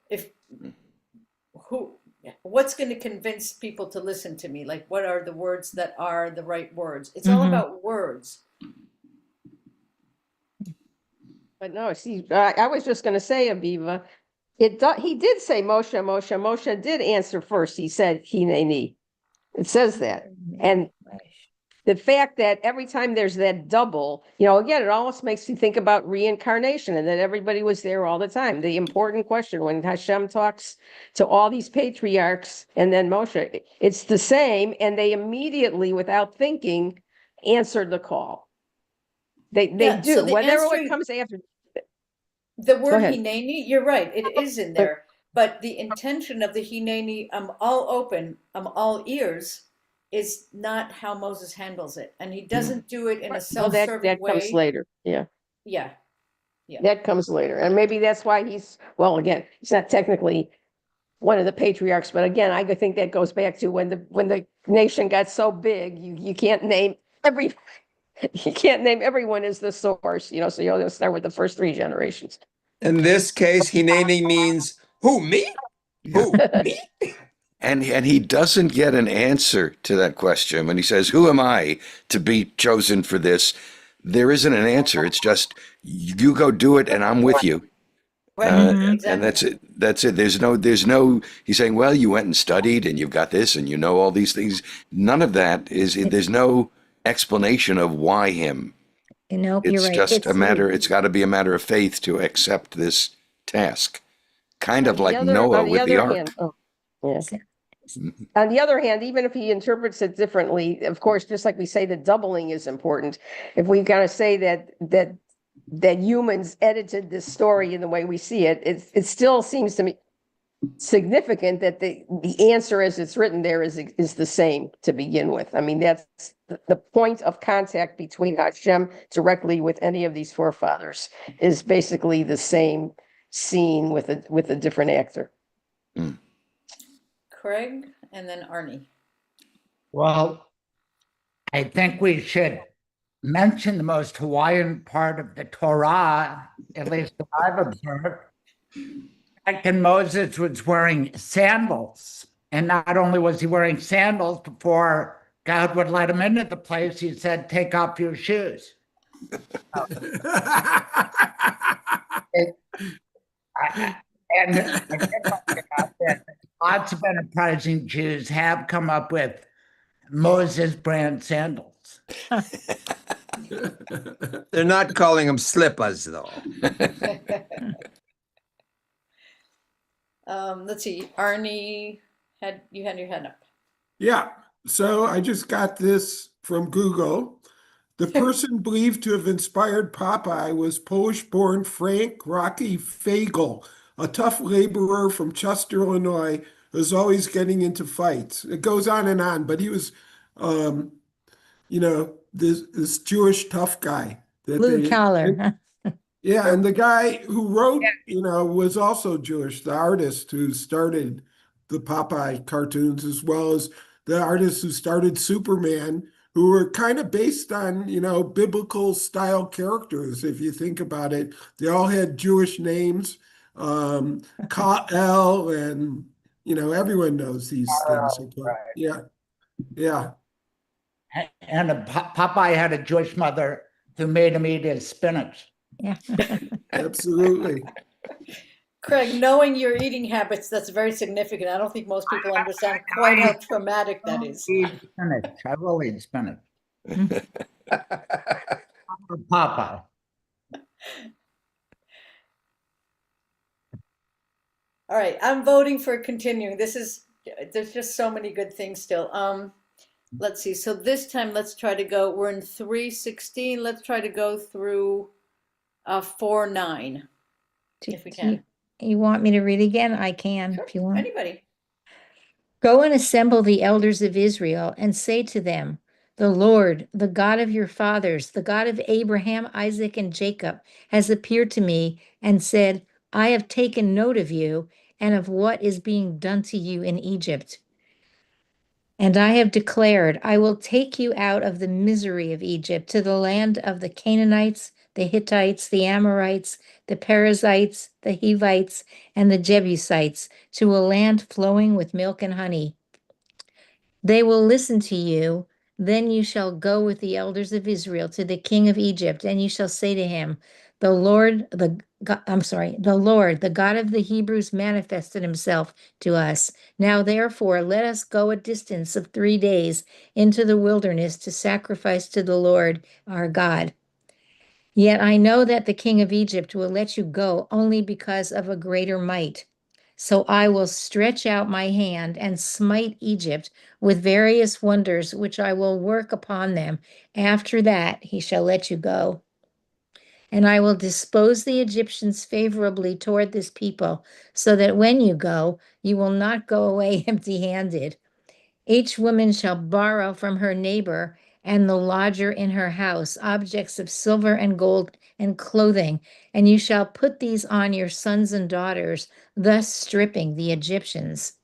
what's going to convince people to listen to me? Like, what are the words that are the right words? It's all about words. But no, see, I was just going to say, Aviva, he did say Moshe. Moshe did answer first. He said Hineni. It says that. And the fact that every time there's that double, again, it almost makes you think about reincarnation and that everybody was there all the time. The important question when Hashem talks to all these patriarchs and then Moshe, it's the same. And they immediately, without thinking, answered the call. They do. So the Whatever answer, comes after. the word ahead. Hineni, you're right, it is in there. But the intention of the Hineni, I'm all open, I'm all ears, is not how Moses handles it. And he doesn't do it in a self-serving that way. comes later. Yeah. Yeah. That comes later. And maybe that's why he's not technically one of the patriarchs, but again, I think that goes back to when the nation got so big, you can't name everyone as the source, so you're going to start with the first 3 generations. In this case, Hineni means who, me? Who, me? And he doesn't get an answer to that question. When he says, who am I to be chosen for this? There isn't an answer. It's just, you go do it and I'm with you. Right. Exactly. And that's it. There's no, he's saying, well, you went and studied and you've got this and all these things. None of that there's no explanation of why him. You're It's right. just it's got to be a matter of faith to accept this task. Kind of like Noah with the ark. On the other hand, even if he interprets it differently, of course, just like we say, the doubling is important. If we gotta say that humans edited this story in the way we see it, it still seems to me significant that the answer as it's written there is the same to begin with. I mean, that's the point of contact between Hashem directly with any of these forefathers is basically the same scene with a different actor. Craig and then Arnie. Well, I think we should mention the most Hawaiian part of the Torah, at least that I've observed. Back then, Moses was wearing sandals. And not only was he wearing sandals, before God would let him into the place, he said, take off your shoes. And lots of enterprising Jews have come up with Moses brand sandals. They're not calling them slippers, though. Let's see, Arnie, you had your hand up. Yeah. So I just got this from Google. The person believed to have inspired Popeye was Polish-born Frank Rocky Fagel, a tough laborer from Chester, Illinois, who was always getting into fights. It goes on, but he was, this Jewish tough guy. Blue collar. Yeah, and the guy who wrote, was also Jewish, the artist who started the Popeye cartoons, as well as the artist who started Superman, who were kind of based on, biblical style characters. If you think about it, they all had Jewish names, Ka'el, and, everyone knows these things. Right. Yeah. And Popeye had a Jewish mother who made him eat his spinach. Yeah. Absolutely. Craig, knowing your eating habits, that's very significant. I don't think most people understand quite how traumatic that is. Eat spinach. I will eat spinach. Papa. All right, I'm voting for continuing. There's just so many good things still. Let's see. So this time, let's try to go. We're in 3:16. Let's try to go through 4:9, if we can. You want me to read again? I can, Sure. if you want. Anybody? Go and assemble the elders of Israel and say to them, the Lord, the God of your fathers, the God of Abraham, Isaac, and Jacob, has appeared to me and said, I have taken note of you and of what is being done to you in Egypt. And I have declared, I will take you out of the misery of Egypt to the land of the Canaanites, the Hittites, the Amorites, the Perizzites, the Hivites, and the Jebusites, to a land flowing with milk and honey. They will listen to you. Then you shall go with the elders of Israel to the king of Egypt, and you shall say to him, the Lord, the God of the Hebrews manifested himself to us. Now therefore, let us go a distance of 3 days into the wilderness to sacrifice to the Lord our God. Yet I know that the king of Egypt will let you go only because of a greater might. So I will stretch out my hand and smite Egypt with various wonders, which I will work upon them. After that, he shall let you go. And I will dispose the Egyptians favorably toward this people, so that when you go, you will not go away empty-handed. Each woman shall borrow from her neighbor and the lodger in her house objects of silver and gold and clothing, and you shall put these on your sons and daughters, thus stripping the Egyptians.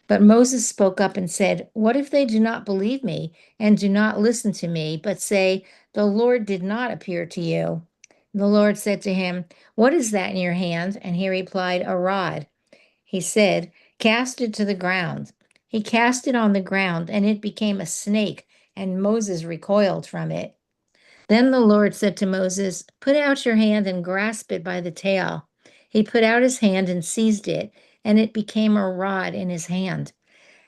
But Moses spoke up and said, what if they do not believe me and do not listen to me, but say, the Lord did not appear to you? The Lord said to him, what is that in your hand? And he replied, a rod. He said, cast it to the ground. He cast it on the ground, and it became a snake, and Moses recoiled from it. Then the Lord said to Moses, put out your hand and grasp it by the tail. He put out his hand and seized it, and it became a rod in his hand,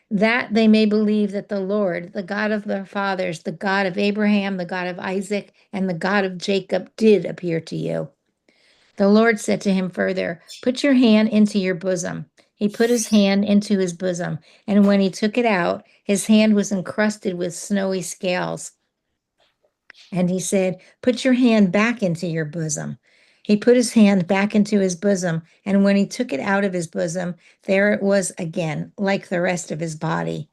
that they may believe that the Lord, the God of their fathers, the God of Abraham, the God of Isaac, and the God of Jacob did appear to you. The Lord said to him further, put your hand into your bosom. He put his hand into his bosom, and when he took it out, his hand was encrusted with snowy scales. And he said, put your hand back into your bosom. He put his hand back into his bosom, and when he took it out of his bosom, there it was again, like the rest of his body.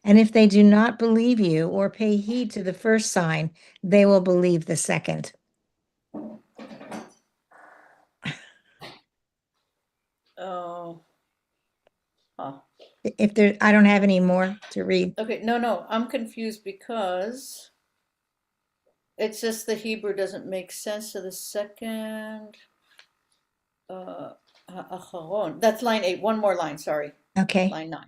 And if they do not believe you or pay heed to the first sign, they will believe the second. Oh, huh. I don't have any more to read. Okay, no, I'm confused because it's just the Hebrew doesn't make sense to the second. Acharon. That's line 8. One more line, sorry. Okay. Line 9.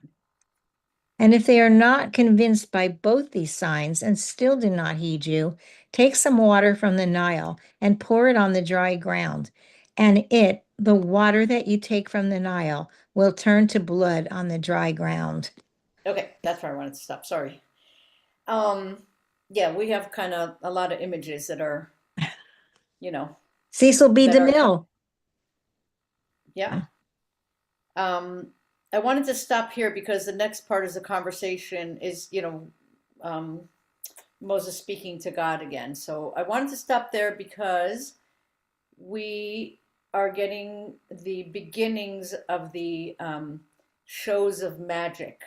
And if they are not convinced by both these signs and still do not heed you, take some water from the Nile and pour it on the dry ground. And the water that you take from the Nile, will turn to blood on the dry ground. Okay, that's where I wanted to stop. Sorry. Yeah, we have kind of a lot of images that are, you know, Cecil B. that are- DeMille. yeah. I wanted to stop here because the next part of the conversation is, Moses speaking to God again. So I wanted to stop there because we are getting the beginnings of the shows of magic,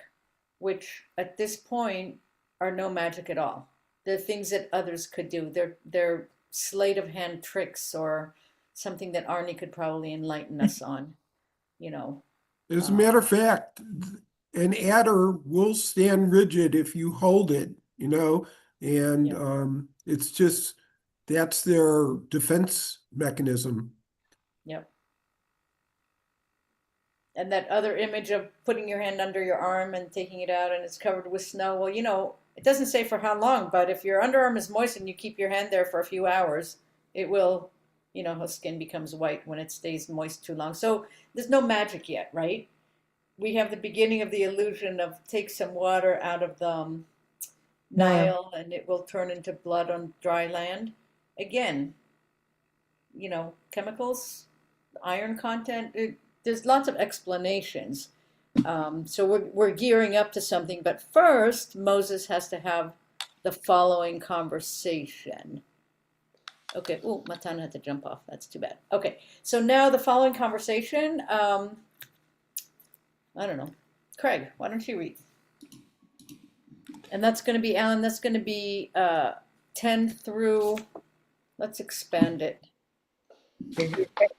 which at this point are no magic at all. They're things that others could do. They're sleight of hand tricks or something that Arnie could probably enlighten us on, As a matter of fact, an adder will stand rigid if you hold it, and it's just, that's their defense mechanism. Yep. And that other image of putting your hand under your arm and taking it out and it's covered with snow. Well, it doesn't say for how long, but if your underarm is moist and you keep your hand there for a few hours, it will You know how skin becomes white when it stays moist too long. So there's no magic yet, right? We have the beginning of the illusion of take some water out of the Nile and it will turn into blood on dry land. Again, you know, chemicals, iron content. There's lots of explanations. So we're gearing up to something, but first Moses has to have the following conversation. Okay. Oh, Matan had to jump off. That's too bad. Okay. So now the following conversation. I don't know. Craig, why don't you read? And that's going to be, Alan, that's going to be 10 through, let's expand it.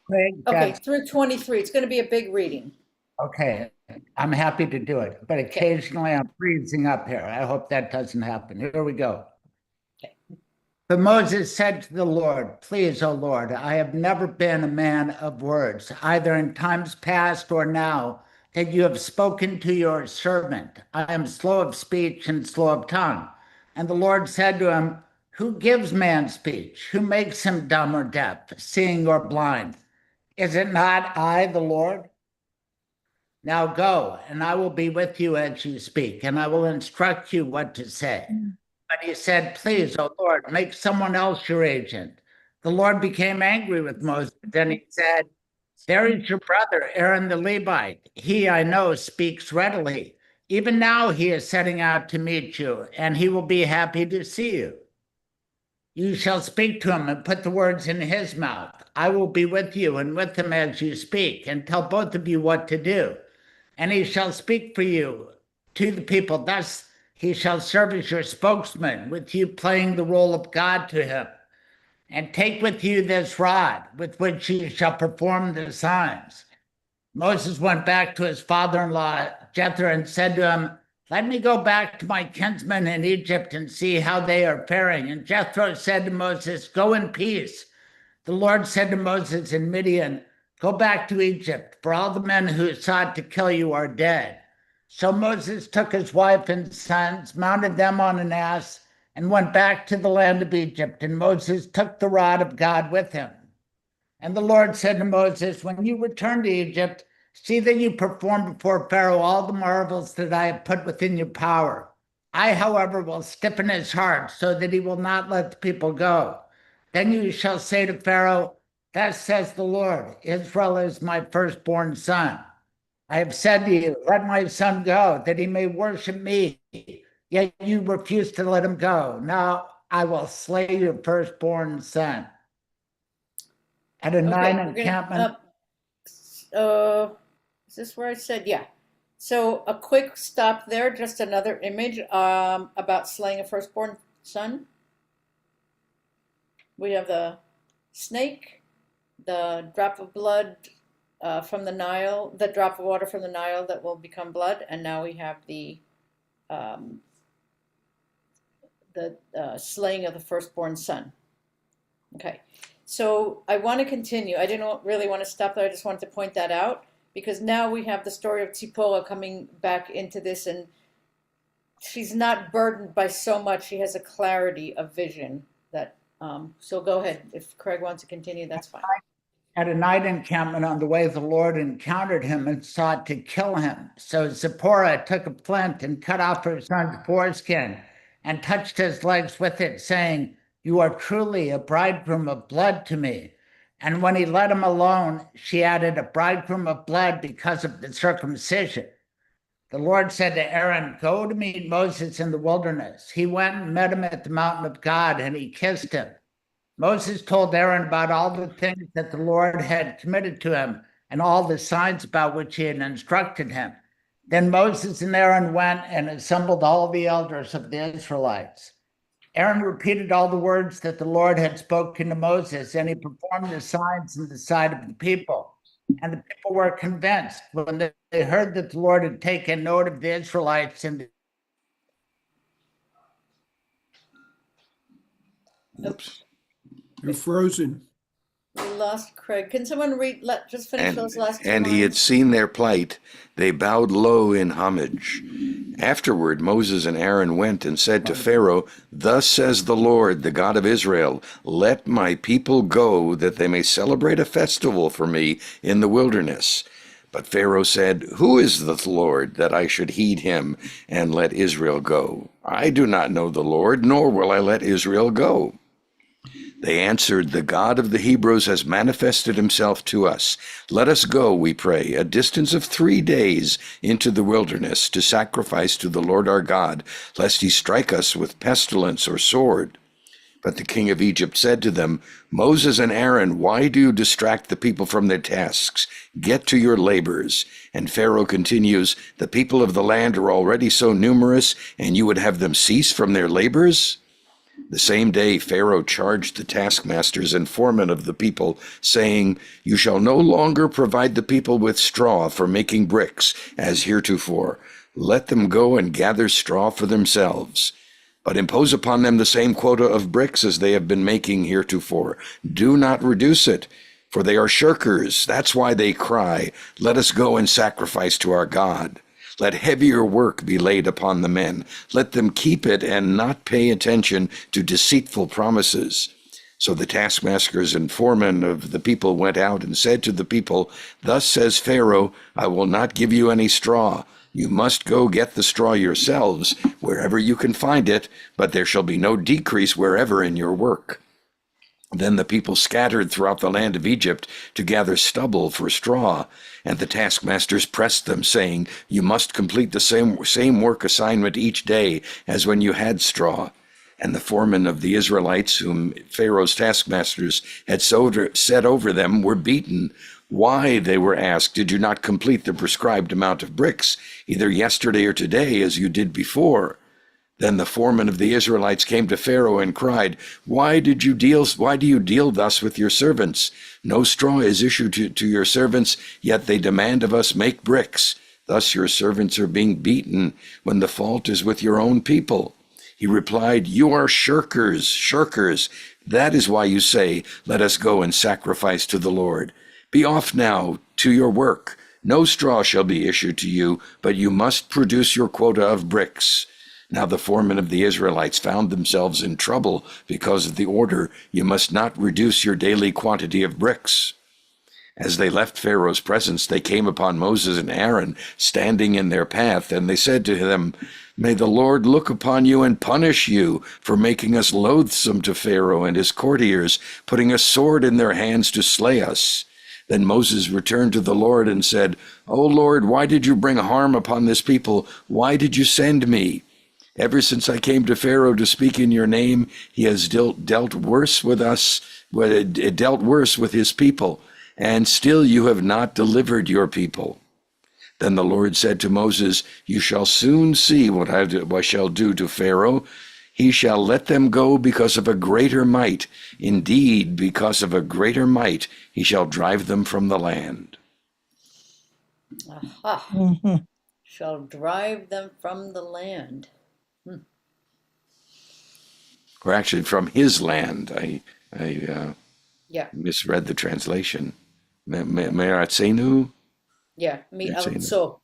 Craig, Okay, through 23. It's going to be a big reading. okay, I'm happy to do it, but occasionally I'm freezing up here. I hope that doesn't happen. Here we go. Okay. But Moses said to the Lord, "Please, O Lord, I have never been a man of words, either in times past or now, that you have spoken to your servant. I am slow of speech and slow of tongue." And the Lord said to him, "Who gives man speech? Who makes him dumb or deaf, seeing or blind? Is it not I, the Lord? Now go, and I will be with you as you speak, and I will instruct you what to say." But he said, "Please, O Lord, make someone else your agent." The Lord became angry with Moses. Then he said, "There is your brother, Aaron the Levite. He, I know, speaks readily. Even now he is setting out to meet you, and he will be happy to see you. You shall speak to him and put the words in his mouth. I will be with you and with him as you speak, and tell both of you what to do. And he shall speak for you to the people. Thus he shall serve as your spokesman, with you playing the role of God to him. And take with you this rod, with which you shall perform the signs." Moses went back to his father-in-law Jethro and said to him, "Let me go back to my kinsmen in Egypt and see how they are faring." And Jethro said to Moses, "Go in peace." The Lord said to Moses in Midian, "Go back to Egypt, for all the men who sought to kill you are dead." So Moses took his wife and sons, mounted them on an ass, and went back to the land of Egypt. And Moses took the rod of God with him. And the Lord said to Moses, "When you return to Egypt, see that you perform before Pharaoh all the marvels that I have put within your power. I, however, will stiffen his heart so that he will not let the people go. Then you shall say to Pharaoh, 'Thus says the Lord, Israel is my firstborn son. I have said to you, let my son go, that he may worship me. Yet you refuse to let him go. Now I will slay your firstborn son.'" At a nine encampment. Is this where I said? Yeah. So a quick stop there, just another image about slaying a firstborn son. We have the snake, the drop of blood from the Nile, the drop of water from the Nile that will become blood, and now we have the slaying of the firstborn son. Okay, so I want to continue. I didn't really want to stop there. I just wanted to point that out because now we have the story of Tzipporah coming back into this, and she's not burdened by so much. She has a clarity of vision that. So go ahead. If Craig wants to continue, that's fine. At a night encampment on the way, the Lord encountered him and sought to kill him. So Zipporah took a flint and cut off her son's foreskin and touched his legs with it, saying, "You are truly a bridegroom of blood to me." And when he let him alone, she added, "A bridegroom of blood because of the circumcision." The Lord said to Aaron, "Go to meet Moses in the wilderness." He went and met him at the mountain of God, and he kissed him. Moses told Aaron about all the things that the Lord had committed to him and all the signs about which he had instructed him. Then Moses and Aaron went and assembled all the elders of the Israelites. Aaron repeated all the words that the Lord had spoken to Moses, and he performed the signs in the sight of the people. And the people were convinced when they heard that the Lord had taken note of the Israelites and Oops. You're frozen. We lost Craig. Can someone just finish those last two And he had lines? seen their plight. They bowed low in homage Afterward, Moses and Aaron went and said to Pharaoh, "Thus says the Lord, the God of Israel, let my people go, that they may celebrate a festival for me in the wilderness." But Pharaoh said, "Who is the Lord, that I should heed him and let Israel go? I do not know the Lord, nor will I let Israel go." They answered, "The God of the Hebrews has manifested himself to us. Let us go, we pray, a distance of 3 days into the wilderness to sacrifice to the Lord our God, lest he strike us with pestilence or sword." But the king of Egypt said to them, "Moses and Aaron, why do you distract the people from their tasks? Get to your labors." And Pharaoh continues, "The people of the land are already so numerous, and you would have them cease from their labors?" The same day Pharaoh charged the taskmasters and foremen of the people, saying, "You shall no longer provide the people with straw for making bricks, as heretofore. Let them go and gather straw for themselves. But impose upon them the same quota of bricks as they have been making heretofore. Do not reduce it, for they are shirkers. That's why they cry, 'Let us go and sacrifice to our God.' Let heavier work be laid upon the men. Let them keep it and not pay attention to deceitful promises." So the taskmasters and foremen of the people went out and said to the people, "Thus says Pharaoh, I will not give you any straw. You must go get the straw yourselves, wherever you can find it, but there shall be no decrease wherever in your work." Then the people scattered throughout the land of Egypt to gather stubble for straw, and the taskmasters pressed them, saying, "You must complete the same work assignment each day as when you had straw." And the foremen of the Israelites, whom Pharaoh's taskmasters had set over them, were beaten. "Why," they were asked, "did you not complete the prescribed amount of bricks, either yesterday or today, as you did before?" Then the foreman of the Israelites came to Pharaoh and cried, why do you deal thus with your servants? No straw is issued to your servants, yet they demand of us, 'Make bricks.' Thus your servants are being beaten, when the fault is with your own people." He replied, "You are shirkers. That is why you say, 'Let us go and sacrifice to the Lord.' Be off now to your work. No straw shall be issued to you, but you must produce your quota of bricks." Now the foremen of the Israelites found themselves in trouble because of the order, "You must not reduce your daily quantity of bricks." As they left Pharaoh's presence, they came upon Moses and Aaron standing in their path, and they said to them, "May the Lord look upon you and punish you for making us loathsome to Pharaoh and his courtiers, putting a sword in their hands to slay us." Then Moses returned to the Lord and said, "O Lord, why did you bring harm upon this people? Why did you send me? Ever since I came to Pharaoh to speak in your name, he has dealt worse with his people, and still you have not delivered your people." Then the Lord said to Moses, "You shall soon see what I shall do to Pharaoh. He shall let them go because of a greater might. Indeed, because of a greater might, he shall drive them from the land." Aha. Mhm. Shall drive them from the land. Or actually, from his land. I Yeah, misread the translation. Me'aratzenu? yeah. Mi Me'aratzenu. arzo.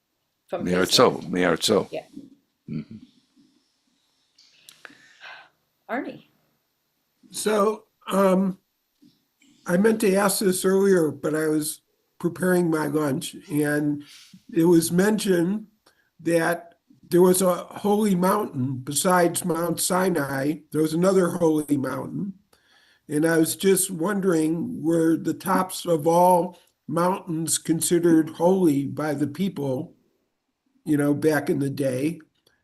From his Me'artzo. land. Me'artzo. Yeah. Arnie. So I meant to ask this earlier, but I was preparing my lunch, and it was mentioned that there was a holy mountain besides Mount Sinai. There was another holy mountain. And I was just wondering, were the tops of all mountains considered holy by the people, back in the day?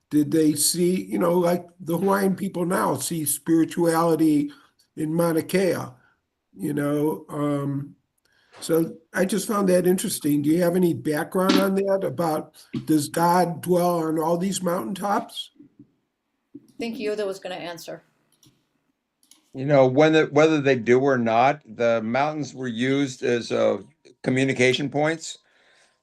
Did they see, like the Hawaiian people now see spirituality in Mauna Kea, you know? So I just found that interesting. Do you have any background on that about, does God dwell on all these mountaintops? I think Yoda was going to answer. Whether they do or not, the mountains were used as communication points.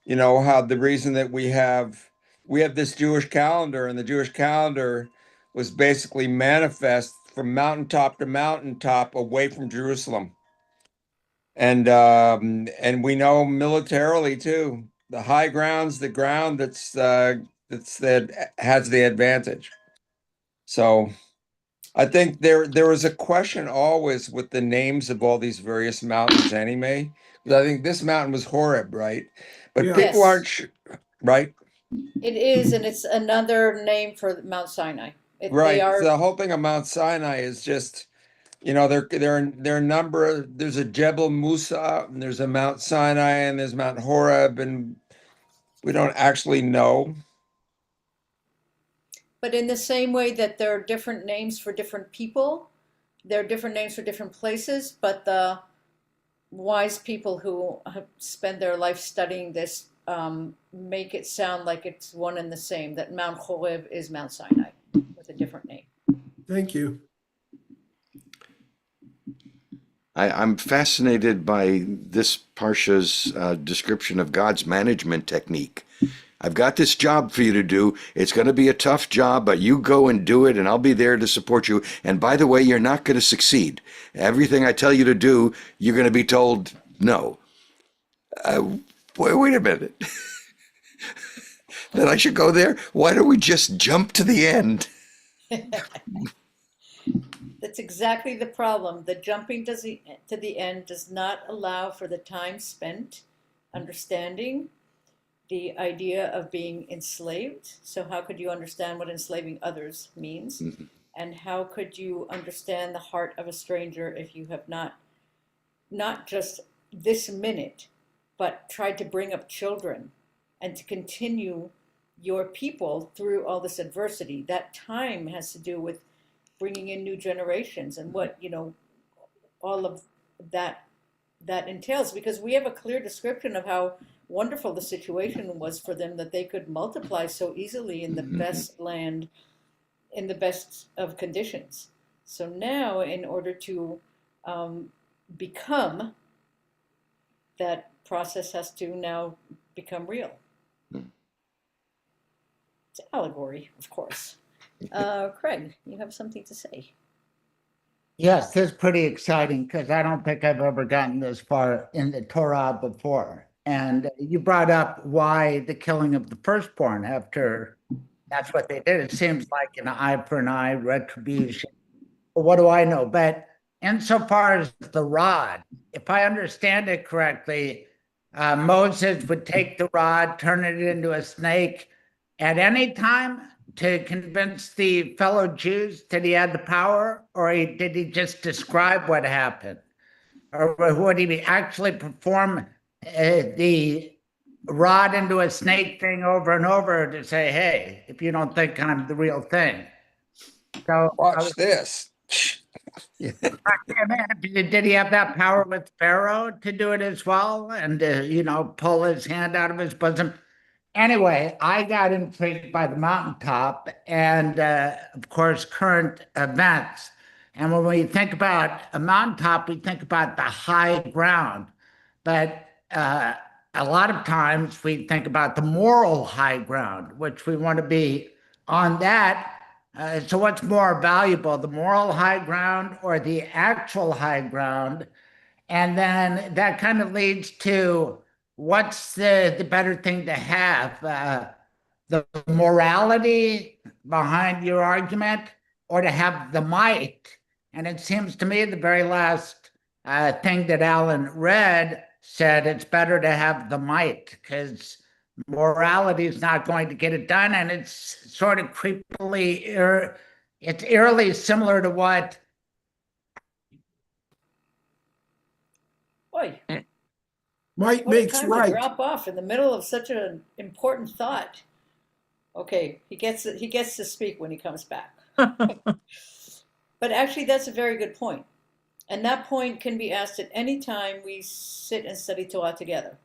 How the reason that we have this Jewish calendar, and the Jewish calendar was basically manifest from mountaintop to mountaintop away from Jerusalem. And we know militarily too, the high grounds, the ground that's that has the advantage. So I think there was a question always with the names of all these various mountains anyway. Because I think this mountain was Horeb, right? But Yeah. people Yes. aren't right. It is, and it's another name for Mount Sinai. They Right. are. The whole thing of Mount Sinai is just, there are a number of, there's a Jebel Musa, and there's a Mount Sinai, and there's Mount Horeb, and we don't actually know. But in the same way that there are different names for different people, there are different names for different places, but the wise people who have spent their life studying this make it sound like it's one and the same, that Mount Horeb is Mount Sinai with a different name. Thank you. I'm fascinated by this Parsha's description of God's management technique. I've got this job for you to do. It's going to be a tough job, but you go and do it, and I'll be there to support you. And by the way, you're not going to succeed. Everything I tell you to do, you're going to be told no. Wait a minute. That I should go there? Why don't we just jump to the end? That's exactly the problem. The jumping to the end does not allow for the time spent understanding the idea of being enslaved. So how could you understand what enslaving others means? Mhm. And how could you understand the heart of a stranger if you have not just this minute, but tried to bring up children and to continue your people through all this adversity? That time has to do with bringing in new generations and what, all of that entails, because we have a clear description of how wonderful the situation was for them, that they could multiply so easily in the best land, in the best of conditions. So now, in order to become, that process has to now become real. It's allegory, of course. Craig, you have something to say? Yes, this is pretty exciting because I don't think I've ever gotten this far in the Torah before. And you brought up why the killing of the firstborn after that's what they did. It seems like an eye for an eye, retribution. Well, what do I know? But insofar as the rod, if I understand it correctly, Moses would take the rod, turn it into a snake at any time to convince the fellow Jews that he had the power, or did he just describe what happened? Or would he actually perform the rod into a snake thing over and over to say, hey, if you don't think I'm the real thing? So Watch this. did he have that power with Pharaoh to do it as well and pull his hand out of his bosom? Anyway, I got intrigued by the mountaintop and, of course, current events. And when we think about a mountaintop, we think about the high ground. But a lot of times we think about the moral high ground, which we want to be on that. So what's more valuable, the moral high ground or the actual high ground? And then that kind of leads to what's the better thing to have? The morality behind your argument or to have the might? And it seems to me the very last thing that Alan read said it's better to have the might because morality is not going to get it done. And it's sort of creepily, it's eerily similar to what Boy, Might what a makes time right. to drop off in the middle of such an important thought. Okay, he gets to speak when he comes back. But actually, that's a very good point. And that point can be asked at any time we sit and study Torah together.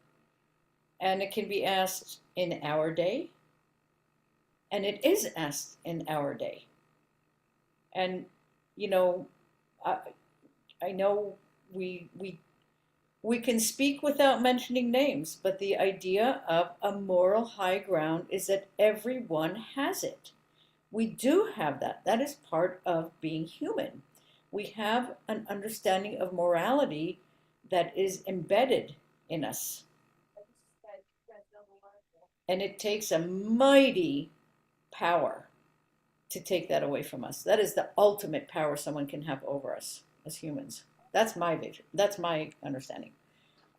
And it can be asked in our day. And it is asked in our day. And, I know we can speak without mentioning names, but the idea of a moral high ground is that everyone has it. We do have that. That is part of being human. We have an understanding of morality that is embedded in us. And it takes a mighty power to take that away from us. That is the ultimate power someone can have over us as humans. That's my vision. That's my understanding.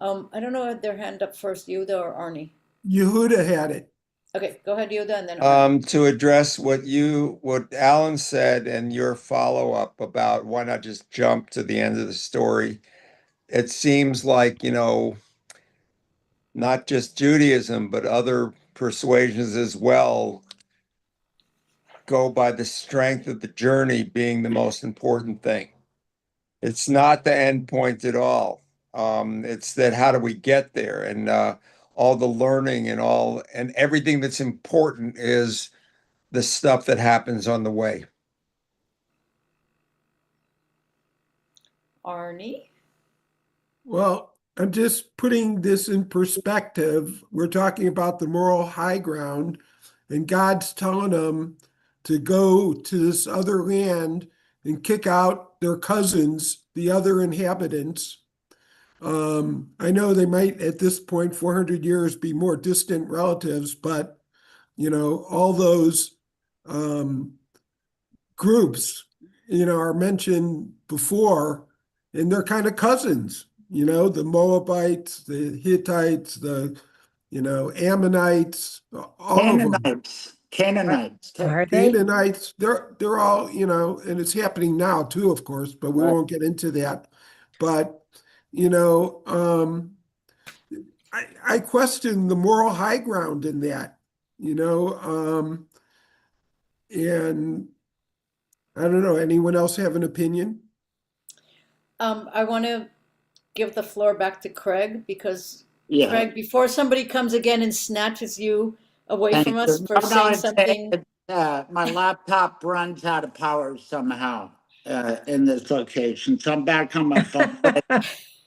I don't know if their hand up first, Yehuda or Arnie. Yehuda had it. Okay, go ahead, Yehuda, and then Arnie. To address what Alan said and your follow-up about why not just jump to the end of the story. It seems like, not just Judaism, but other persuasions as well go by the strength of the journey being the most important thing. It's not the end point at all. It's that how do we get there, and all the learning and everything that's important is the stuff that happens on the way. Arnie? Well, I'm just putting this in perspective. We're talking about the moral high ground, and God's telling them to go to this other land and kick out their cousins, the other inhabitants. I know they might, at this point, 400 years, be more distant relatives, but all those groups, are mentioned before, and they're kind of cousins. The Moabites, the Hittites, the Ammonites, all of them. Canaanites. Are they? Canaanites, they're all, and it's happening now too, of course, but we Right. won't get into that. But, I question the moral high ground in that, and I don't know, anyone else have an opinion? I want to give the floor back to Craig because Yeah. Craig, before somebody comes again and snatches you away Thank from us you. for No, saying it's, something. my laptop runs out of power somehow in this location, so I'm back on my phone. But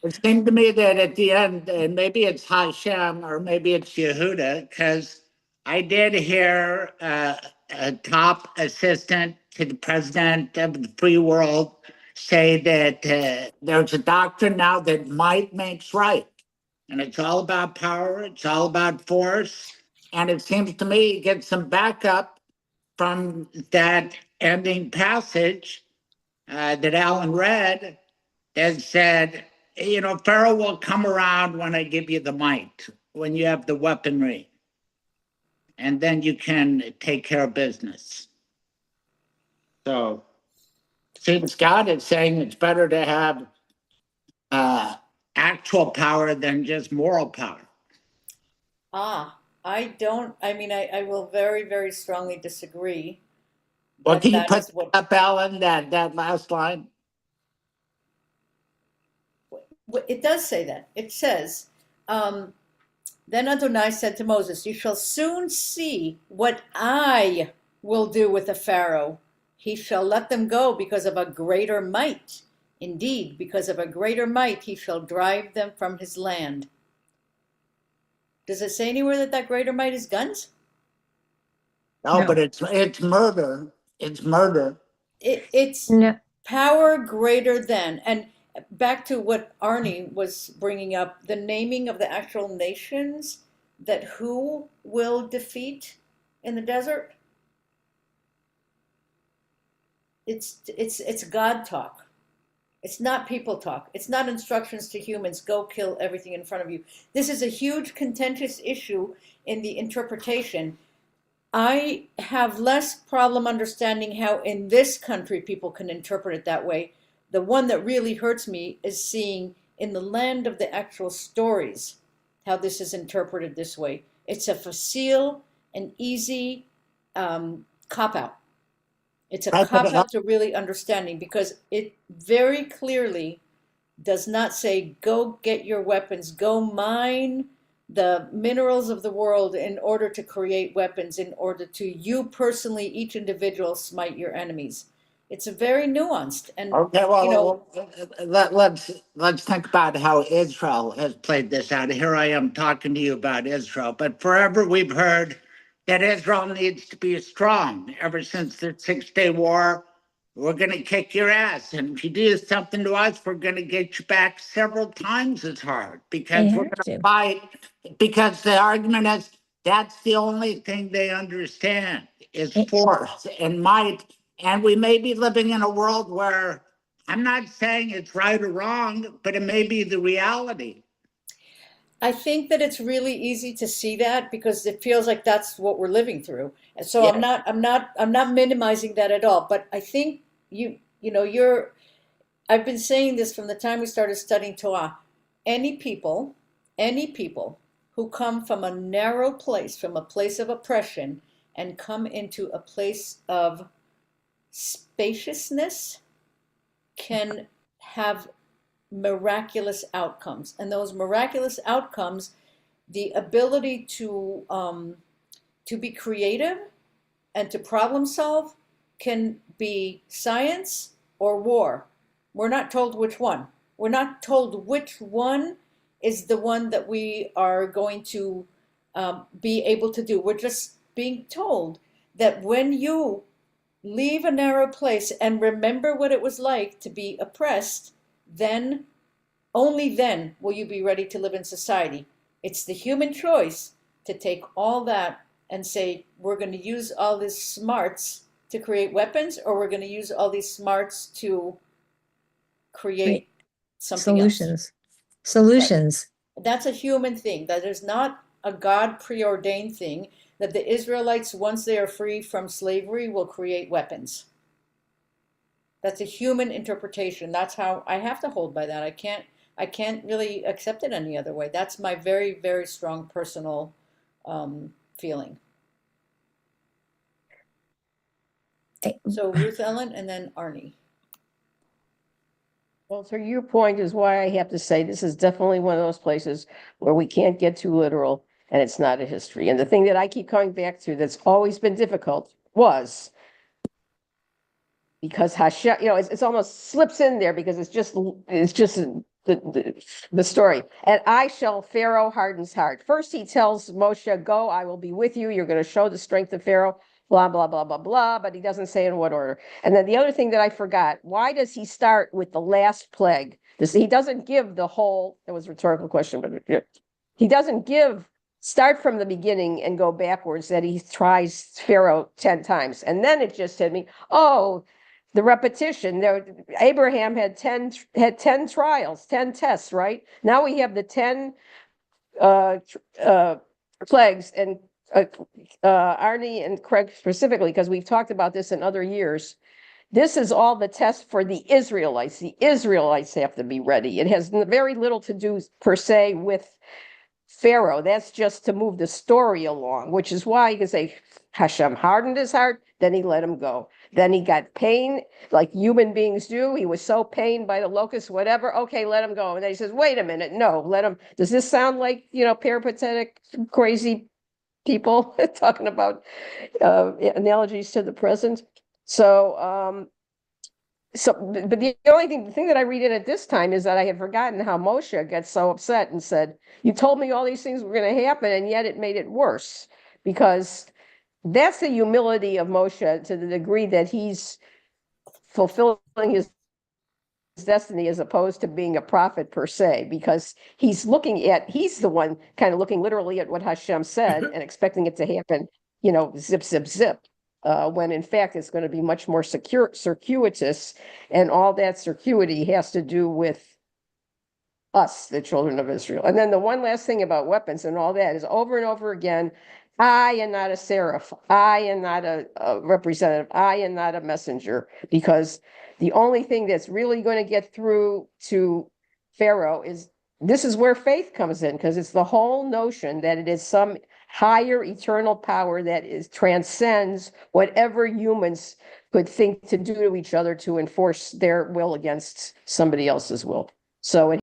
it seemed to me that at the end, and maybe it's Hashem or maybe it's Yehuda, because I did hear a top assistant to the president of the free world say that there's a doctrine now that might makes right. And it's all about power, it's all about force. And it seems to me you get some backup from that ending passage that Alan read that said, Pharaoh will come around when I give you the might, when you have the weaponry, and then you can take care of business. So, seems God is saying it's better to have actual power than just moral power. I will very, very strongly disagree. Well, But can you that put is what up, Alan, that last line? it does say that. It says, then Adonai said to Moses, you shall soon see what I will do with the Pharaoh. He shall let them go because of a greater might. Indeed, because of a greater might, he shall drive them from his land. Does it say anywhere that greater might is guns? No, No. but it's murder. It's murder. It's No. power greater than. And back to what Arnie was bringing up, the naming of the actual nations that who will defeat in the desert. It's God talk. It's not people talk. It's not instructions to humans, go kill everything in front of you. This is a huge contentious issue in the interpretation. I have less problem understanding how in this country people can interpret it that way. The one that really hurts me is seeing in the land of the actual stories how this is interpreted this way. It's a facile and easy cop-out. It's a cop-out to really understanding because it very clearly does not say, go get your weapons, go mine the minerals of the world in order to create weapons, in order to you personally, each individual, smite your enemies. It's a very nuanced and Okay, well, let's think about how Israel has played this out. Here I am talking to you about Israel, but forever we've heard that Israel needs to be strong. Ever since the 6-Day War, we're going to kick your ass, and if you do something to us, we're going to get you back several times as hard because we're going to fight. Because the argument is that's the only thing they understand is forced and might, and we may be living in a world where I'm not saying it's right or wrong, but it may be the reality. I think that it's really easy to see that because it feels like that's what we're living through. And so Yes. I'm not minimizing that at all. But I think I've been saying this from the time we started studying Torah. Any people who come from a narrow place, from a place of oppression, and come into a place of spaciousness can have miraculous outcomes. And those miraculous outcomes, the ability to be creative and to problem solve, can be science or war. We're not told which one. We're not told which one is the one that we are going to be able to do. We're just being told that when you leave a narrow place and remember what it was like to be oppressed, then, only then, will you be ready to live in society. It's the human choice to take all that and say, we're going to use all these smarts to create weapons, or we're going to use all these smarts to create something else. Solutions. That's a human thing. That is not a God preordained thing, that the Israelites, once they are free from slavery, will create weapons. That's a human interpretation. That's how I have to hold by that. I can't really accept it any other way. That's my very, very strong personal feeling. So Ruth Ellen and then Arnie. Well, to your point is why I have to say this is definitely one of those places where we can't get too literal and it's not a history. And the thing that I keep coming back to that's always been difficult was because Hashem, it's almost slips in there because it's just the story. And Pharaoh hardens heart. First, he tells Moshe, go, I will be with you. You're going to show the strength of Pharaoh, blah, blah, blah, blah, blah. But he doesn't say in what order. And then the other thing that I forgot, why does he start with the last plague? He doesn't give the whole, that was a rhetorical question, but he doesn't start from the beginning and go backwards, that he tries Pharaoh 10 times. And then it just hit me, the repetition. Abraham had 10 trials, 10 tests, right? Now we have the 10 plagues, and Arnie and Craig specifically, because we've talked about this in other years. This is all the tests for the Israelites. The Israelites have to be ready. It has very little to do per se with Pharaoh. That's just to move the story along, which is why you can say Hashem hardened his heart, then he let him go. Then he got pain like human beings do. He was so pained by the locusts, whatever. Okay, let him go. And then he says, wait a minute, no, let him. Does this sound like, peripatetic, crazy people talking about analogies to the present? But the only thing that I read in at this time is that I had forgotten how Moshe gets so upset and said, you told me all these things were going to happen, and yet it made it worse, because that's the humility of Moshe to the degree that he's fulfilling his destiny as opposed to being a prophet per se, because he's the one kind of looking literally at what Hashem said and expecting it to happen, zip, zip, zip. When in fact it's going to be much more circuitous, and all that circuity has to do with us, the children of Israel. And then the one last thing about weapons and all that is over and over again, I am not a seraph. I am not a representative. I am not a messenger, because the only thing that's really going to get through to Pharaoh this is where faith comes in, because it's the whole notion that it is some higher eternal power that transcends whatever humans could think to do to each other to enforce their will against somebody else's will. So it